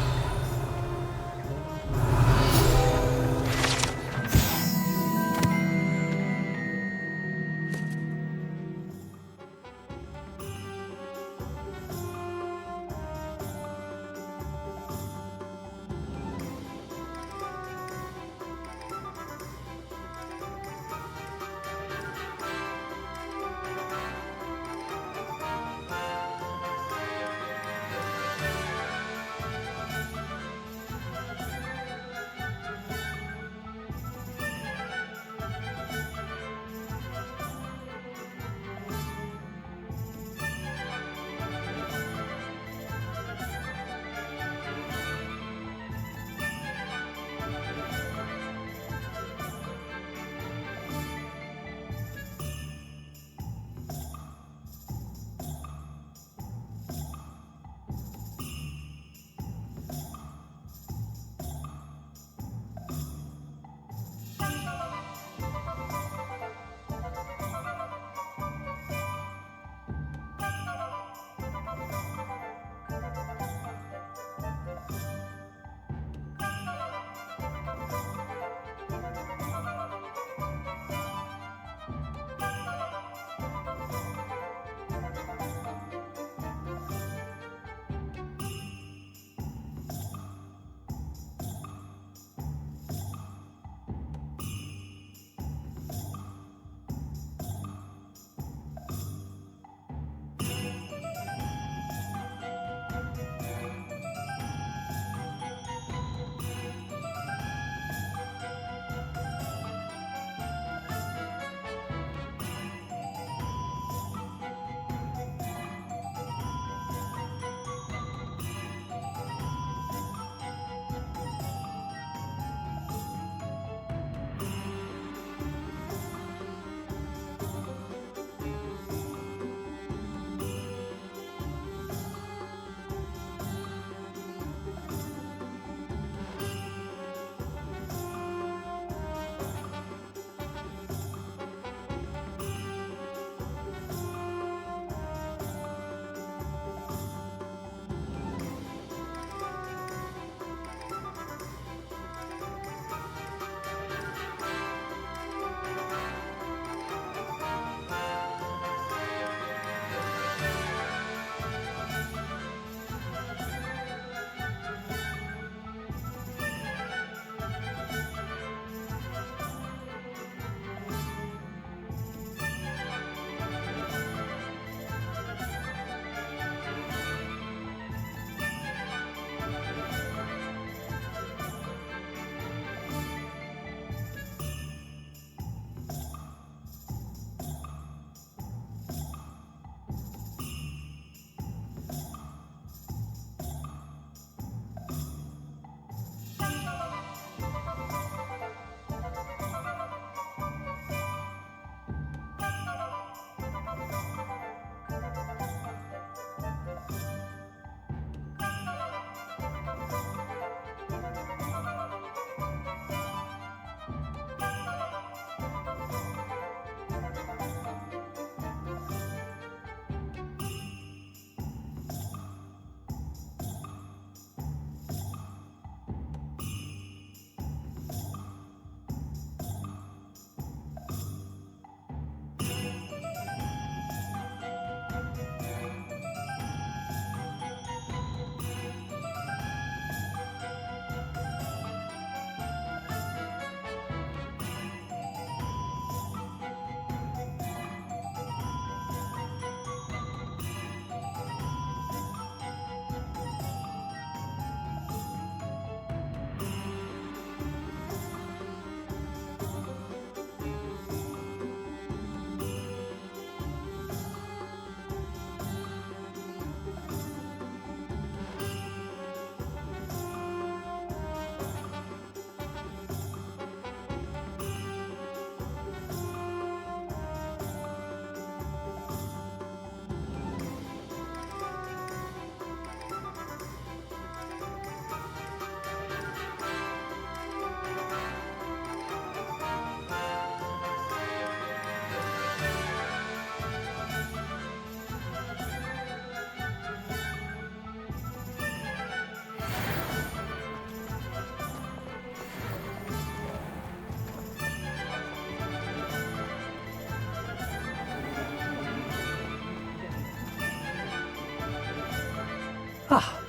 Ah,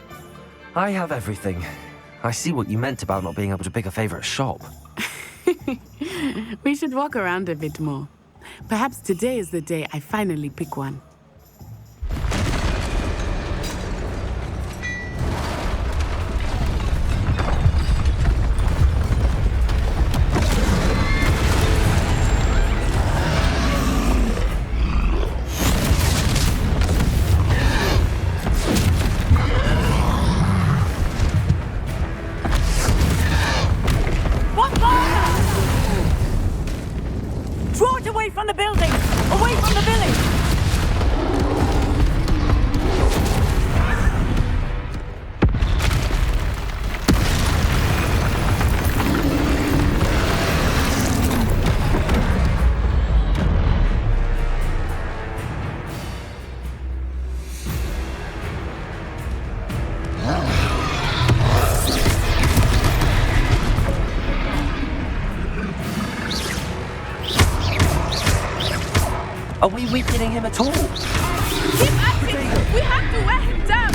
I have everything. I see what you meant about not being able to pick a favorite shop. We should walk around a bit more. Perhaps today is the day I finally pick one. Draw it away from the building! Away from the village! Are we weakening him at all? Keep at it! We have to wear him down!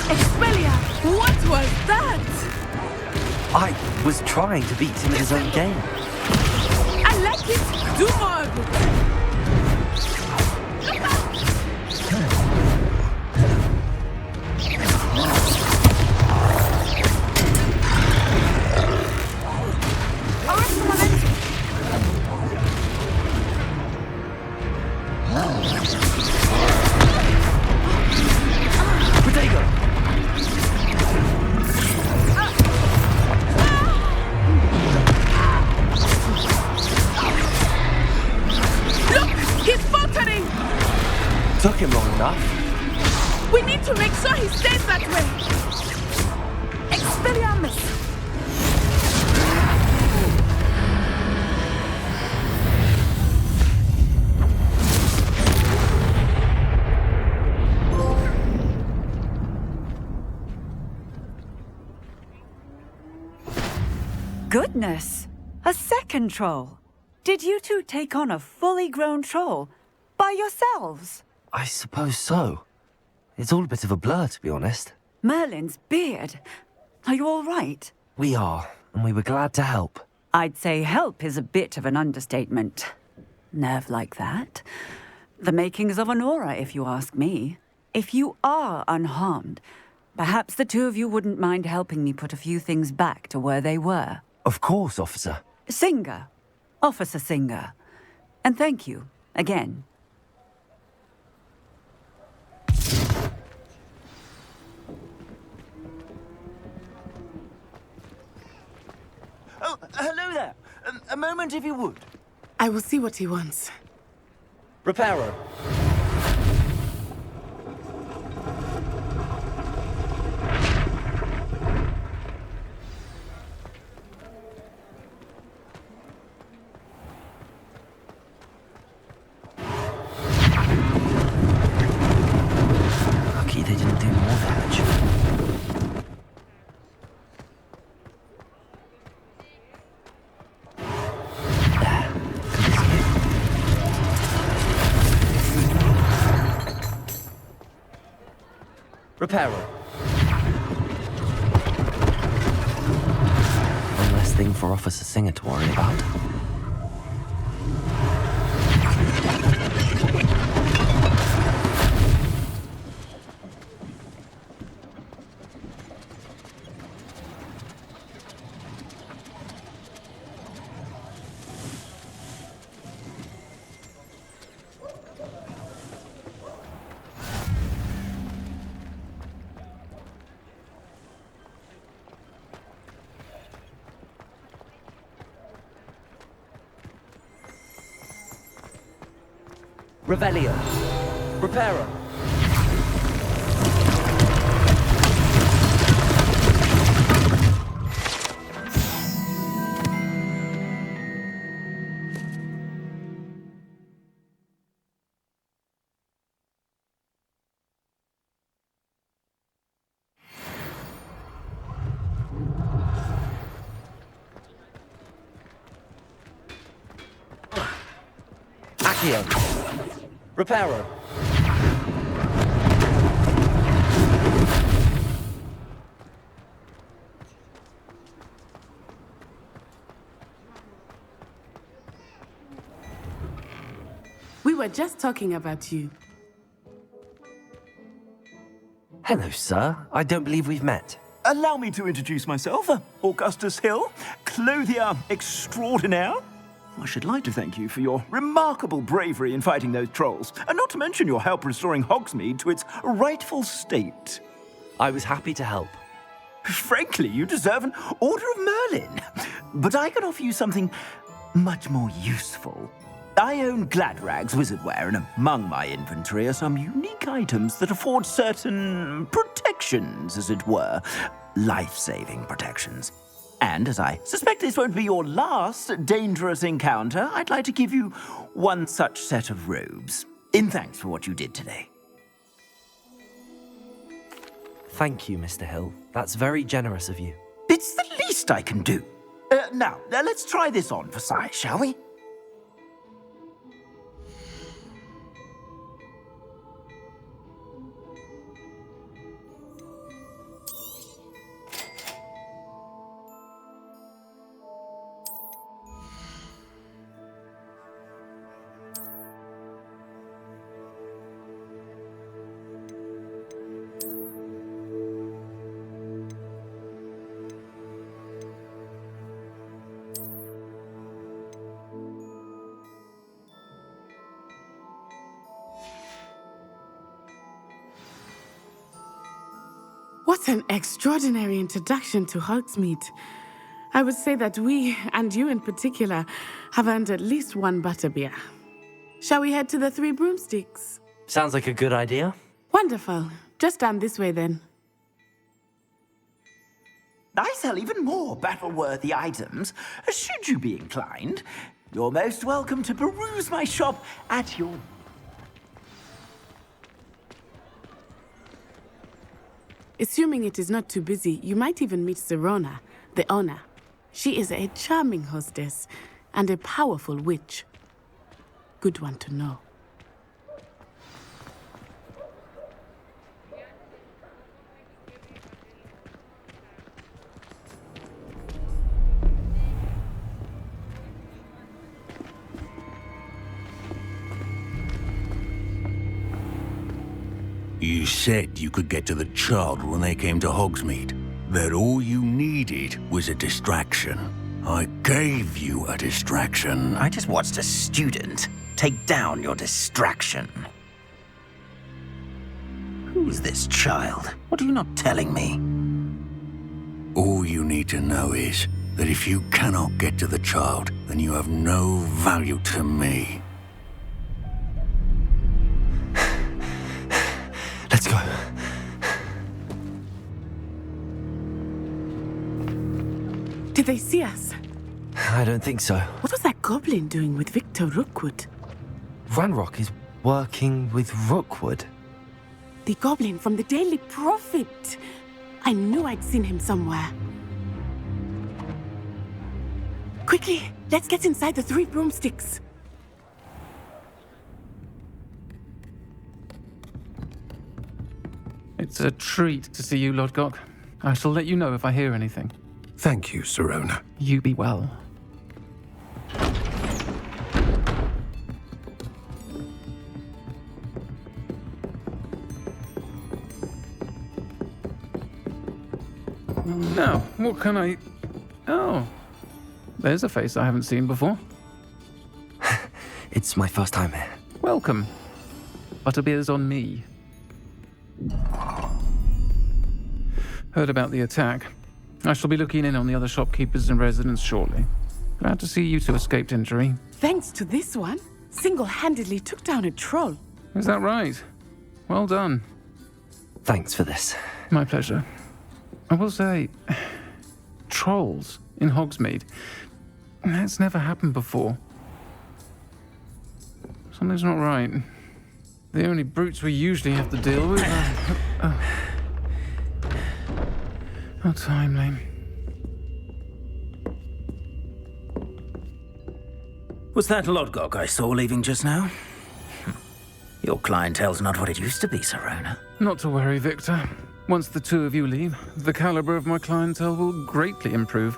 Expelia! What was that? I was trying to beat him in his own game. I like it! Do more of it! Took him long enough. We need to make sure he stays that way. Expelliarmus! Goodness! A second troll! Did you two take on a fully grown troll by yourselves? I suppose so. It's all a bit of a blur, to be honest. Merlin's beard. Are you all right? We are, and we were glad to help. I'd say help is a bit of an understatement. Nerve like that. The makings of an aura, if you ask me. If you are unharmed, perhaps the two of you wouldn't mind helping me put a few things back to where they were. Of course, officer. Singer. Officer Singer. And thank you, again. Oh, hello there. A moment, if you would. I will see what he wants. Reparo. Lucky they didn't do more damage. Reparo. One less thing for Officer Singer to worry about. Revelio. Reparo. Accio. Reparo. We were just talking about you. Hello, sir. I don't believe we've met. Allow me to introduce myself, Augustus Hill, clothier extraordinaire. I should like to thank you for your remarkable bravery in fighting those trolls, and not to mention your help restoring Hogsmeade to its rightful state. I was happy to help. Frankly, you deserve an Order of Merlin. But I can offer you something much more useful. I own Gladrag's wizardware, and among my inventory are some unique items that afford certain protections, as it were. Life-saving protections. And as I suspect this won't be your last dangerous encounter, I'd like to give you one such set of robes, in thanks for what you did today. Thank you, Mr. Hill. That's very generous of you. It's the least I can do. Now, let's try this on for size, shall we? What an extraordinary introduction to Hogsmeade. I would say that we, and you in particular, have earned at least one butterbeer. Shall we head to the Three Broomsticks? Sounds like a good idea. Wonderful. Just down this way then. I sell even more battle-worthy items. Should you be inclined, you're most welcome to peruse my shop at your... Assuming it is not too busy, you might even meet Serona, the owner. She is a charming hostess and a powerful witch. Good one to know. You said you could get to the child when they came to Hogsmeade. That all you needed was a distraction. I gave you a distraction. I just watched a student take down your distraction. Who's this child? What are you not telling me? All you need to know is that if you cannot get to the child, then you have no value to me. Let's go. Did they see us? I don't think so. What was that goblin doing with Victor Rookwood? Ranrock is working with Rookwood. The goblin from the Daily Prophet. I knew I'd seen him somewhere. Quickly, let's get inside the Three Broomsticks. It's a treat to see you, Lodgok. I shall let you know if I hear anything. Thank you, Serona. You be well. Now, what can I... Oh, there's a face I haven't seen before. It's my first time here. Welcome. Butterbeer's on me. Heard about the attack. I shall be looking in on the other shopkeepers and residents shortly. Glad to see you two escaped injury. Thanks to this one, single-handedly took down a troll. Is that right? Well done. Thanks for this. My pleasure. I will say, trolls in Hogsmeade. That's never happened before. Something's not right. The only brutes we usually have to deal with are... How timely. Was that Lodgok I saw leaving just now? Your clientele's not what it used to be, Serona. Not to worry, Victor. Once the two of you leave, the caliber of my clientele will greatly improve.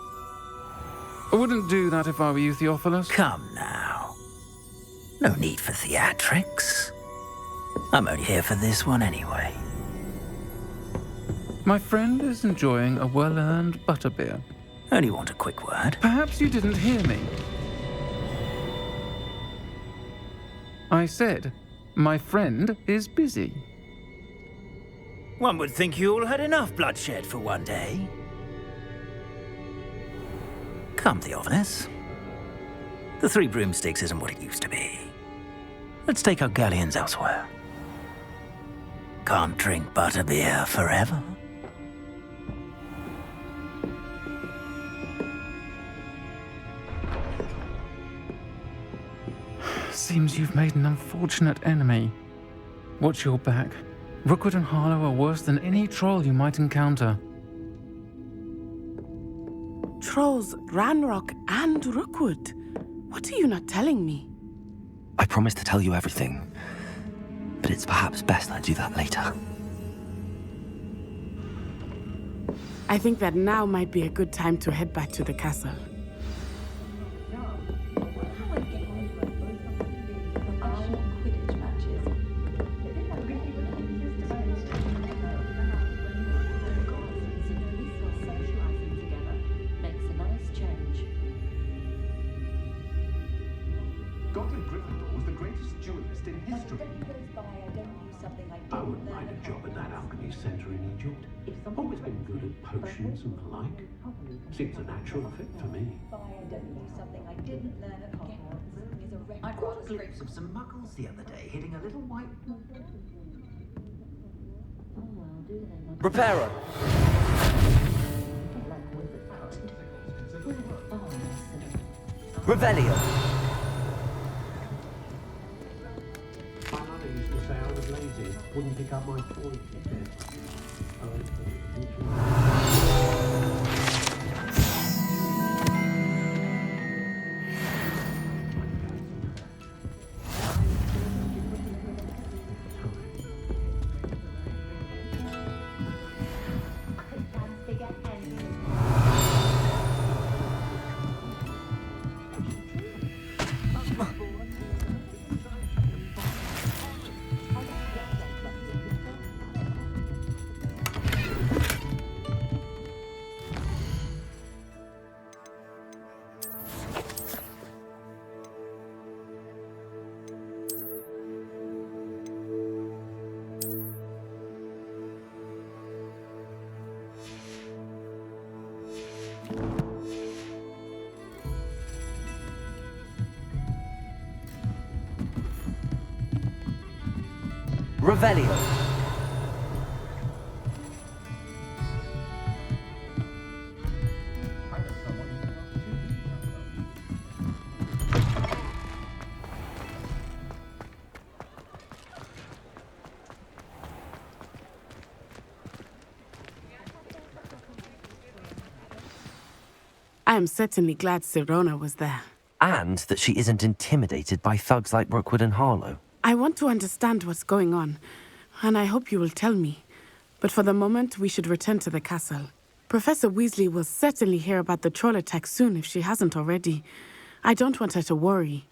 I wouldn't do that if I were you, Theophilus. Come now. No need for theatrics. I'm only here for this one anyway. My friend is enjoying a well-earned butterbeer. Only want a quick word. Perhaps you didn't hear me. I said, my friend is busy. One would think you all had enough bloodshed for one day. Come, Theophilus. The Three Broomsticks isn't what it used to be. Let's take our galleons elsewhere. Can't drink butterbeer forever. Seems you've made an unfortunate enemy. Watch your back. Rookwood and Harlow are worse than any troll you might encounter. Trolls, Ranrock, and Rookwood. What are you not telling me? I promised to tell you everything, but it's perhaps best I do that later. I think that now might be a good time to head back to the castle. I wouldn't mind a job at that alchemy centre in Egypt. Always been good at potions and the like. Seems a natural fit for me. I caught a glimpse of some muggles the other day hitting a little white... Reparo. Revelio. My mother used to say I was lazy, wouldn't pick up my toy if you did. Revelio. I am certainly glad Serona was there. And that she isn't intimidated by thugs like Rookwood and Harlow. I want to understand what's going on, and I hope you will tell me. But for the moment, we should return to the castle. Professor Weasley will certainly hear about the troll attack soon if she hasn't already. I don't want her to worry.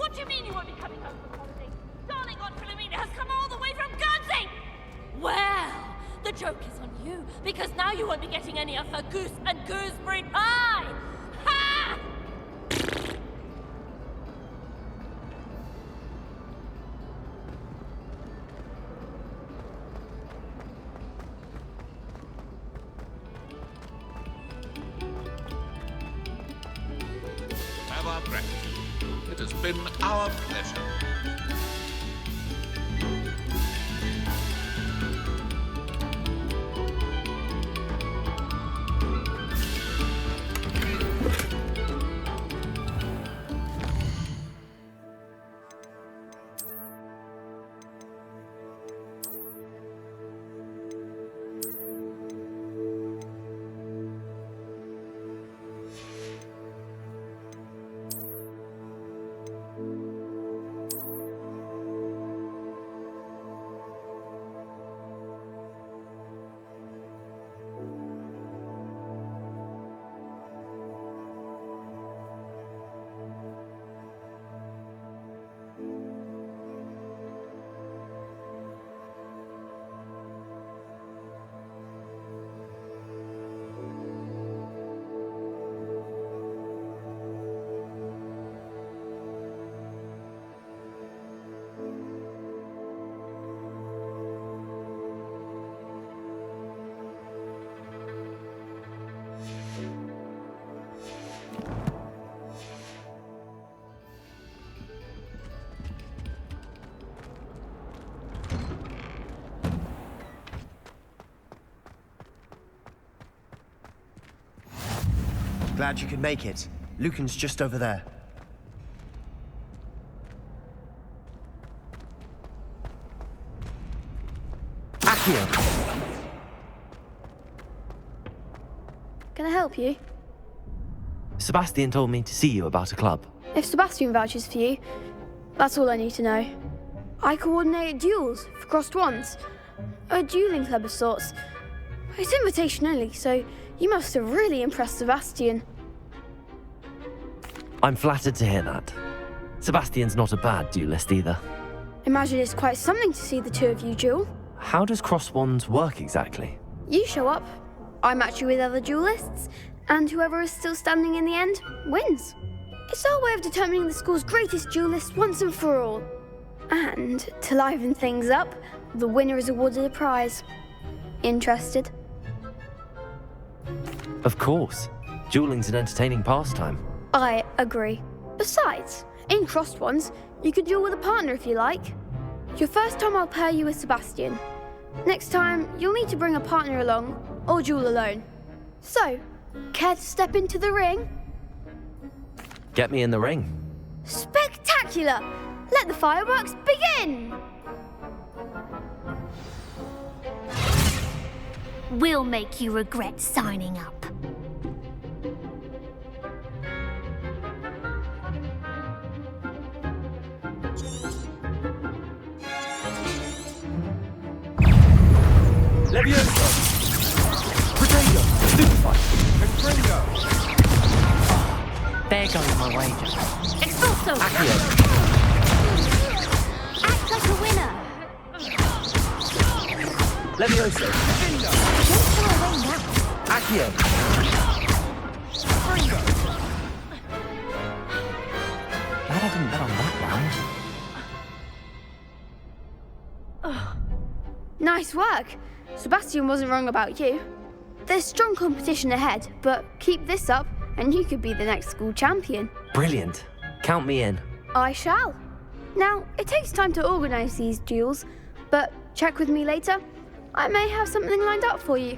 What do you mean you won't be coming home for holiday? Darling Aunt Philomena has come all the way from Guernsey! Well, the joke is on you, because now you won't be getting any of her goose and gooseberry pie! Ha! Have our gratitude. It has been our pleasure. Glad you could make it. Lucan's just over there. Accio! Can I help you? Sebastian told me to see you about a club. If Sebastian vouches for you, that's all I need to know. I coordinate duels for crossed ones. A dueling club of sorts. It's invitation only, so you must have really impressed Sebastian. I'm flattered to hear that. Sebastian's not a bad duelist either. Imagine it's quite something to see the two of you duel. How does cross wands work exactly? You show up, I match you with other duelists, and whoever is still standing in the end wins. It's our way of determining the school's greatest duelist once and for all. And to liven things up, the winner is awarded a prize. Interested? Of course. Dueling's an entertaining pastime. I agree. Besides, in crossed ones, you could duel with a partner if you like. Your first time I'll pair you with Sebastian. Next time, you'll need to bring a partner along, or duel alone. So, care to step into the ring? Get me in the ring. Spectacular! Let the fireworks begin! We'll make you regret signing up. Levioso! Potato! Superfight! Confringo! There goes my wager. Expulso! Accio! Act like a winner! Levioso! Don't throw away now. Accio! Glad I didn't bet on that round. Nice work. Sebastian wasn't wrong about you. There's strong competition ahead, but keep this up and you could be the next school champion. Brilliant. Count me in. I shall. Now, it takes time to organise these duels, but check with me later. I may have something lined up for you.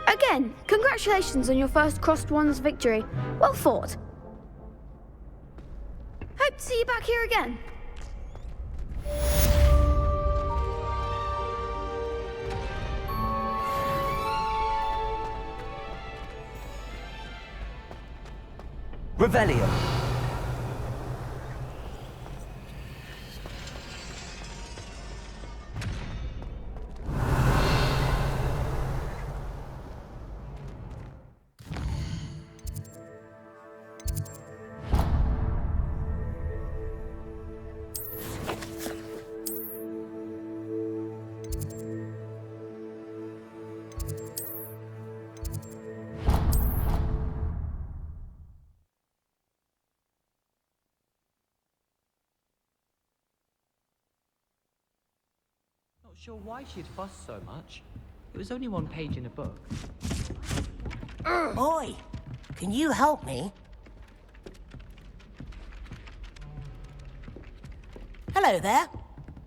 Again, congratulations on your first crossed ones victory. Well fought. Hope to see you back here again. Revelio. sure why she'd fuss so much. It was only one page in a book. Boy, can you help me? Hello there.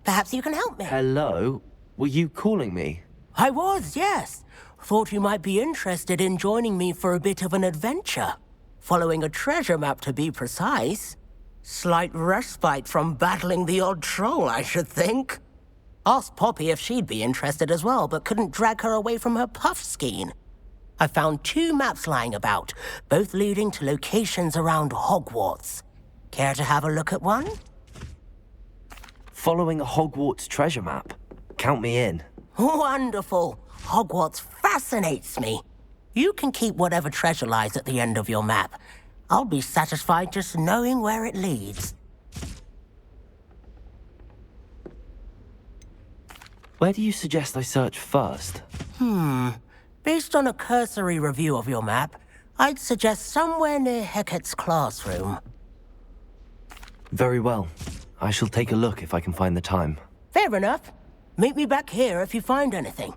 Perhaps you can help me. Hello? Were you calling me? I was, yes. Thought you might be interested in joining me for a bit of an adventure. Following a treasure map, to be precise. Slight respite from battling the odd troll, I should think. Asked Poppy if she'd be interested as well, but couldn't drag her away from her puff skein. I found 2 maps lying about, both leading to locations around Hogwarts. Care to have a look at one? Following a Hogwarts treasure map? Count me in. Wonderful. Hogwarts fascinates me. You can keep whatever treasure lies at the end of your map. I'll be satisfied just knowing where it leads. Where do you suggest I search first? Based on a cursory review of your map, I'd suggest somewhere near Hecat's classroom. Very well. I shall take a look if I can find the time. Fair enough. Meet me back here if you find anything.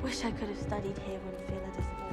Wish I could have studied here when Philidus falls.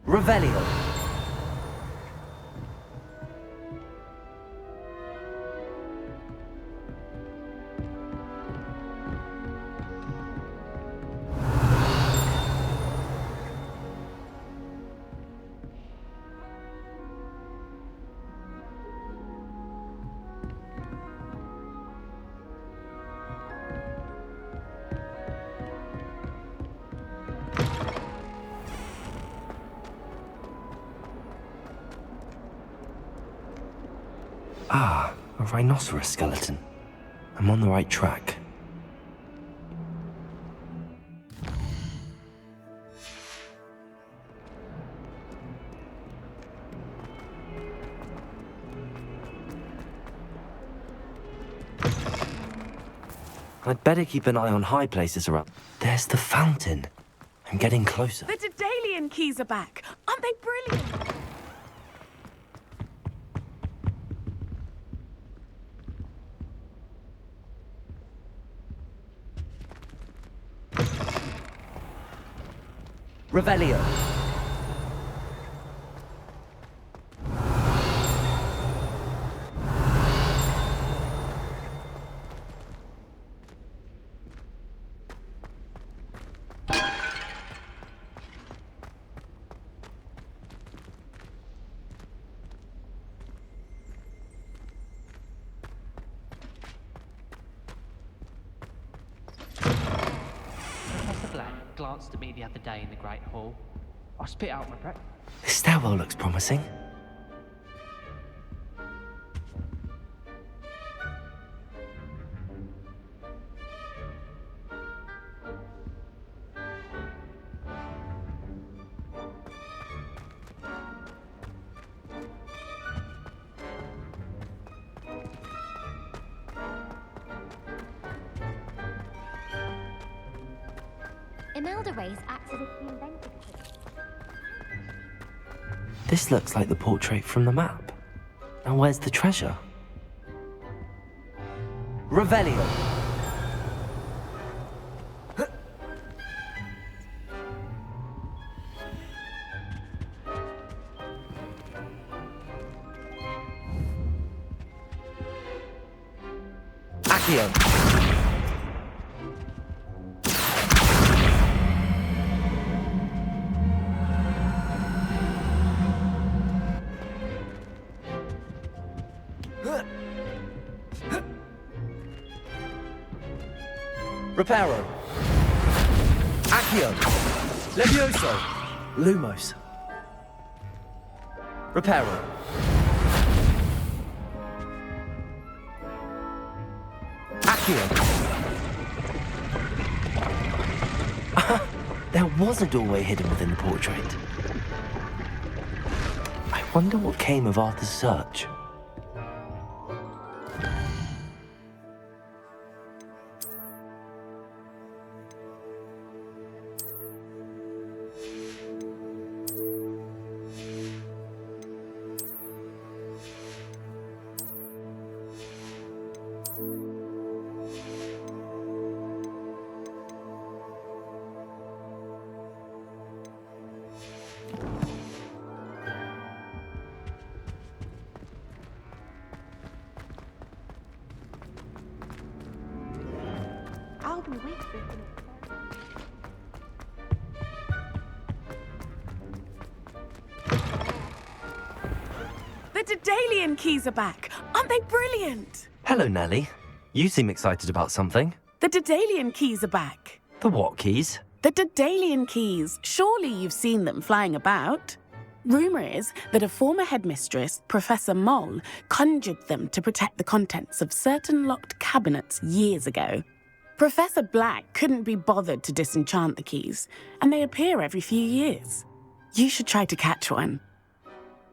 Revelio. Ah, a rhinoceros skeleton. I'm on the right track. I'd better keep an eye on high places around. There's the fountain. I'm getting closer. The Daedalian keys are back. Aren't they brilliant? Revelio. Professor Black glanced at me the other day in the Great Hall. I spit out my breath. This stairwell looks promising. Imelda Rays acted as the inventor. This looks like the portrait from the map. Now where's the treasure? Revelio. Accio. Reparo. Accio. Levioso. Lumos. Reparo. Accio. There was a doorway hidden within the portrait. I wonder what came of Arthur's search. I'll be waiting for you. The Daedalian keys are back. Aren't they brilliant? Hello, Nellie. You seem excited about something. The Daedalian keys are back. The what keys? The Daedalian keys. Surely you've seen them flying about. Rumour is that a former headmistress, Professor Moll, conjured them to protect the contents of certain locked cabinets years ago. Professor Black couldn't be bothered to disenchant the keys, and they appear every few years. You should try to catch one.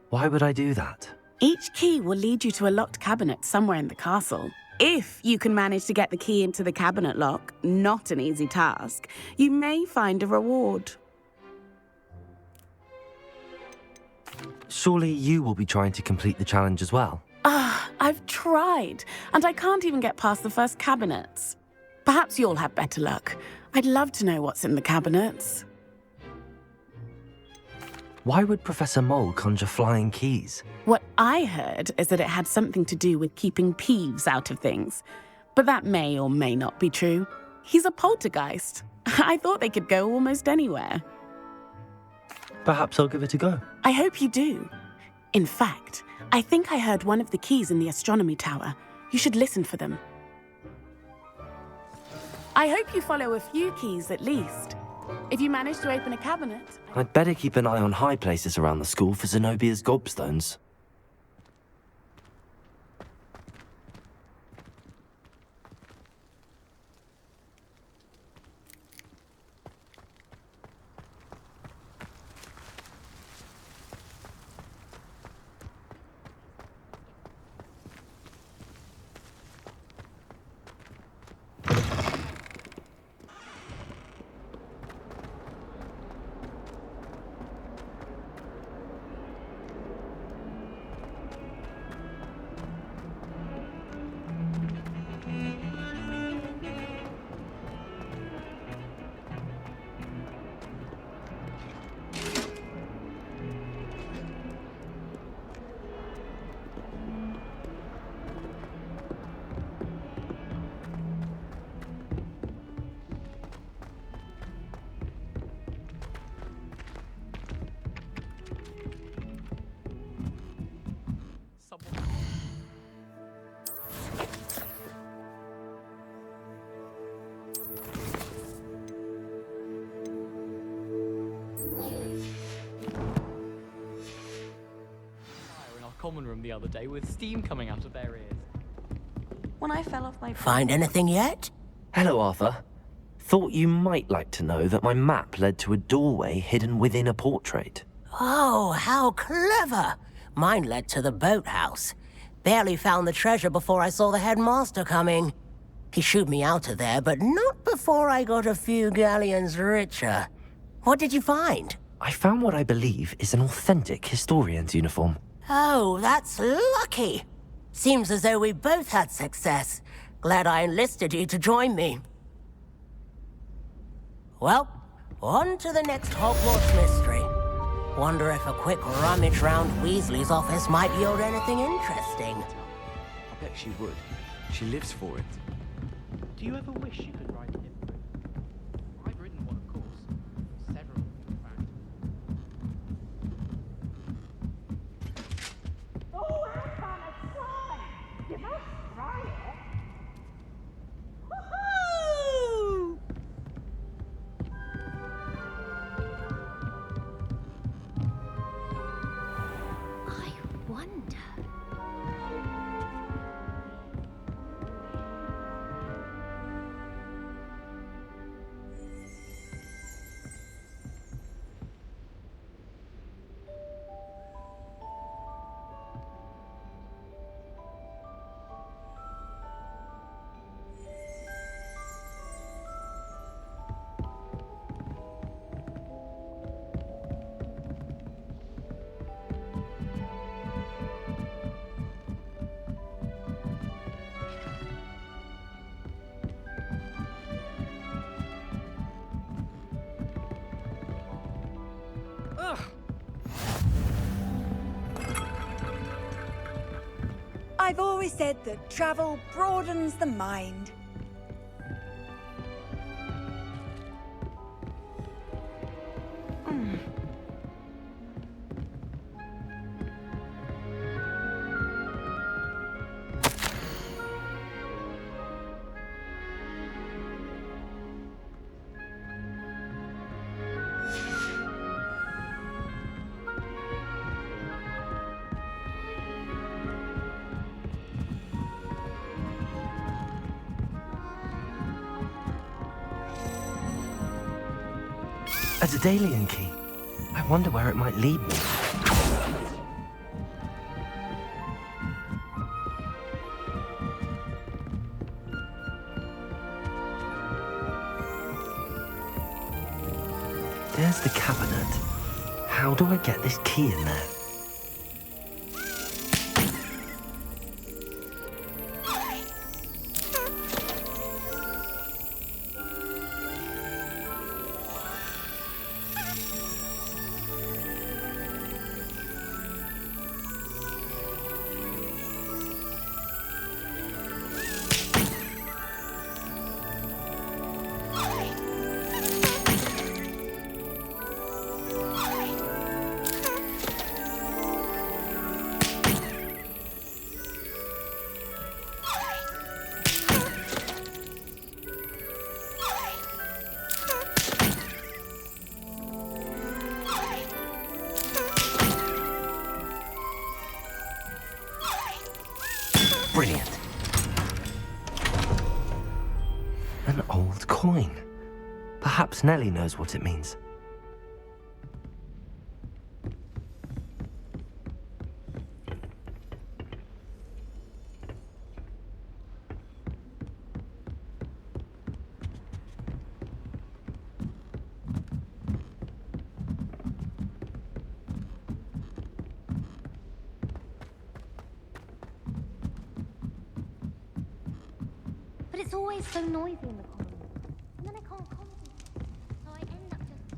Why would I do that? Each key will lead you to a locked cabinet somewhere in the castle. If you can manage to get the key into the cabinet lock, not an easy task, you may find a reward. Surely you will be trying to complete the challenge as well. I've tried, and I can't even get past the first cabinets. Perhaps you'll have better luck. I'd love to know what's in the cabinets. Why would Professor Moll conjure flying keys? What I heard is that it had something to do with keeping Peeves out of things. But that may or may not be true. He's a poltergeist. I thought they could go almost anywhere. Perhaps I'll give it a go. I hope you do. In fact, I think I heard one of the keys in the astronomy tower. You should listen for them. I hope you follow a few keys at least. If you manage to open a cabinet... I'd better keep an eye on high places around the school for Zenobia's gobstones. Common room the other day with steam coming out of their ears. When I fell off my... Find anything yet? Hello, Arthur. Thought you might like to know that my map led to a doorway hidden within a portrait. Oh, how clever! Mine led to the boathouse. Barely found the treasure before I saw the headmaster coming. He shooed me out of there, but not before I got a few galleons richer. What did you find? I found what I believe is an authentic historian's uniform. Oh, that's lucky. Seems as though we both had success. Glad I enlisted you to join me. Well, on to the next Hogwarts mystery. Wonder if a quick rummage round Weasley's office might yield anything interesting. I bet she would. She lives for it. Do you ever wish you could ride an imprint? I've ridden one, of course. Several, in fact. Oh, I found a sign! I've always said that travel broadens the mind. A Daedalian key. I wonder where it might lead me. There's the cabinet. How do I get this key in there? Brilliant. An old coin. Perhaps Nellie knows what it means. But it's always so noisy in the common room. And then I can't concentrate. So I end up just...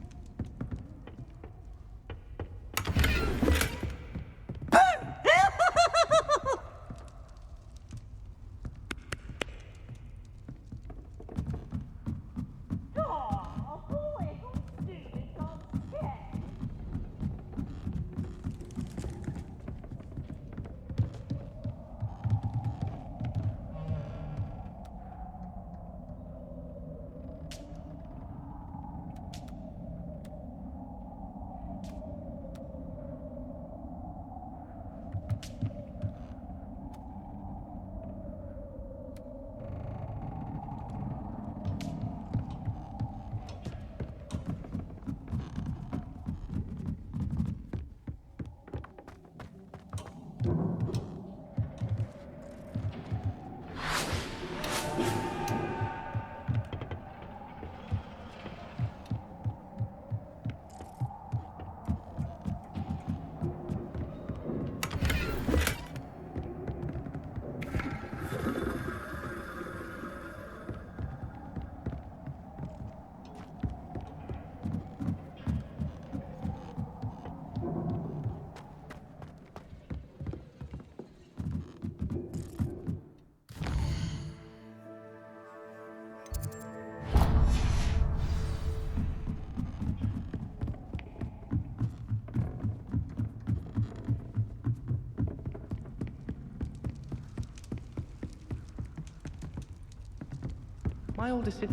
My older sister.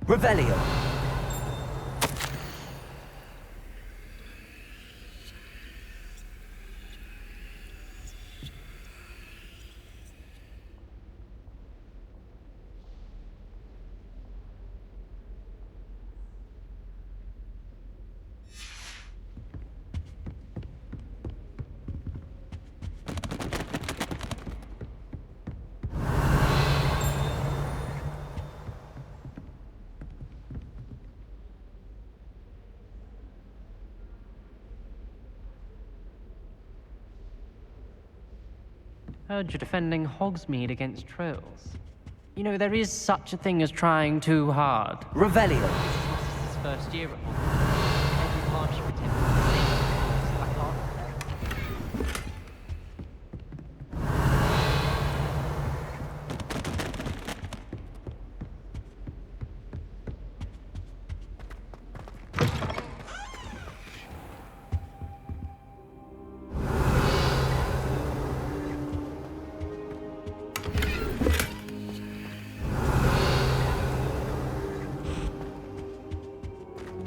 Revelio. Heard you're defending Hogsmeade against trolls. You know, there is such a thing as trying too hard. Revelio. This is his first year at Hogwarts. Every hardship attempt to save us, I can't.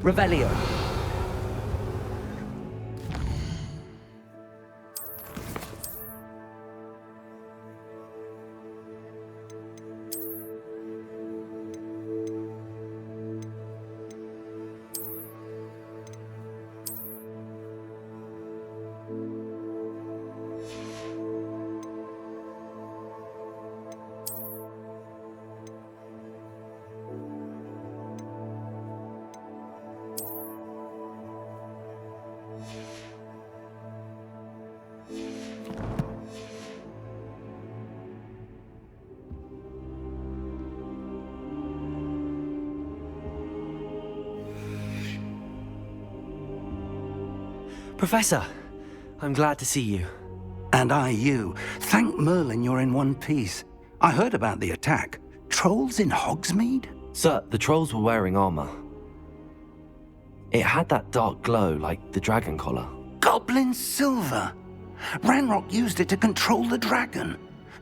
Revelio. Professor, I'm glad to see you. And I you. Thank Merlin you're in one piece. I heard about the attack. Trolls in Hogsmeade? Sir, the trolls were wearing armor. It had that dark glow like the dragon collar. Goblin silver! Ranrock used it to control the dragon.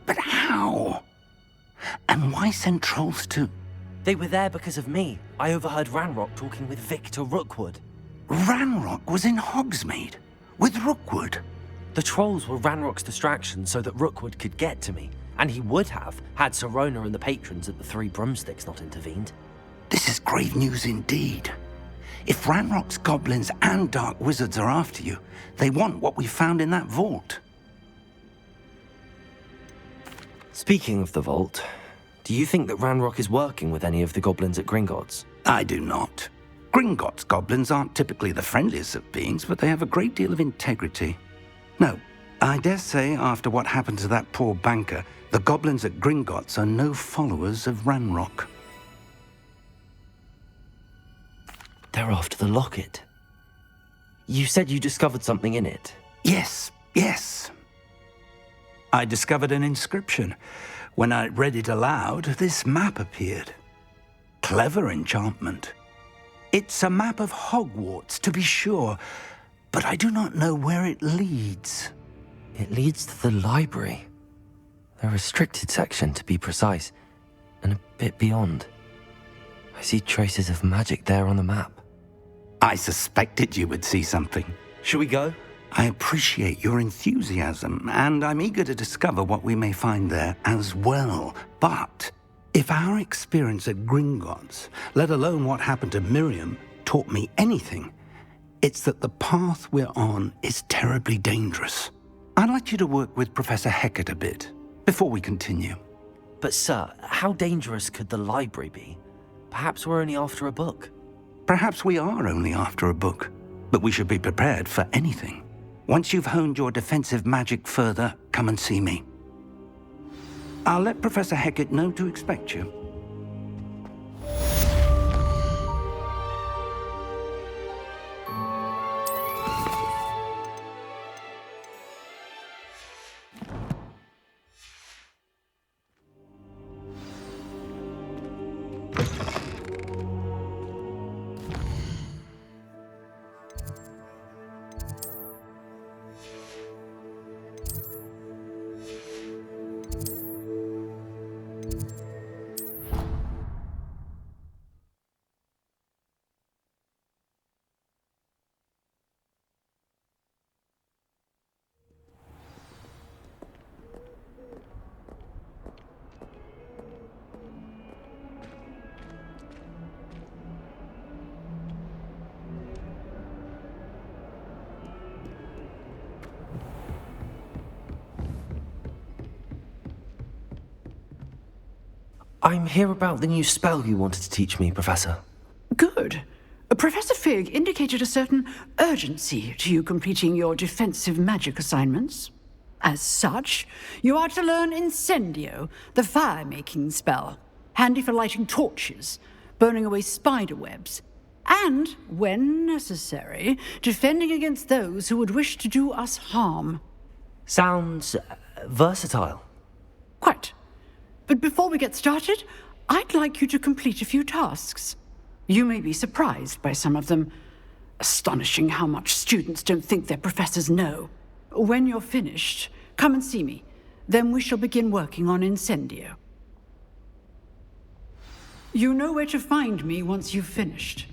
But how? And why send trolls to... They were there because of me. I overheard Ranrock talking with Victor Rookwood. Ranrock was in Hogsmeade? With Rookwood? The trolls were Ranrock's distraction so that Rookwood could get to me. And he would have, had Sirona and the patrons at the Three Broomsticks not intervened. This is grave news indeed. If Ranrock's goblins and dark wizards are after you, they want what we found in that vault. Speaking of the vault, do you think that Ranrock is working with any of the goblins at Gringotts? I do not. Gringotts goblins aren't typically the friendliest of beings, but they have a great deal of integrity. No, I dare say after what happened to that poor banker, the goblins at Gringotts are no followers of Ranrock. They're after the locket. You said you discovered something in it. Yes. I discovered an inscription. When I read it aloud, this map appeared. Clever enchantment. It's a map of Hogwarts, to be sure, but I do not know where it leads. It leads to the library. The restricted section, to be precise, and a bit beyond. I see traces of magic there on the map. I suspected you would see something. Shall we go? I appreciate your enthusiasm, and I'm eager to discover what we may find there as well. But if our experience at Gringotts, let alone what happened to Miriam, taught me anything, it's that the path we're on is terribly dangerous. I'd like you to work with Professor Hecat a bit before we continue. But sir, how dangerous could the library be? Perhaps we're only after a book. Perhaps we are only after a book, but we should be prepared for anything. Once you've honed your defensive magic further, come and see me. I'll let Professor Hecat know to expect you. I'm here about the new spell you wanted to teach me, Professor. Good. Professor Fig indicated a certain urgency to you completing your defensive magic assignments. As such, you are to learn Incendio, the fire-making spell, handy for lighting torches, burning away spider webs, and, when necessary, defending against those who would wish to do us harm. Sounds versatile. Quite. But before we get started, I'd like you to complete a few tasks. You may be surprised by some of them. Astonishing how much students don't think their professors know. When you're finished, come and see me. Then we shall begin working on Incendio. You know where to find me once you've finished.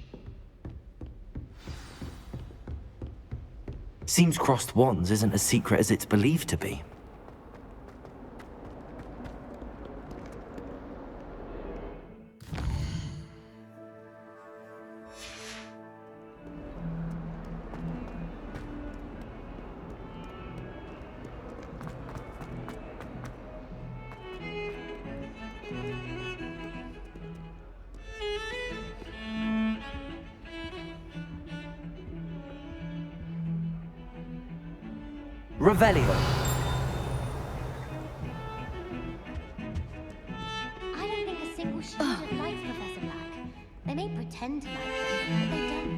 Seems crossed wands isn't as secret as it's believed to be. Revelio. I don't think a single student likes Professor Black. They may pretend to like him, but they don't.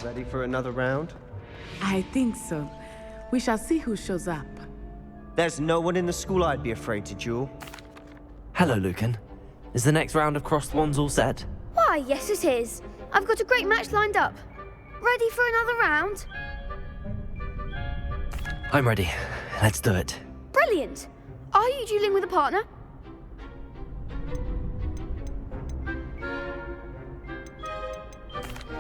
Ready for another round? I think so. We shall see who shows up. There's no one in the school I'd be afraid to duel. Hello, Lucan. Is the next round of crossed wands all set? Why, yes it is. I've got a great match lined up. Ready for another round? I'm ready. Let's do it. Brilliant. Are you dueling with a partner?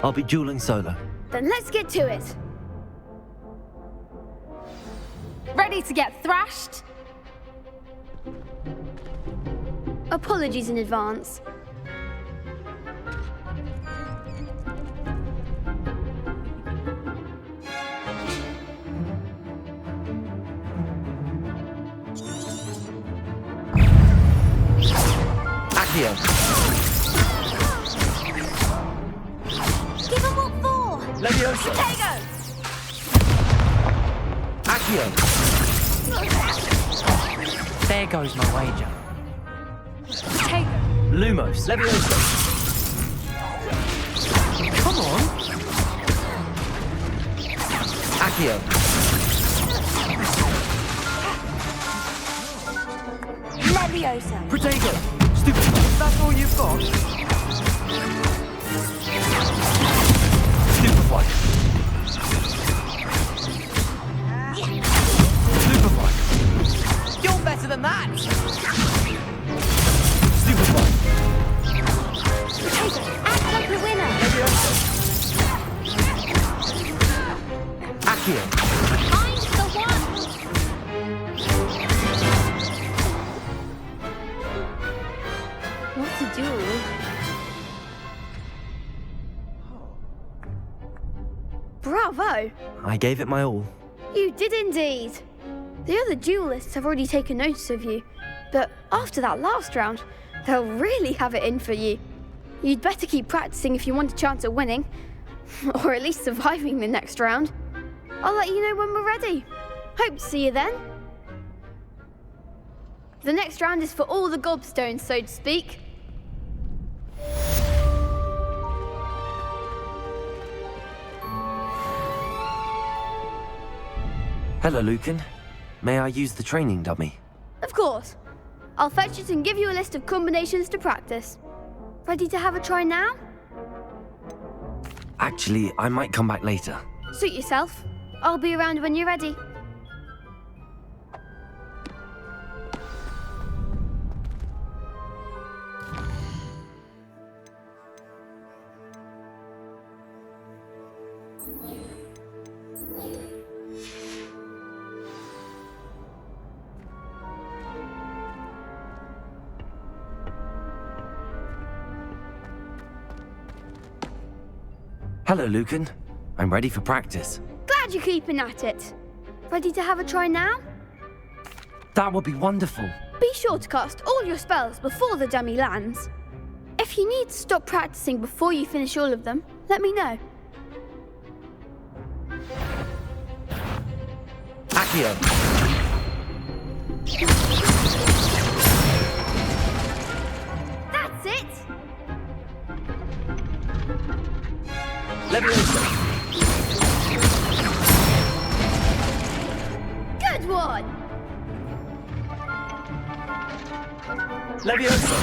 I'll be dueling solo. Then let's get to it. Ready to get thrashed? Apologies in advance. Accio. Give him what for? Levioso. Tego! Accio. There goes my wager. Tego! Lumos. Levioso. Come on. Accio. Leviosa! Protego. Stupid. That's all you've got? Stupefy. Stupefy. You're better than that! Stupefy. Act like a winner! Accio. I'm the one! What to do? Bravo! I gave it my all. You did indeed. The other duelists have already taken notice of you, but after that last round, they'll really have it in for you. You'd better keep practicing if you want a chance at winning, or at least surviving the next round. I'll let you know when we're ready. Hope to see you then. The next round is for all the gobstones, so to speak. Hello, Lucan. May I use the training dummy? Of course. I'll fetch it and give you a list of combinations to practice. Ready to have a try now? Actually, I might come back later. Suit yourself. I'll be around when you're ready. Hello, Lucan. I'm ready for practice. Glad you're keeping at it. Ready to have a try now? That would be wonderful. Be sure to cast all your spells before the dummy lands. If you need to stop practicing before you finish all of them, let me know. Accio. That's it! Leviosa. Good one! Leviosa.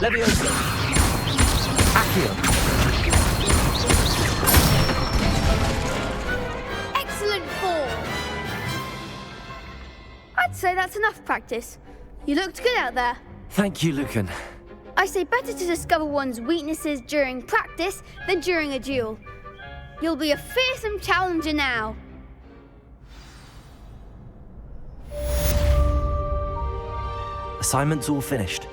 Leviosa. Accio. Excellent form! I'd say that's enough practice. You looked good out there. Thank you, Lucan. I say better to discover one's weaknesses during practice than during a duel. You'll be a fearsome challenger now. Assignment's all finished.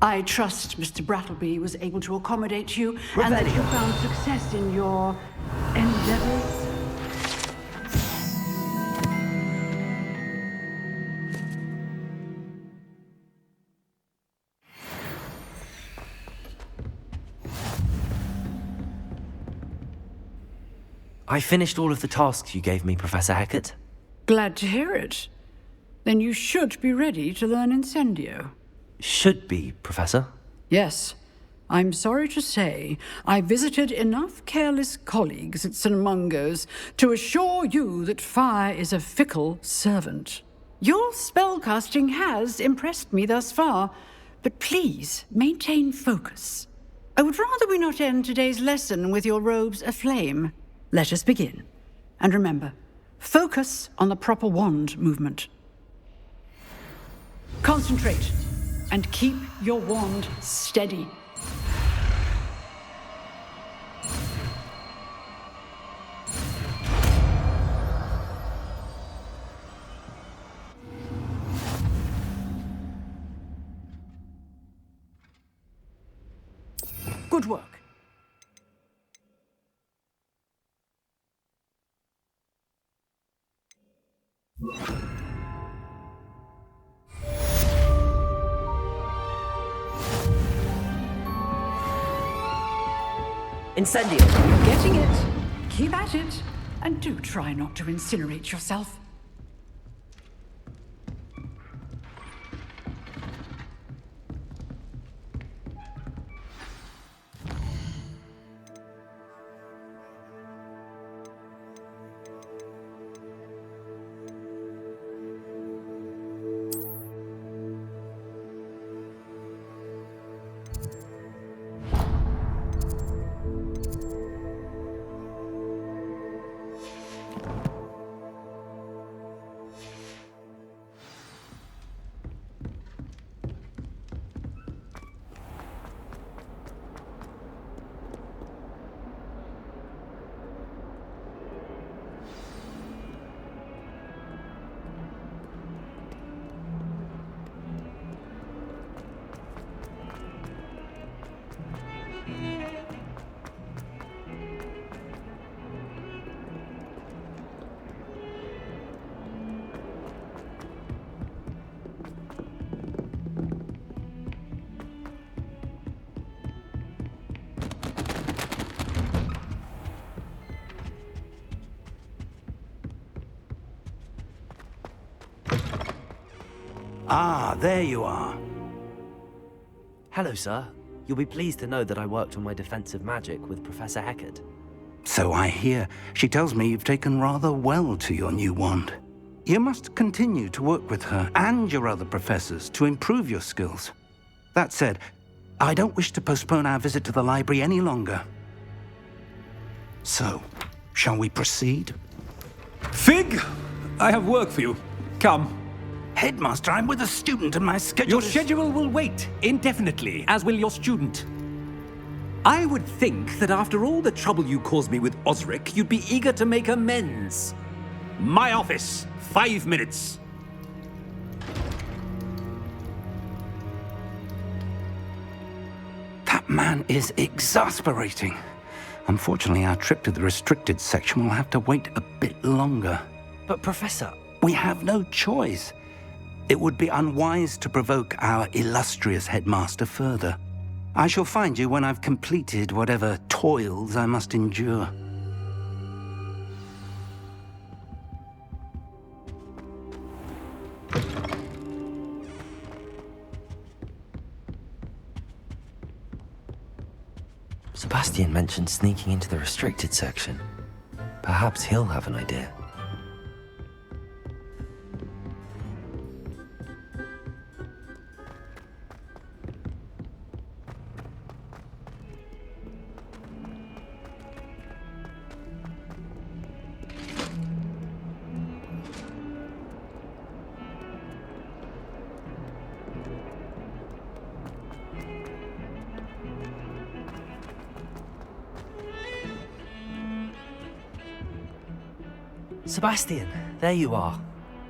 I trust Mr. Brattleby was able to accommodate you and that you found success in your endeavors. I finished all of the tasks you gave me, Professor Hecat. Glad to hear it. Then you should be ready to learn Incendio. Should be, Professor. Yes. I'm sorry to say, I visited enough careless colleagues at St. Mungo's to assure you that fire is a fickle servant. Your spellcasting has impressed me thus far, but please maintain focus. I would rather we not end today's lesson with your robes aflame. Let us begin. And remember, focus on the proper wand movement. Concentrate. And keep your wand steady. Good work. Incendio. You're getting it. Keep at it. And do try not to incinerate yourself. Ah, there you are. Hello, sir. You'll be pleased to know that I worked on my defensive magic with Professor Heckard. So I hear. She tells me you've taken rather well to your new wand. You must continue to work with her and your other professors to improve your skills. That said, I don't wish to postpone our visit to the library any longer. So, shall we proceed? Fig! I have work for you. Come. Headmaster, I'm with a student and my schedule Your schedule will wait indefinitely, as will your student. I would think that after all the trouble you caused me with Osric, you'd be eager to make amends. My office, 5 minutes. That man is exasperating. Unfortunately, our trip to the restricted section will have to wait a bit longer. But Professor... We have no choice. It would be unwise to provoke our illustrious headmaster further. I shall find you when I've completed whatever toils I must endure. Sebastian mentioned sneaking into the restricted section. Perhaps he'll have an idea. Sebastian, there you are.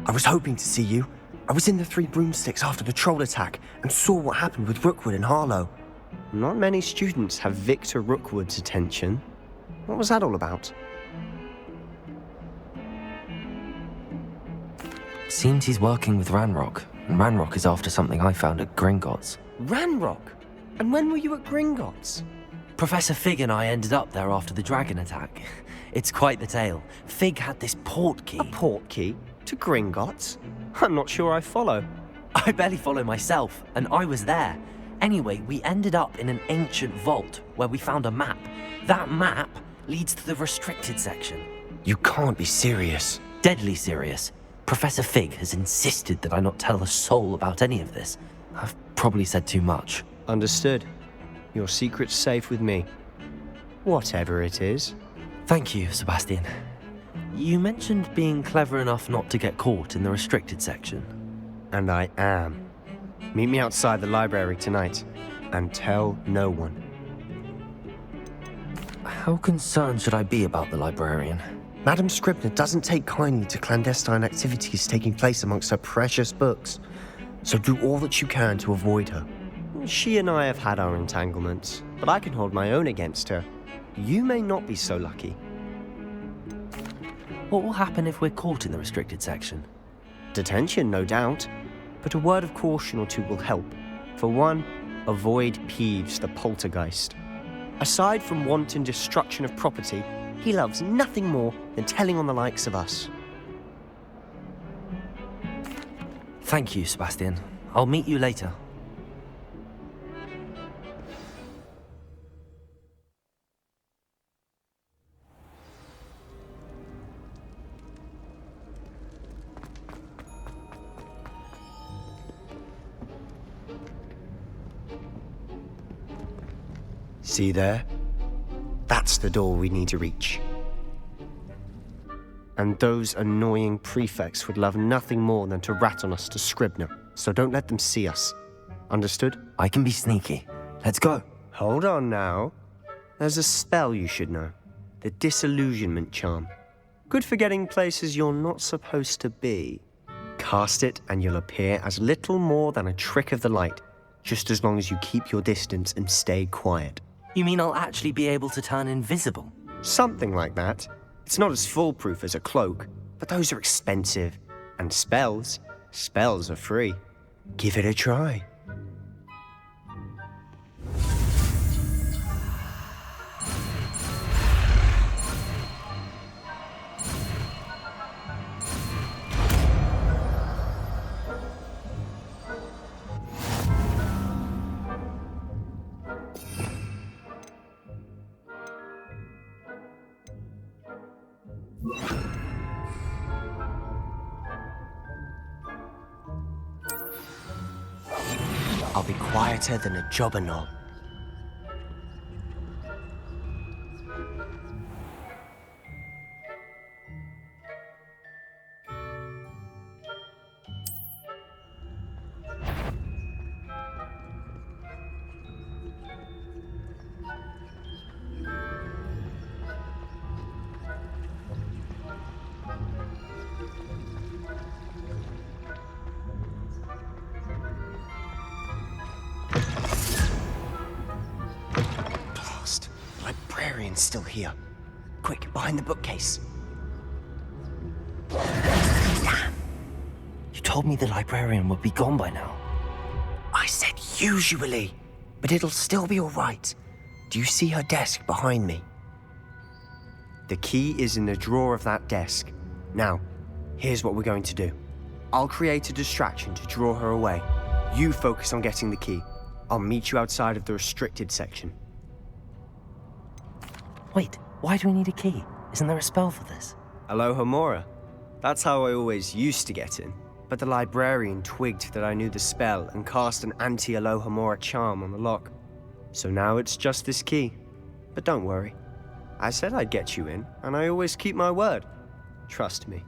I was hoping to see you. I was in the Three Broomsticks after the troll attack and saw what happened with Rookwood and Harlow. Not many students have Victor Rookwood's attention. What was that all about? Seems he's working with Ranrock, and Ranrock is after something I found at Gringotts. Ranrock? And when were you at Gringotts? Professor Fig and I ended up there after the dragon attack. It's quite the tale. Fig had this port key. A port key? To Gringotts? I'm not sure I follow. I barely follow myself, and I was there. Anyway, we ended up in an ancient vault where we found a map. That map leads to the restricted section. You can't be serious. Deadly serious. Professor Fig has insisted that I not tell a soul about any of this. I've probably said too much. Understood. Your secret's safe with me. Whatever it is. Thank you, Sebastian. You mentioned being clever enough not to get caught in the restricted section. And I am. Meet me outside the library tonight, and tell no one. How concerned should I be about the librarian? Madam Scribner doesn't take kindly to clandestine activities taking place amongst her precious books, so do all that you can to avoid her. She and I have had our entanglements, but I can hold my own against her. You may not be so lucky. What will happen if we're caught in the restricted section? Detention, no doubt. But a word of caution or two will help. For one, avoid Peeves the poltergeist. Aside from wanton destruction of property, he loves nothing more than telling on the likes of us. Thank you, Sebastian. I'll meet you later. See there? That's the door we need to reach. And those annoying prefects would love nothing more than to rat on us to Scribner, so don't let them see us. Understood? I can be sneaky. Let's go. Hold on now. There's a spell you should know. The Disillusionment Charm. Good for getting places you're not supposed to be. Cast it and you'll appear as little more than a trick of the light, just as long as you keep your distance and stay quiet. You mean I'll actually be able to turn invisible? Something like that. It's not as foolproof as a cloak, but those are expensive. And spells are free. Give it a try. I'll be quieter than a jobberknoll. Blast! The librarian's still here. Quick, behind the bookcase. Damn! You told me the librarian would be gone by now. I said usually, but it'll still be all right. Do you see her desk behind me? The key is in the drawer of that desk. Now, here's what we're going to do. I'll create a distraction to draw her away. You focus on getting the key. I'll meet you outside of the restricted section. Wait, why do we need a key? Isn't there a spell for this? Alohomora. That's how I always used to get in. But the librarian twigged that I knew the spell and cast an anti-Alohomora charm on the lock. So now it's just this key. But don't worry. I said I'd get you in, and I always keep my word. Trust me.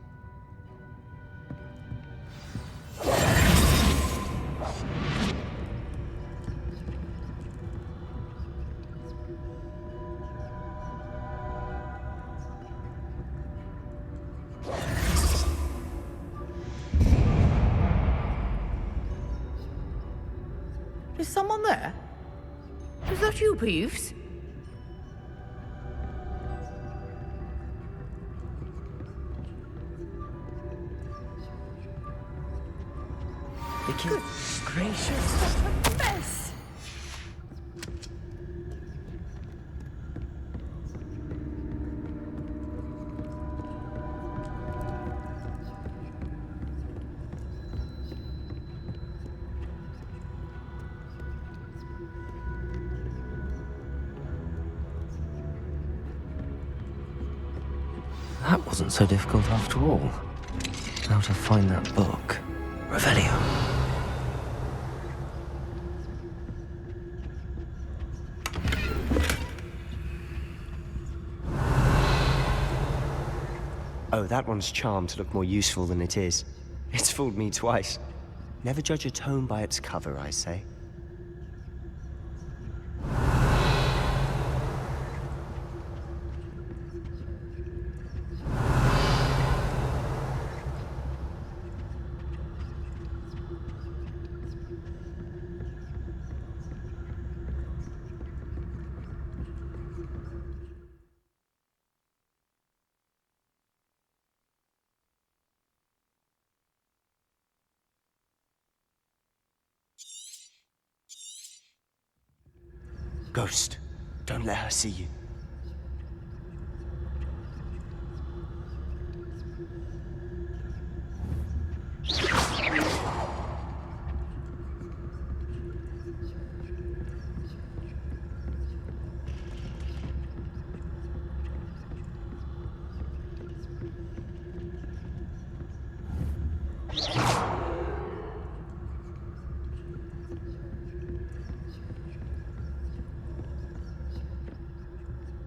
Is someone there? Is that you, Peeves? Good gracious, what a mess! That wasn't so difficult after all. Now to find that book. Revelio. Oh, that one's charmed to look more useful than it is. It's fooled me twice. Never judge a tome by its cover, I say. Ghost, don't let her see you.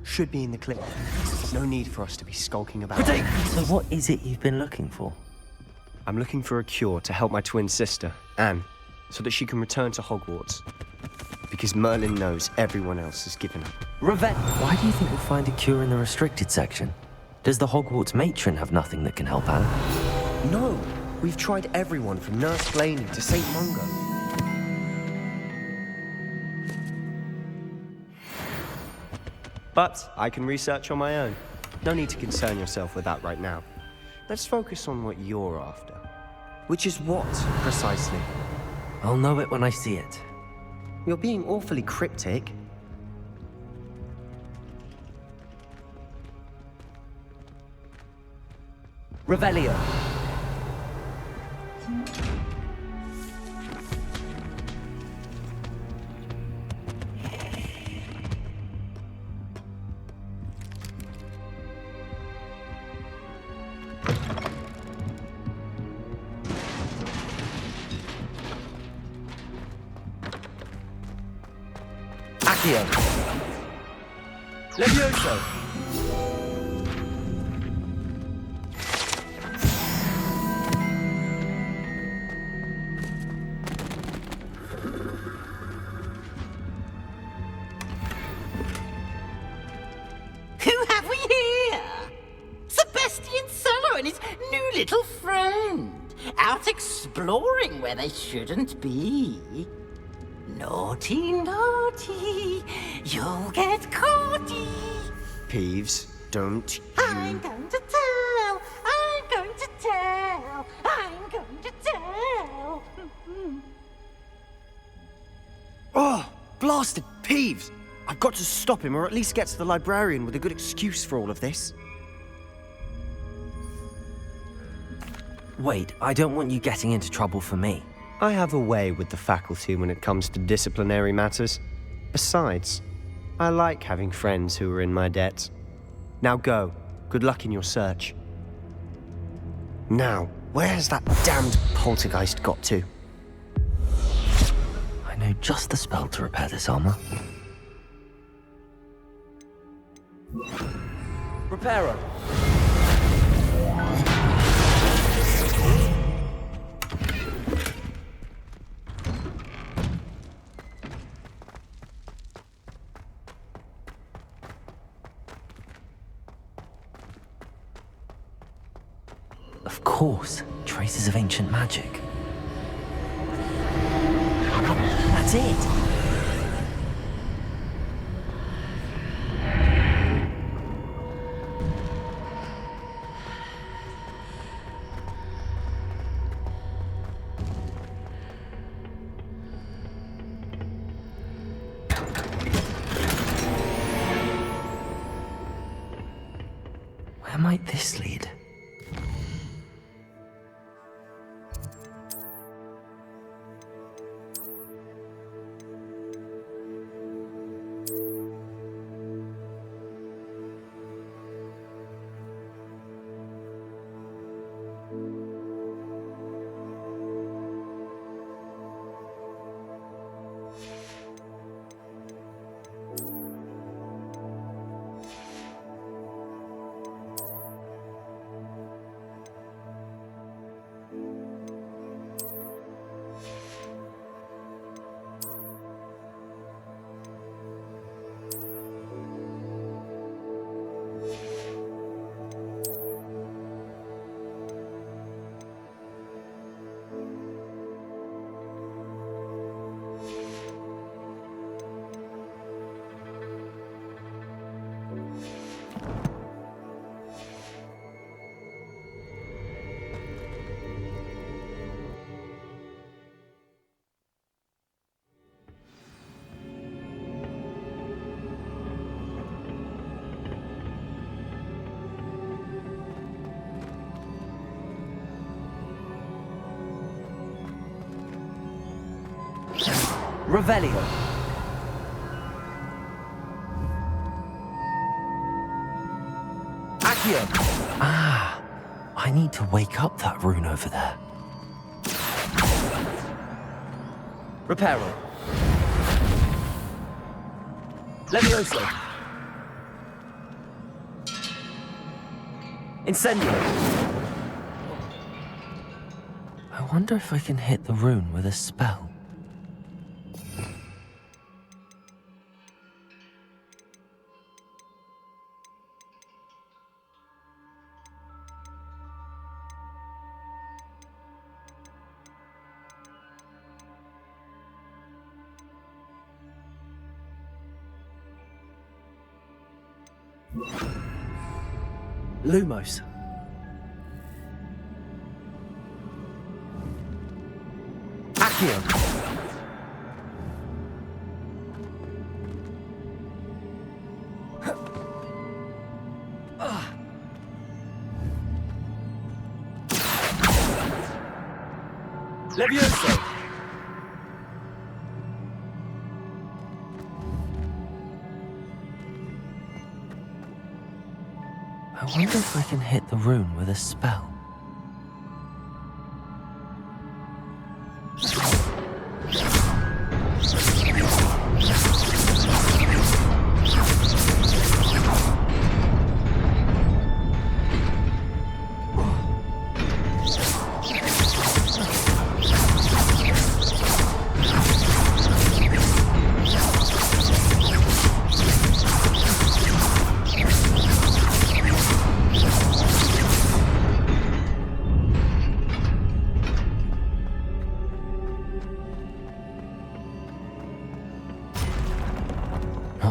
Should be in the clip. No need for us to be skulking about. So what is it you've been looking for? I'm looking for a cure to help my twin sister, Anne, so that she can return to Hogwarts. Because Merlin knows everyone else has given up. Revenge! Why do you think we'll find a cure in the restricted section? Does the Hogwarts matron have nothing that can help Anne? No! We've tried everyone from Nurse Blaney to St. Mungo. But I can research on my own. No need to concern yourself with that right now. Let's focus on what you're after. Which is what, precisely? I'll know it when I see it. You're being awfully cryptic. Revelio. Accio. Levioso. Who have we here? Sebastian Solo and his new little friend. Out exploring where they shouldn't be. Naughty, naughty. You'll get caughty. Peeves, don't I'm going to tell. I'm going to tell. I'm going to tell. Oh, blasted Peeves! I've got to stop him, or at least get to the librarian with a good excuse for all of this. Wait, I don't want you getting into trouble for me. I have a way with the faculty when it comes to disciplinary matters. Besides, I like having friends who are in my debt. Now go. Good luck in your search. Now, where's that damned poltergeist got to? I know just the spell to repair this armor. Reparo. Of course, traces of ancient magic. That's it! Where might this lead? Revelio. Accio. Ah, I need to wake up that rune over there. Reparo. Levioso. Incendio. I wonder if I can hit the rune with a spell. Lumos. Accio. Levioso. I wonder if I can hit the rune with a spell.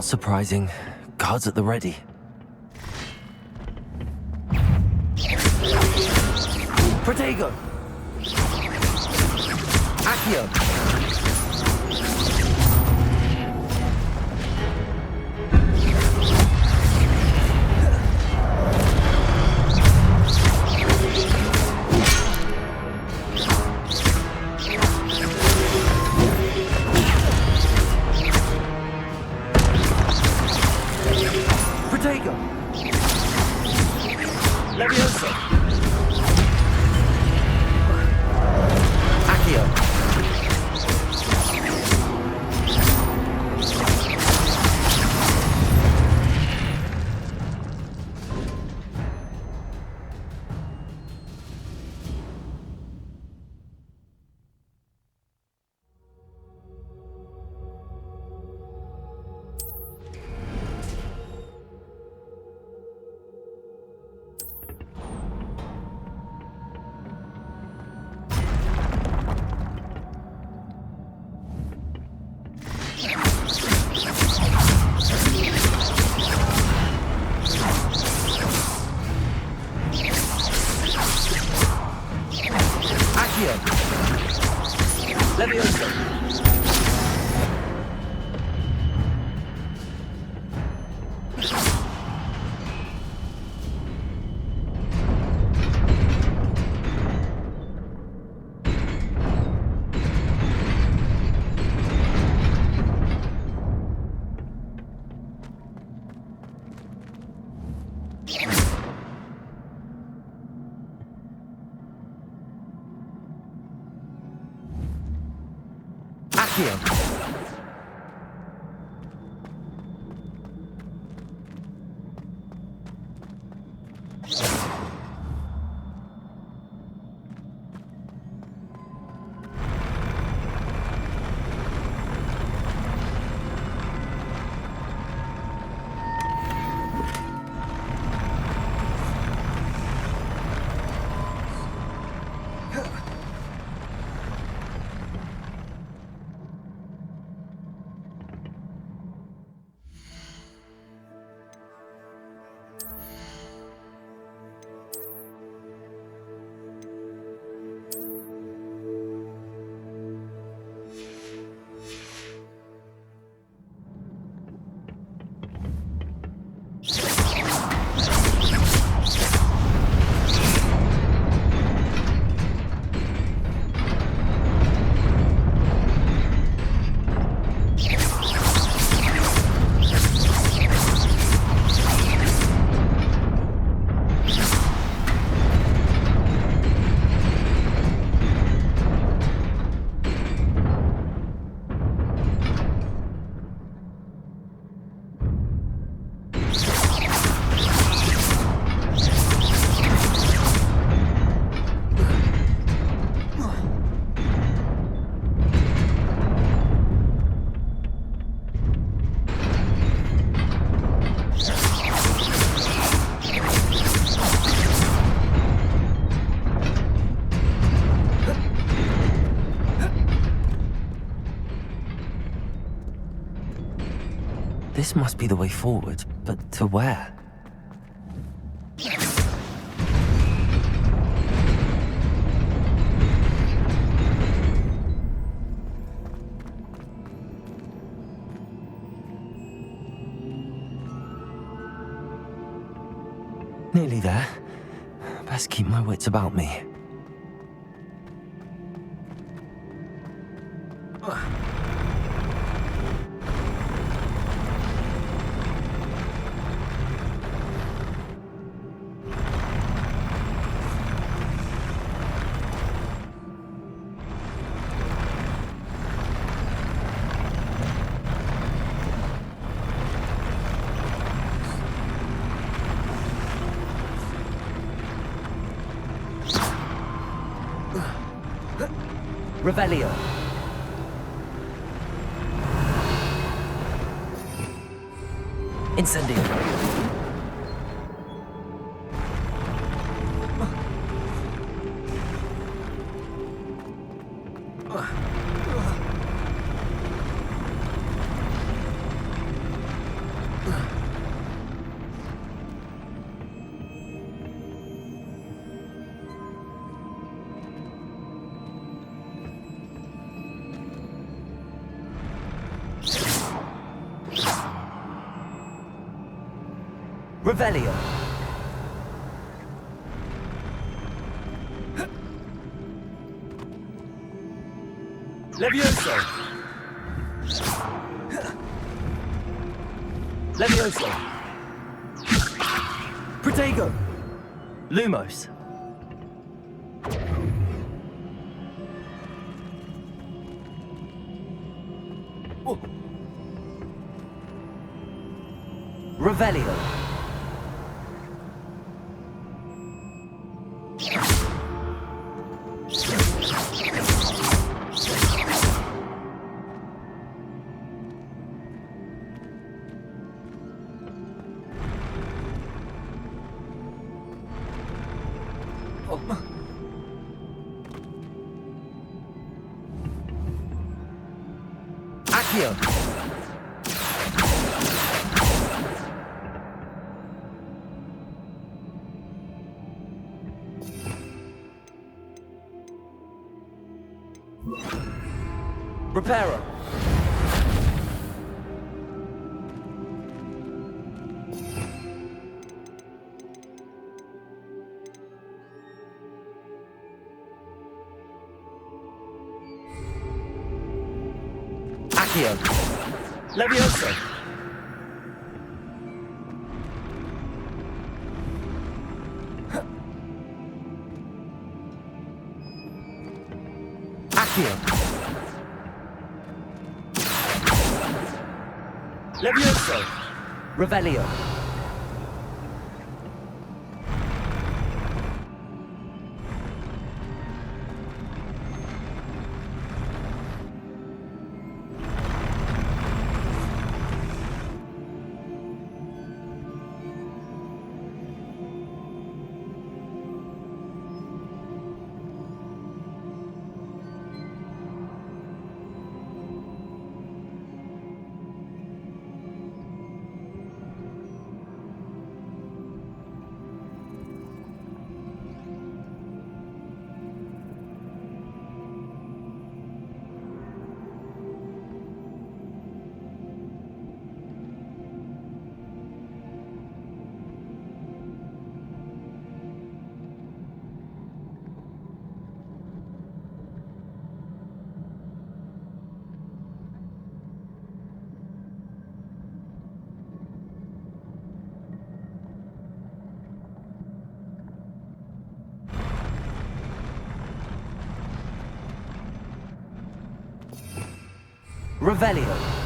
surprising. Guards at the ready. Protego! Accio! Protego! Levioso! Accio! Levioso! Accio! This must be the way forward, but to where? Nearly there. Best keep my wits about me. Revelio. Incendio. Revelio. Levioso. Levioso. Protego. Lumos. Revelio. Accio. Reparo. Accio. Levioso. Accio. Levioso. Revelio. Revelio.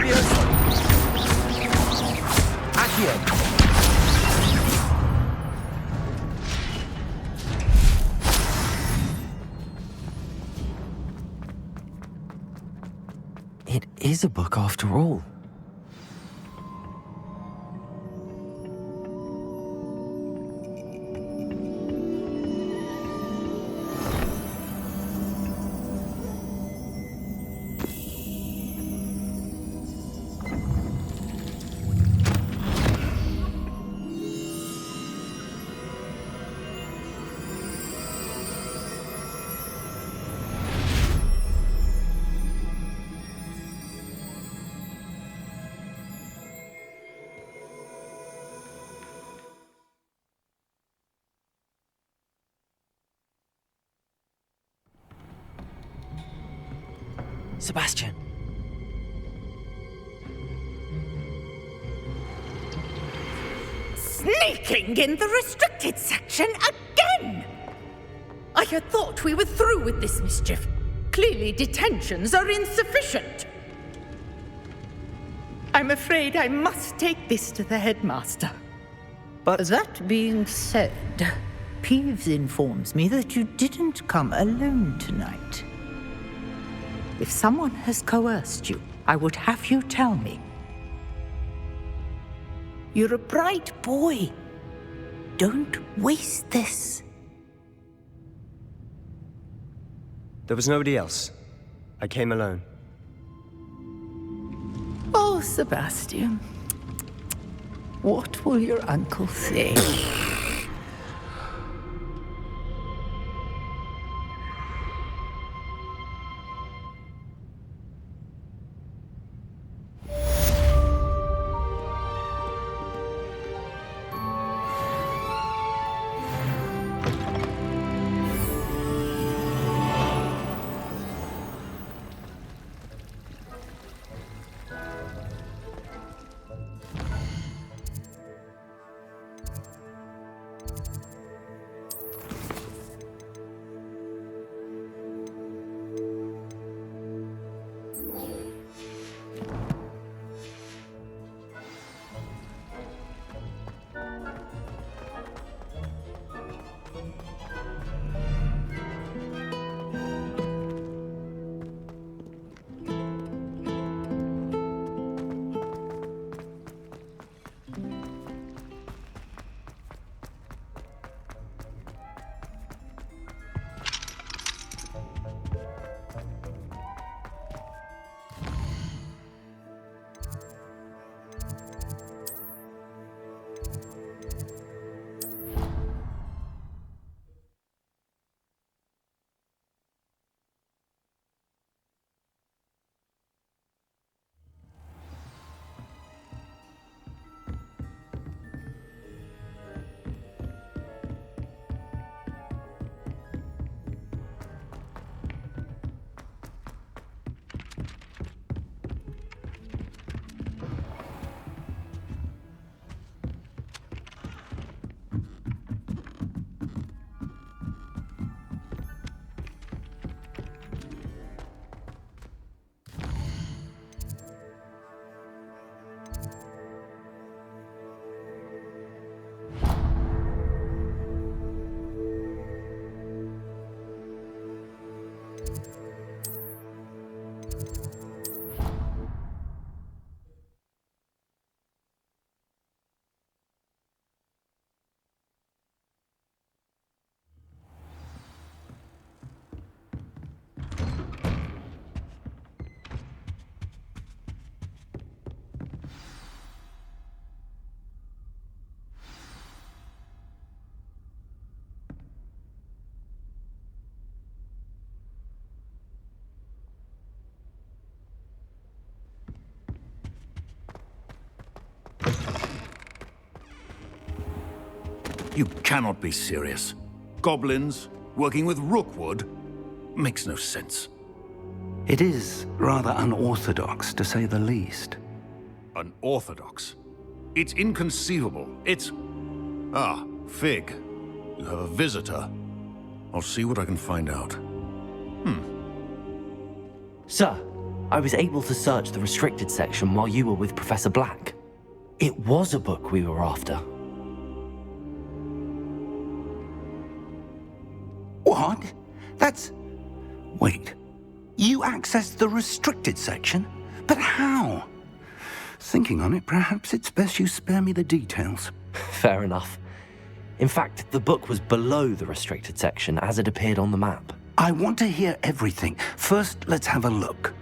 Levioso! Accio! It is a book after all. Sebastian. Sneaking in the restricted section again! I had thought we were through with this mischief. Clearly detentions are insufficient. I'm afraid I must take this to the headmaster. But that being said, Peeves informs me that you didn't come alone tonight. If someone has coerced you, I would have you tell me. You're a bright boy. Don't waste this. There was nobody else. I came alone. Oh, Sebastian. What will your uncle say? You cannot be serious. Goblins working with Rookwood makes no sense. It is rather unorthodox, to say the least. Unorthodox? It's inconceivable. It's... Ah, Fig. You have a visitor. I'll see what I can find out. Sir, I was able to search the restricted section while you were with Professor Black. It was a book we were after. What? That's... Wait. You accessed the restricted section? But how? Thinking on it, perhaps it's best you spare me the details. Fair enough. In fact, the book was below the restricted section as it appeared on the map. I want to hear everything. First, let's have a look.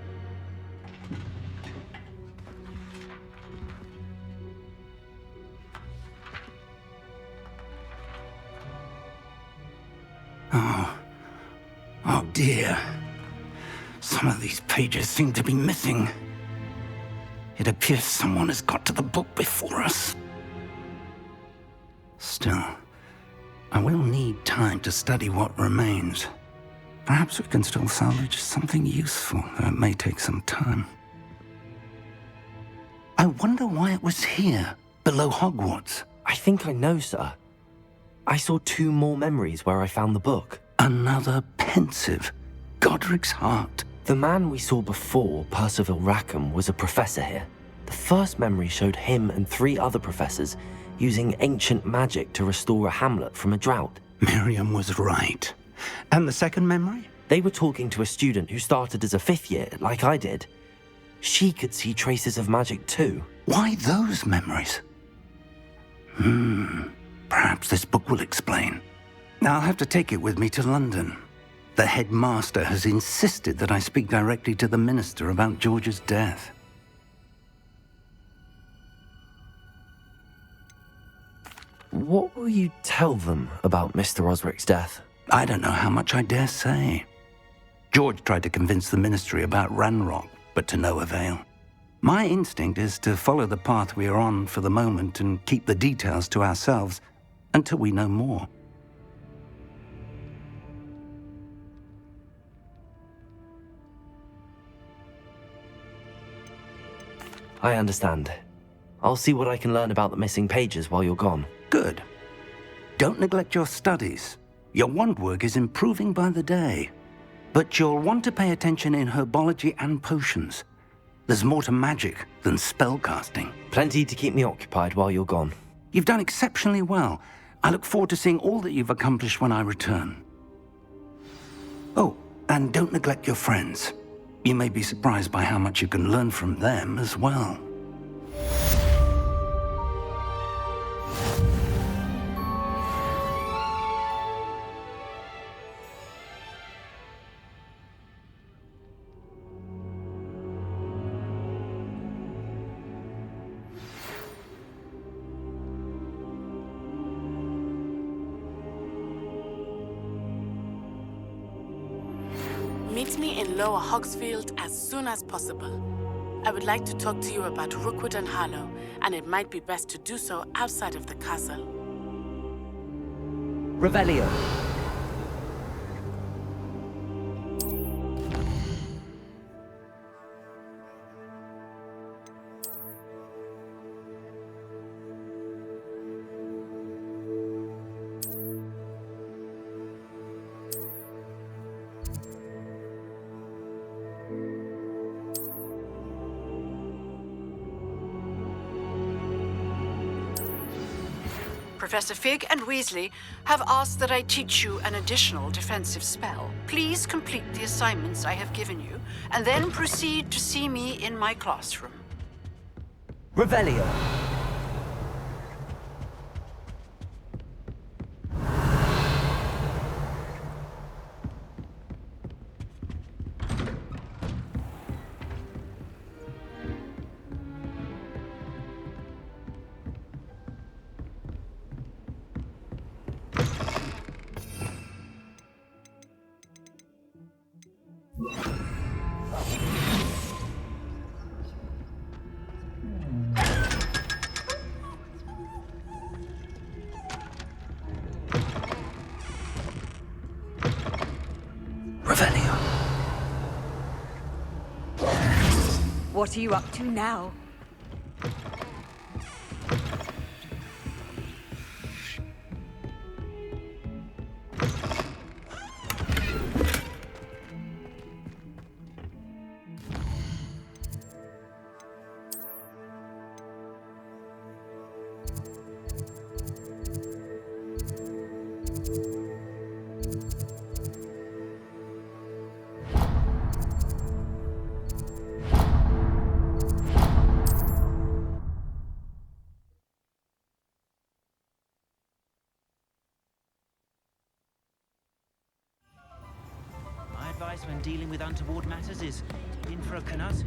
Oh dear. Some of these pages seem to be missing. It appears someone has got to the book before us. Still, I will need time to study what remains. Perhaps we can still salvage something useful, though it may take some time. I wonder why it was here, below Hogwarts. I think I know, sir. I saw 2 more memories where I found the book. Another pensive. Godric's heart. The man we saw before, Percival Rackham, was a professor here. The first memory showed him and 3 other professors using ancient magic to restore a hamlet from a drought. Miriam was right. And the second memory? They were talking to a student who started as a 5th year, like I did. She could see traces of magic too. Why those memories? Perhaps this book will explain. I'll have to take it with me to London. The headmaster has insisted that I speak directly to the minister about George's death. What will you tell them about Mr. Osric's death? I don't know how much I dare say. George tried to convince the ministry about Ranrock, but to no avail. My instinct is to follow the path we are on for the moment and keep the details to ourselves until we know more. I understand. I'll see what I can learn about the missing pages while you're gone. Good. Don't neglect your studies. Your wand work is improving by the day. But you'll want to pay attention in herbology and potions. There's more to magic than spellcasting. Plenty to keep me occupied while you're gone. You've done exceptionally well. I look forward to seeing all that you've accomplished when I return. Oh, and don't neglect your friends. You may be surprised by how much you can learn from them as well. Meet me in Lower Hogsfield as soon as possible. I would like to talk to you about Rookwood and Harlow, and it might be best to do so outside of the castle. Revelio. Professor Fig and Weasley have asked that I teach you an additional defensive spell. Please complete the assignments I have given you, and then proceed to see me in my classroom. Revelio. What are you up to now? when dealing with untoward matters is in for a canut.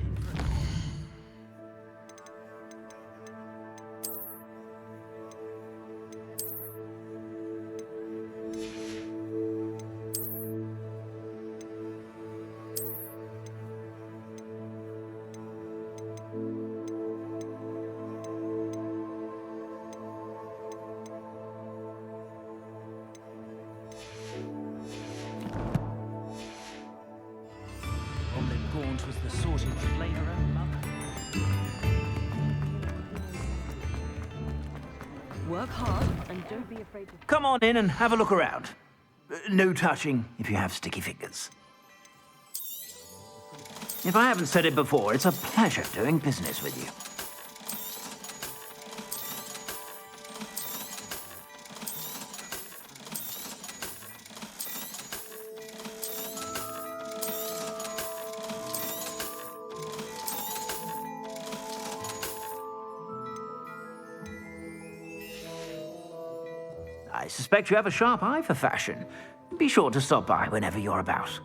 Gaunt was the sort who'd flay her own mother. Work hard and don't be afraid to... Come on in and have a look around. No touching if you have sticky fingers. If I haven't said it before, it's a pleasure doing business with you. I suspect you have a sharp eye for fashion. Be sure to stop by whenever you're about.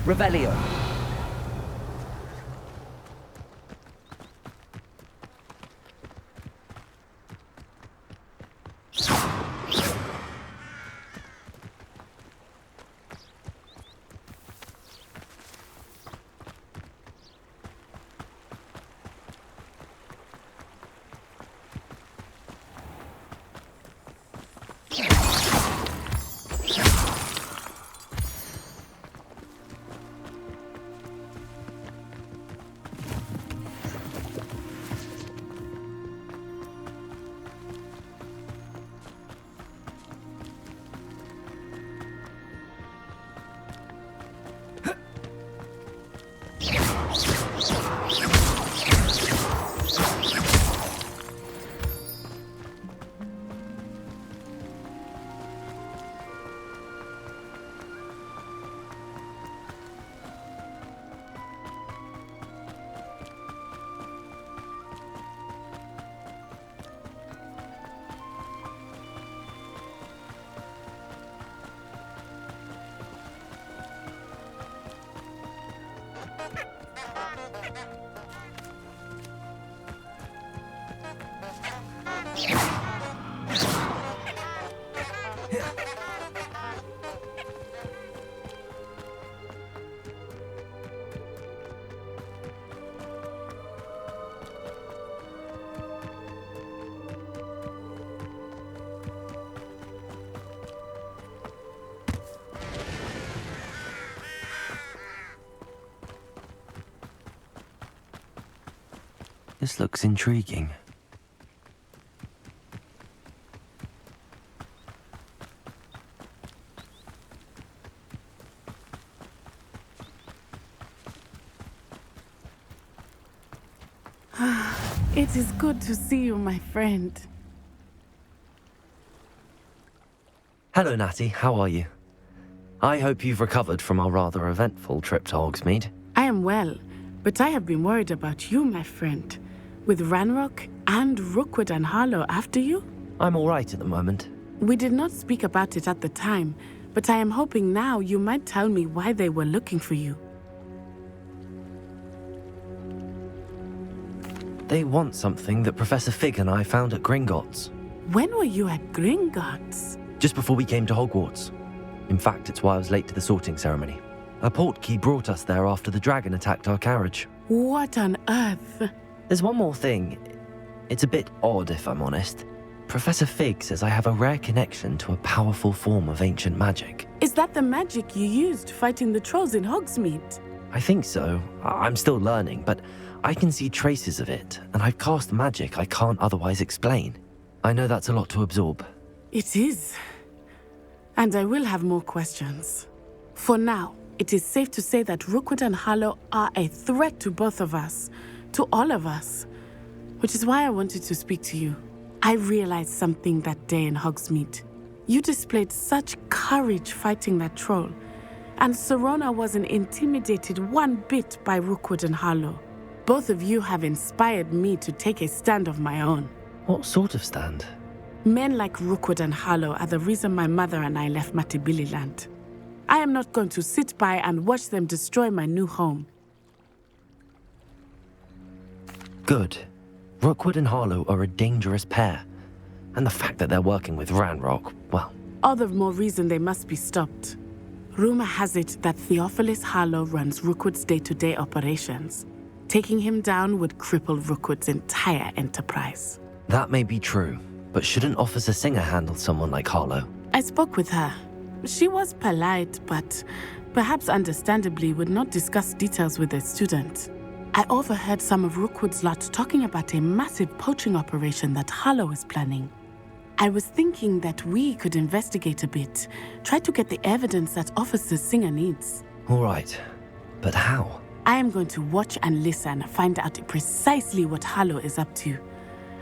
Revelio. This looks intriguing. It is good to see you, my friend. Hello, Natty. How are you? I hope you've recovered from our rather eventful trip to Hogsmeade. I am well, but I have been worried about you, my friend. With Ranrock and Rookwood and Harlow after you? I'm all right at the moment. We did not speak about it at the time, but I am hoping now you might tell me why they were looking for you. They want something that Professor Fig and I found at Gringotts. When were you at Gringotts? Just before we came to Hogwarts. In fact, it's why I was late to the sorting ceremony. A portkey brought us there after the dragon attacked our carriage. What on earth? There's one more thing. It's a bit odd, if I'm honest. Professor Fig says I have a rare connection to a powerful form of ancient magic. Is that the magic you used fighting the trolls in Hogsmeade? I think so. I'm still learning, but I can see traces of it, and I've cast magic I can't otherwise explain. I know that's a lot to absorb. It is. And I will have more questions. For now, it is safe to say that Rookwood and Harlow are a threat to both of us, to all of us, which is why I wanted to speak to you. I realized something that day in Hogsmeade. You displayed such courage fighting that troll, and Serona wasn't intimidated one bit by Rookwood and Harlow. Both of you have inspired me to take a stand of my own. What sort of stand? Men like Rookwood and Harlow are the reason my mother and I left Matabeleland. I am not going to sit by and watch them destroy my new home. Good. Rookwood and Harlow are a dangerous pair. And the fact that they're working with Ranrock, well... All the more reason they must be stopped. Rumor has it that Theophilus Harlow runs Rookwood's day-to-day operations. Taking him down would cripple Rookwood's entire enterprise. That may be true, but shouldn't Officer Singer handle someone like Harlow? I spoke with her. She was polite, but perhaps understandably would not discuss details with a student. I overheard some of Rookwood's lot talking about a massive poaching operation that Harlow is planning. I was thinking that we could investigate a bit, try to get the evidence that Officer Singer needs. All right, but how? I am going to watch and listen, find out precisely what Harlow is up to.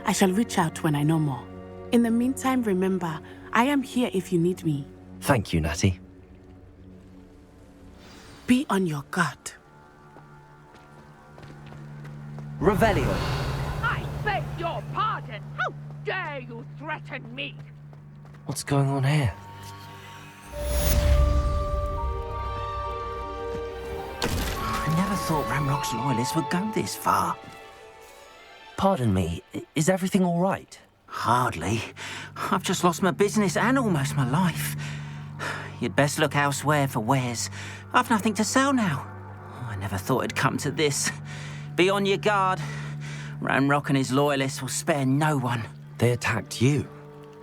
I shall reach out when I know more. In the meantime, remember, I am here if you need me. Thank you, Natty. Be on your guard. Revelio. I beg your pardon. How dare you threaten me? What's going on here? I never thought Ranrock's loyalists would go this far. Pardon me, is everything all right? Hardly. I've just lost my business and almost my life. You'd best look elsewhere for wares. I've nothing to sell now. I never thought it'd come to this. Be on your guard. Ranrock and his loyalists will spare no one. They attacked you?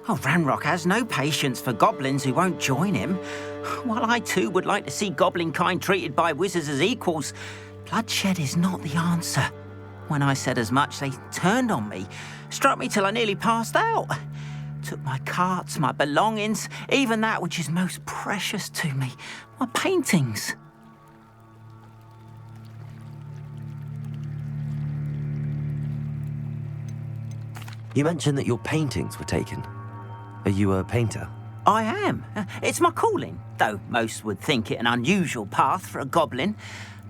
Oh, Ranrock has no patience for goblins who won't join him. While I too would like to see goblin kind treated by wizards as equals, bloodshed is not the answer. When I said as much, they turned on me, struck me till I nearly passed out. Took my carts, my belongings, even that which is most precious to me, my paintings. You mentioned that your paintings were taken. Are you a painter? I am. It's my calling, though most would think it an unusual path for a goblin.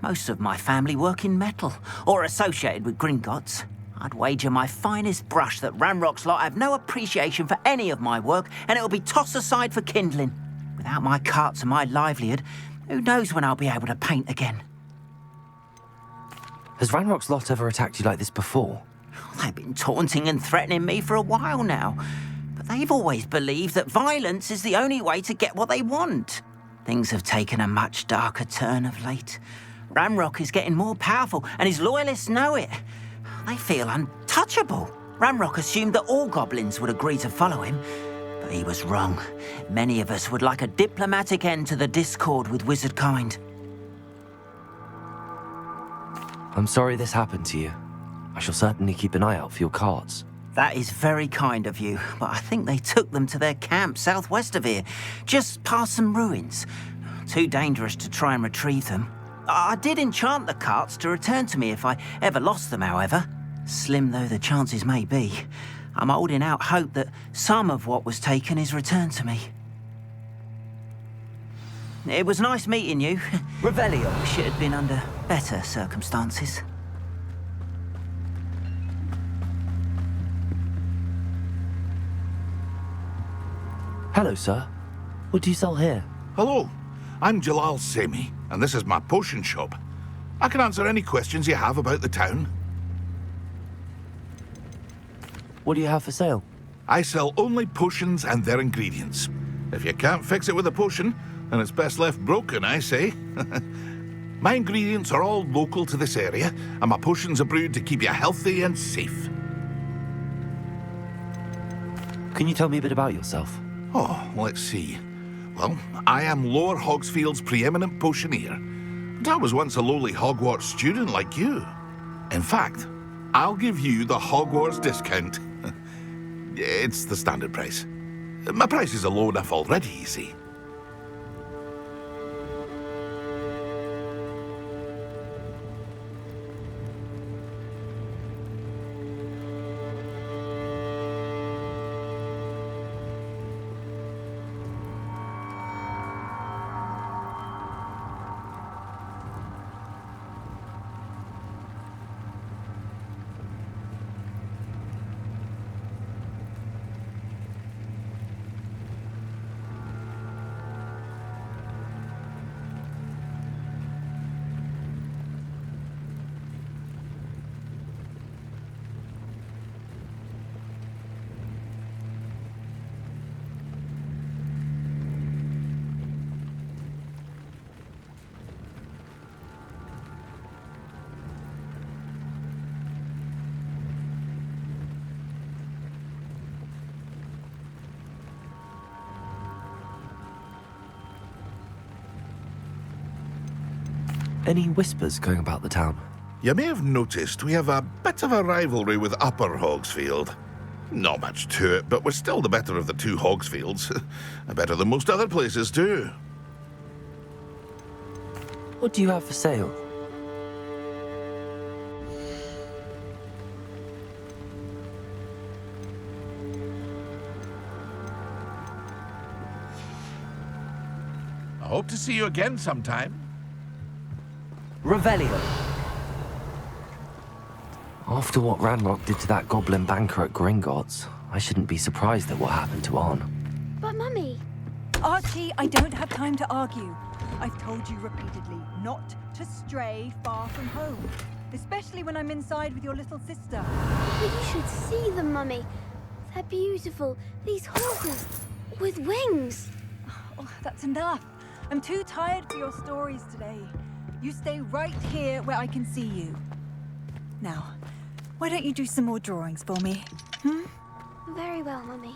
Most of my family work in metal, or associated with Gringotts. I'd wager my finest brush that Ranrock's lot have no appreciation for any of my work, and it'll be tossed aside for kindling. Without my carts and my livelihood, who knows when I'll be able to paint again? Has Ranrock's lot ever attacked you like this before? They've been taunting and threatening me for a while now, but they've always believed that violence is the only way to get what they want. Things have taken a much darker turn of late. Ranrock is getting more powerful, and his loyalists know it. They feel untouchable. Ranrock assumed that all goblins would agree to follow him, but he was wrong. Many of us would like a diplomatic end to the discord with wizard kind. I'm sorry this happened to you. I shall certainly keep an eye out for your carts. That is very kind of you, but I think they took them to their camp southwest of here, just past some ruins. Too dangerous to try and retrieve them. I did enchant the carts to return to me if I ever lost them, however. Slim though the chances may be, I'm holding out hope that some of what was taken is returned to me. It was nice meeting you. Revelio. Wish it had been under better circumstances. Hello, sir. What do you sell here? Hello, I'm Jalal Semi, and this is my potion shop. I can answer any questions you have about the town. What do you have for sale? I sell only potions and their ingredients. If you can't fix it with a potion, then it's best left broken, I say. My ingredients are all local to this area, and my potions are brewed to keep you healthy and safe. Can you tell me a bit about yourself? Oh, let's see. Well, I am Lower Hogsfield's preeminent potioneer. But I was once a lowly Hogwarts student like you. In fact, I'll give you the Hogwarts discount. It's the standard price. My prices are low enough already, you see. Any whispers going about the town? You may have noticed we have a bit of a rivalry with Upper Hogsfield. Not much to it, but we're still the better of the two Hogsfields. Better than most other places, too. What do you have for sale? I hope to see you again sometime. Revelio. After what Ranrock did to that goblin banker at Gringotts, I shouldn't be surprised at what happened to Arn. But Mummy... Archie, I don't have time to argue. I've told you repeatedly not to stray far from home, especially when I'm inside with your little sister. But you should see them, Mummy. They're beautiful. These horses with wings. Oh, that's enough. I'm too tired for your stories today. You stay right here where I can see you. Now, why don't you do some more drawings for me? Very well, Mummy.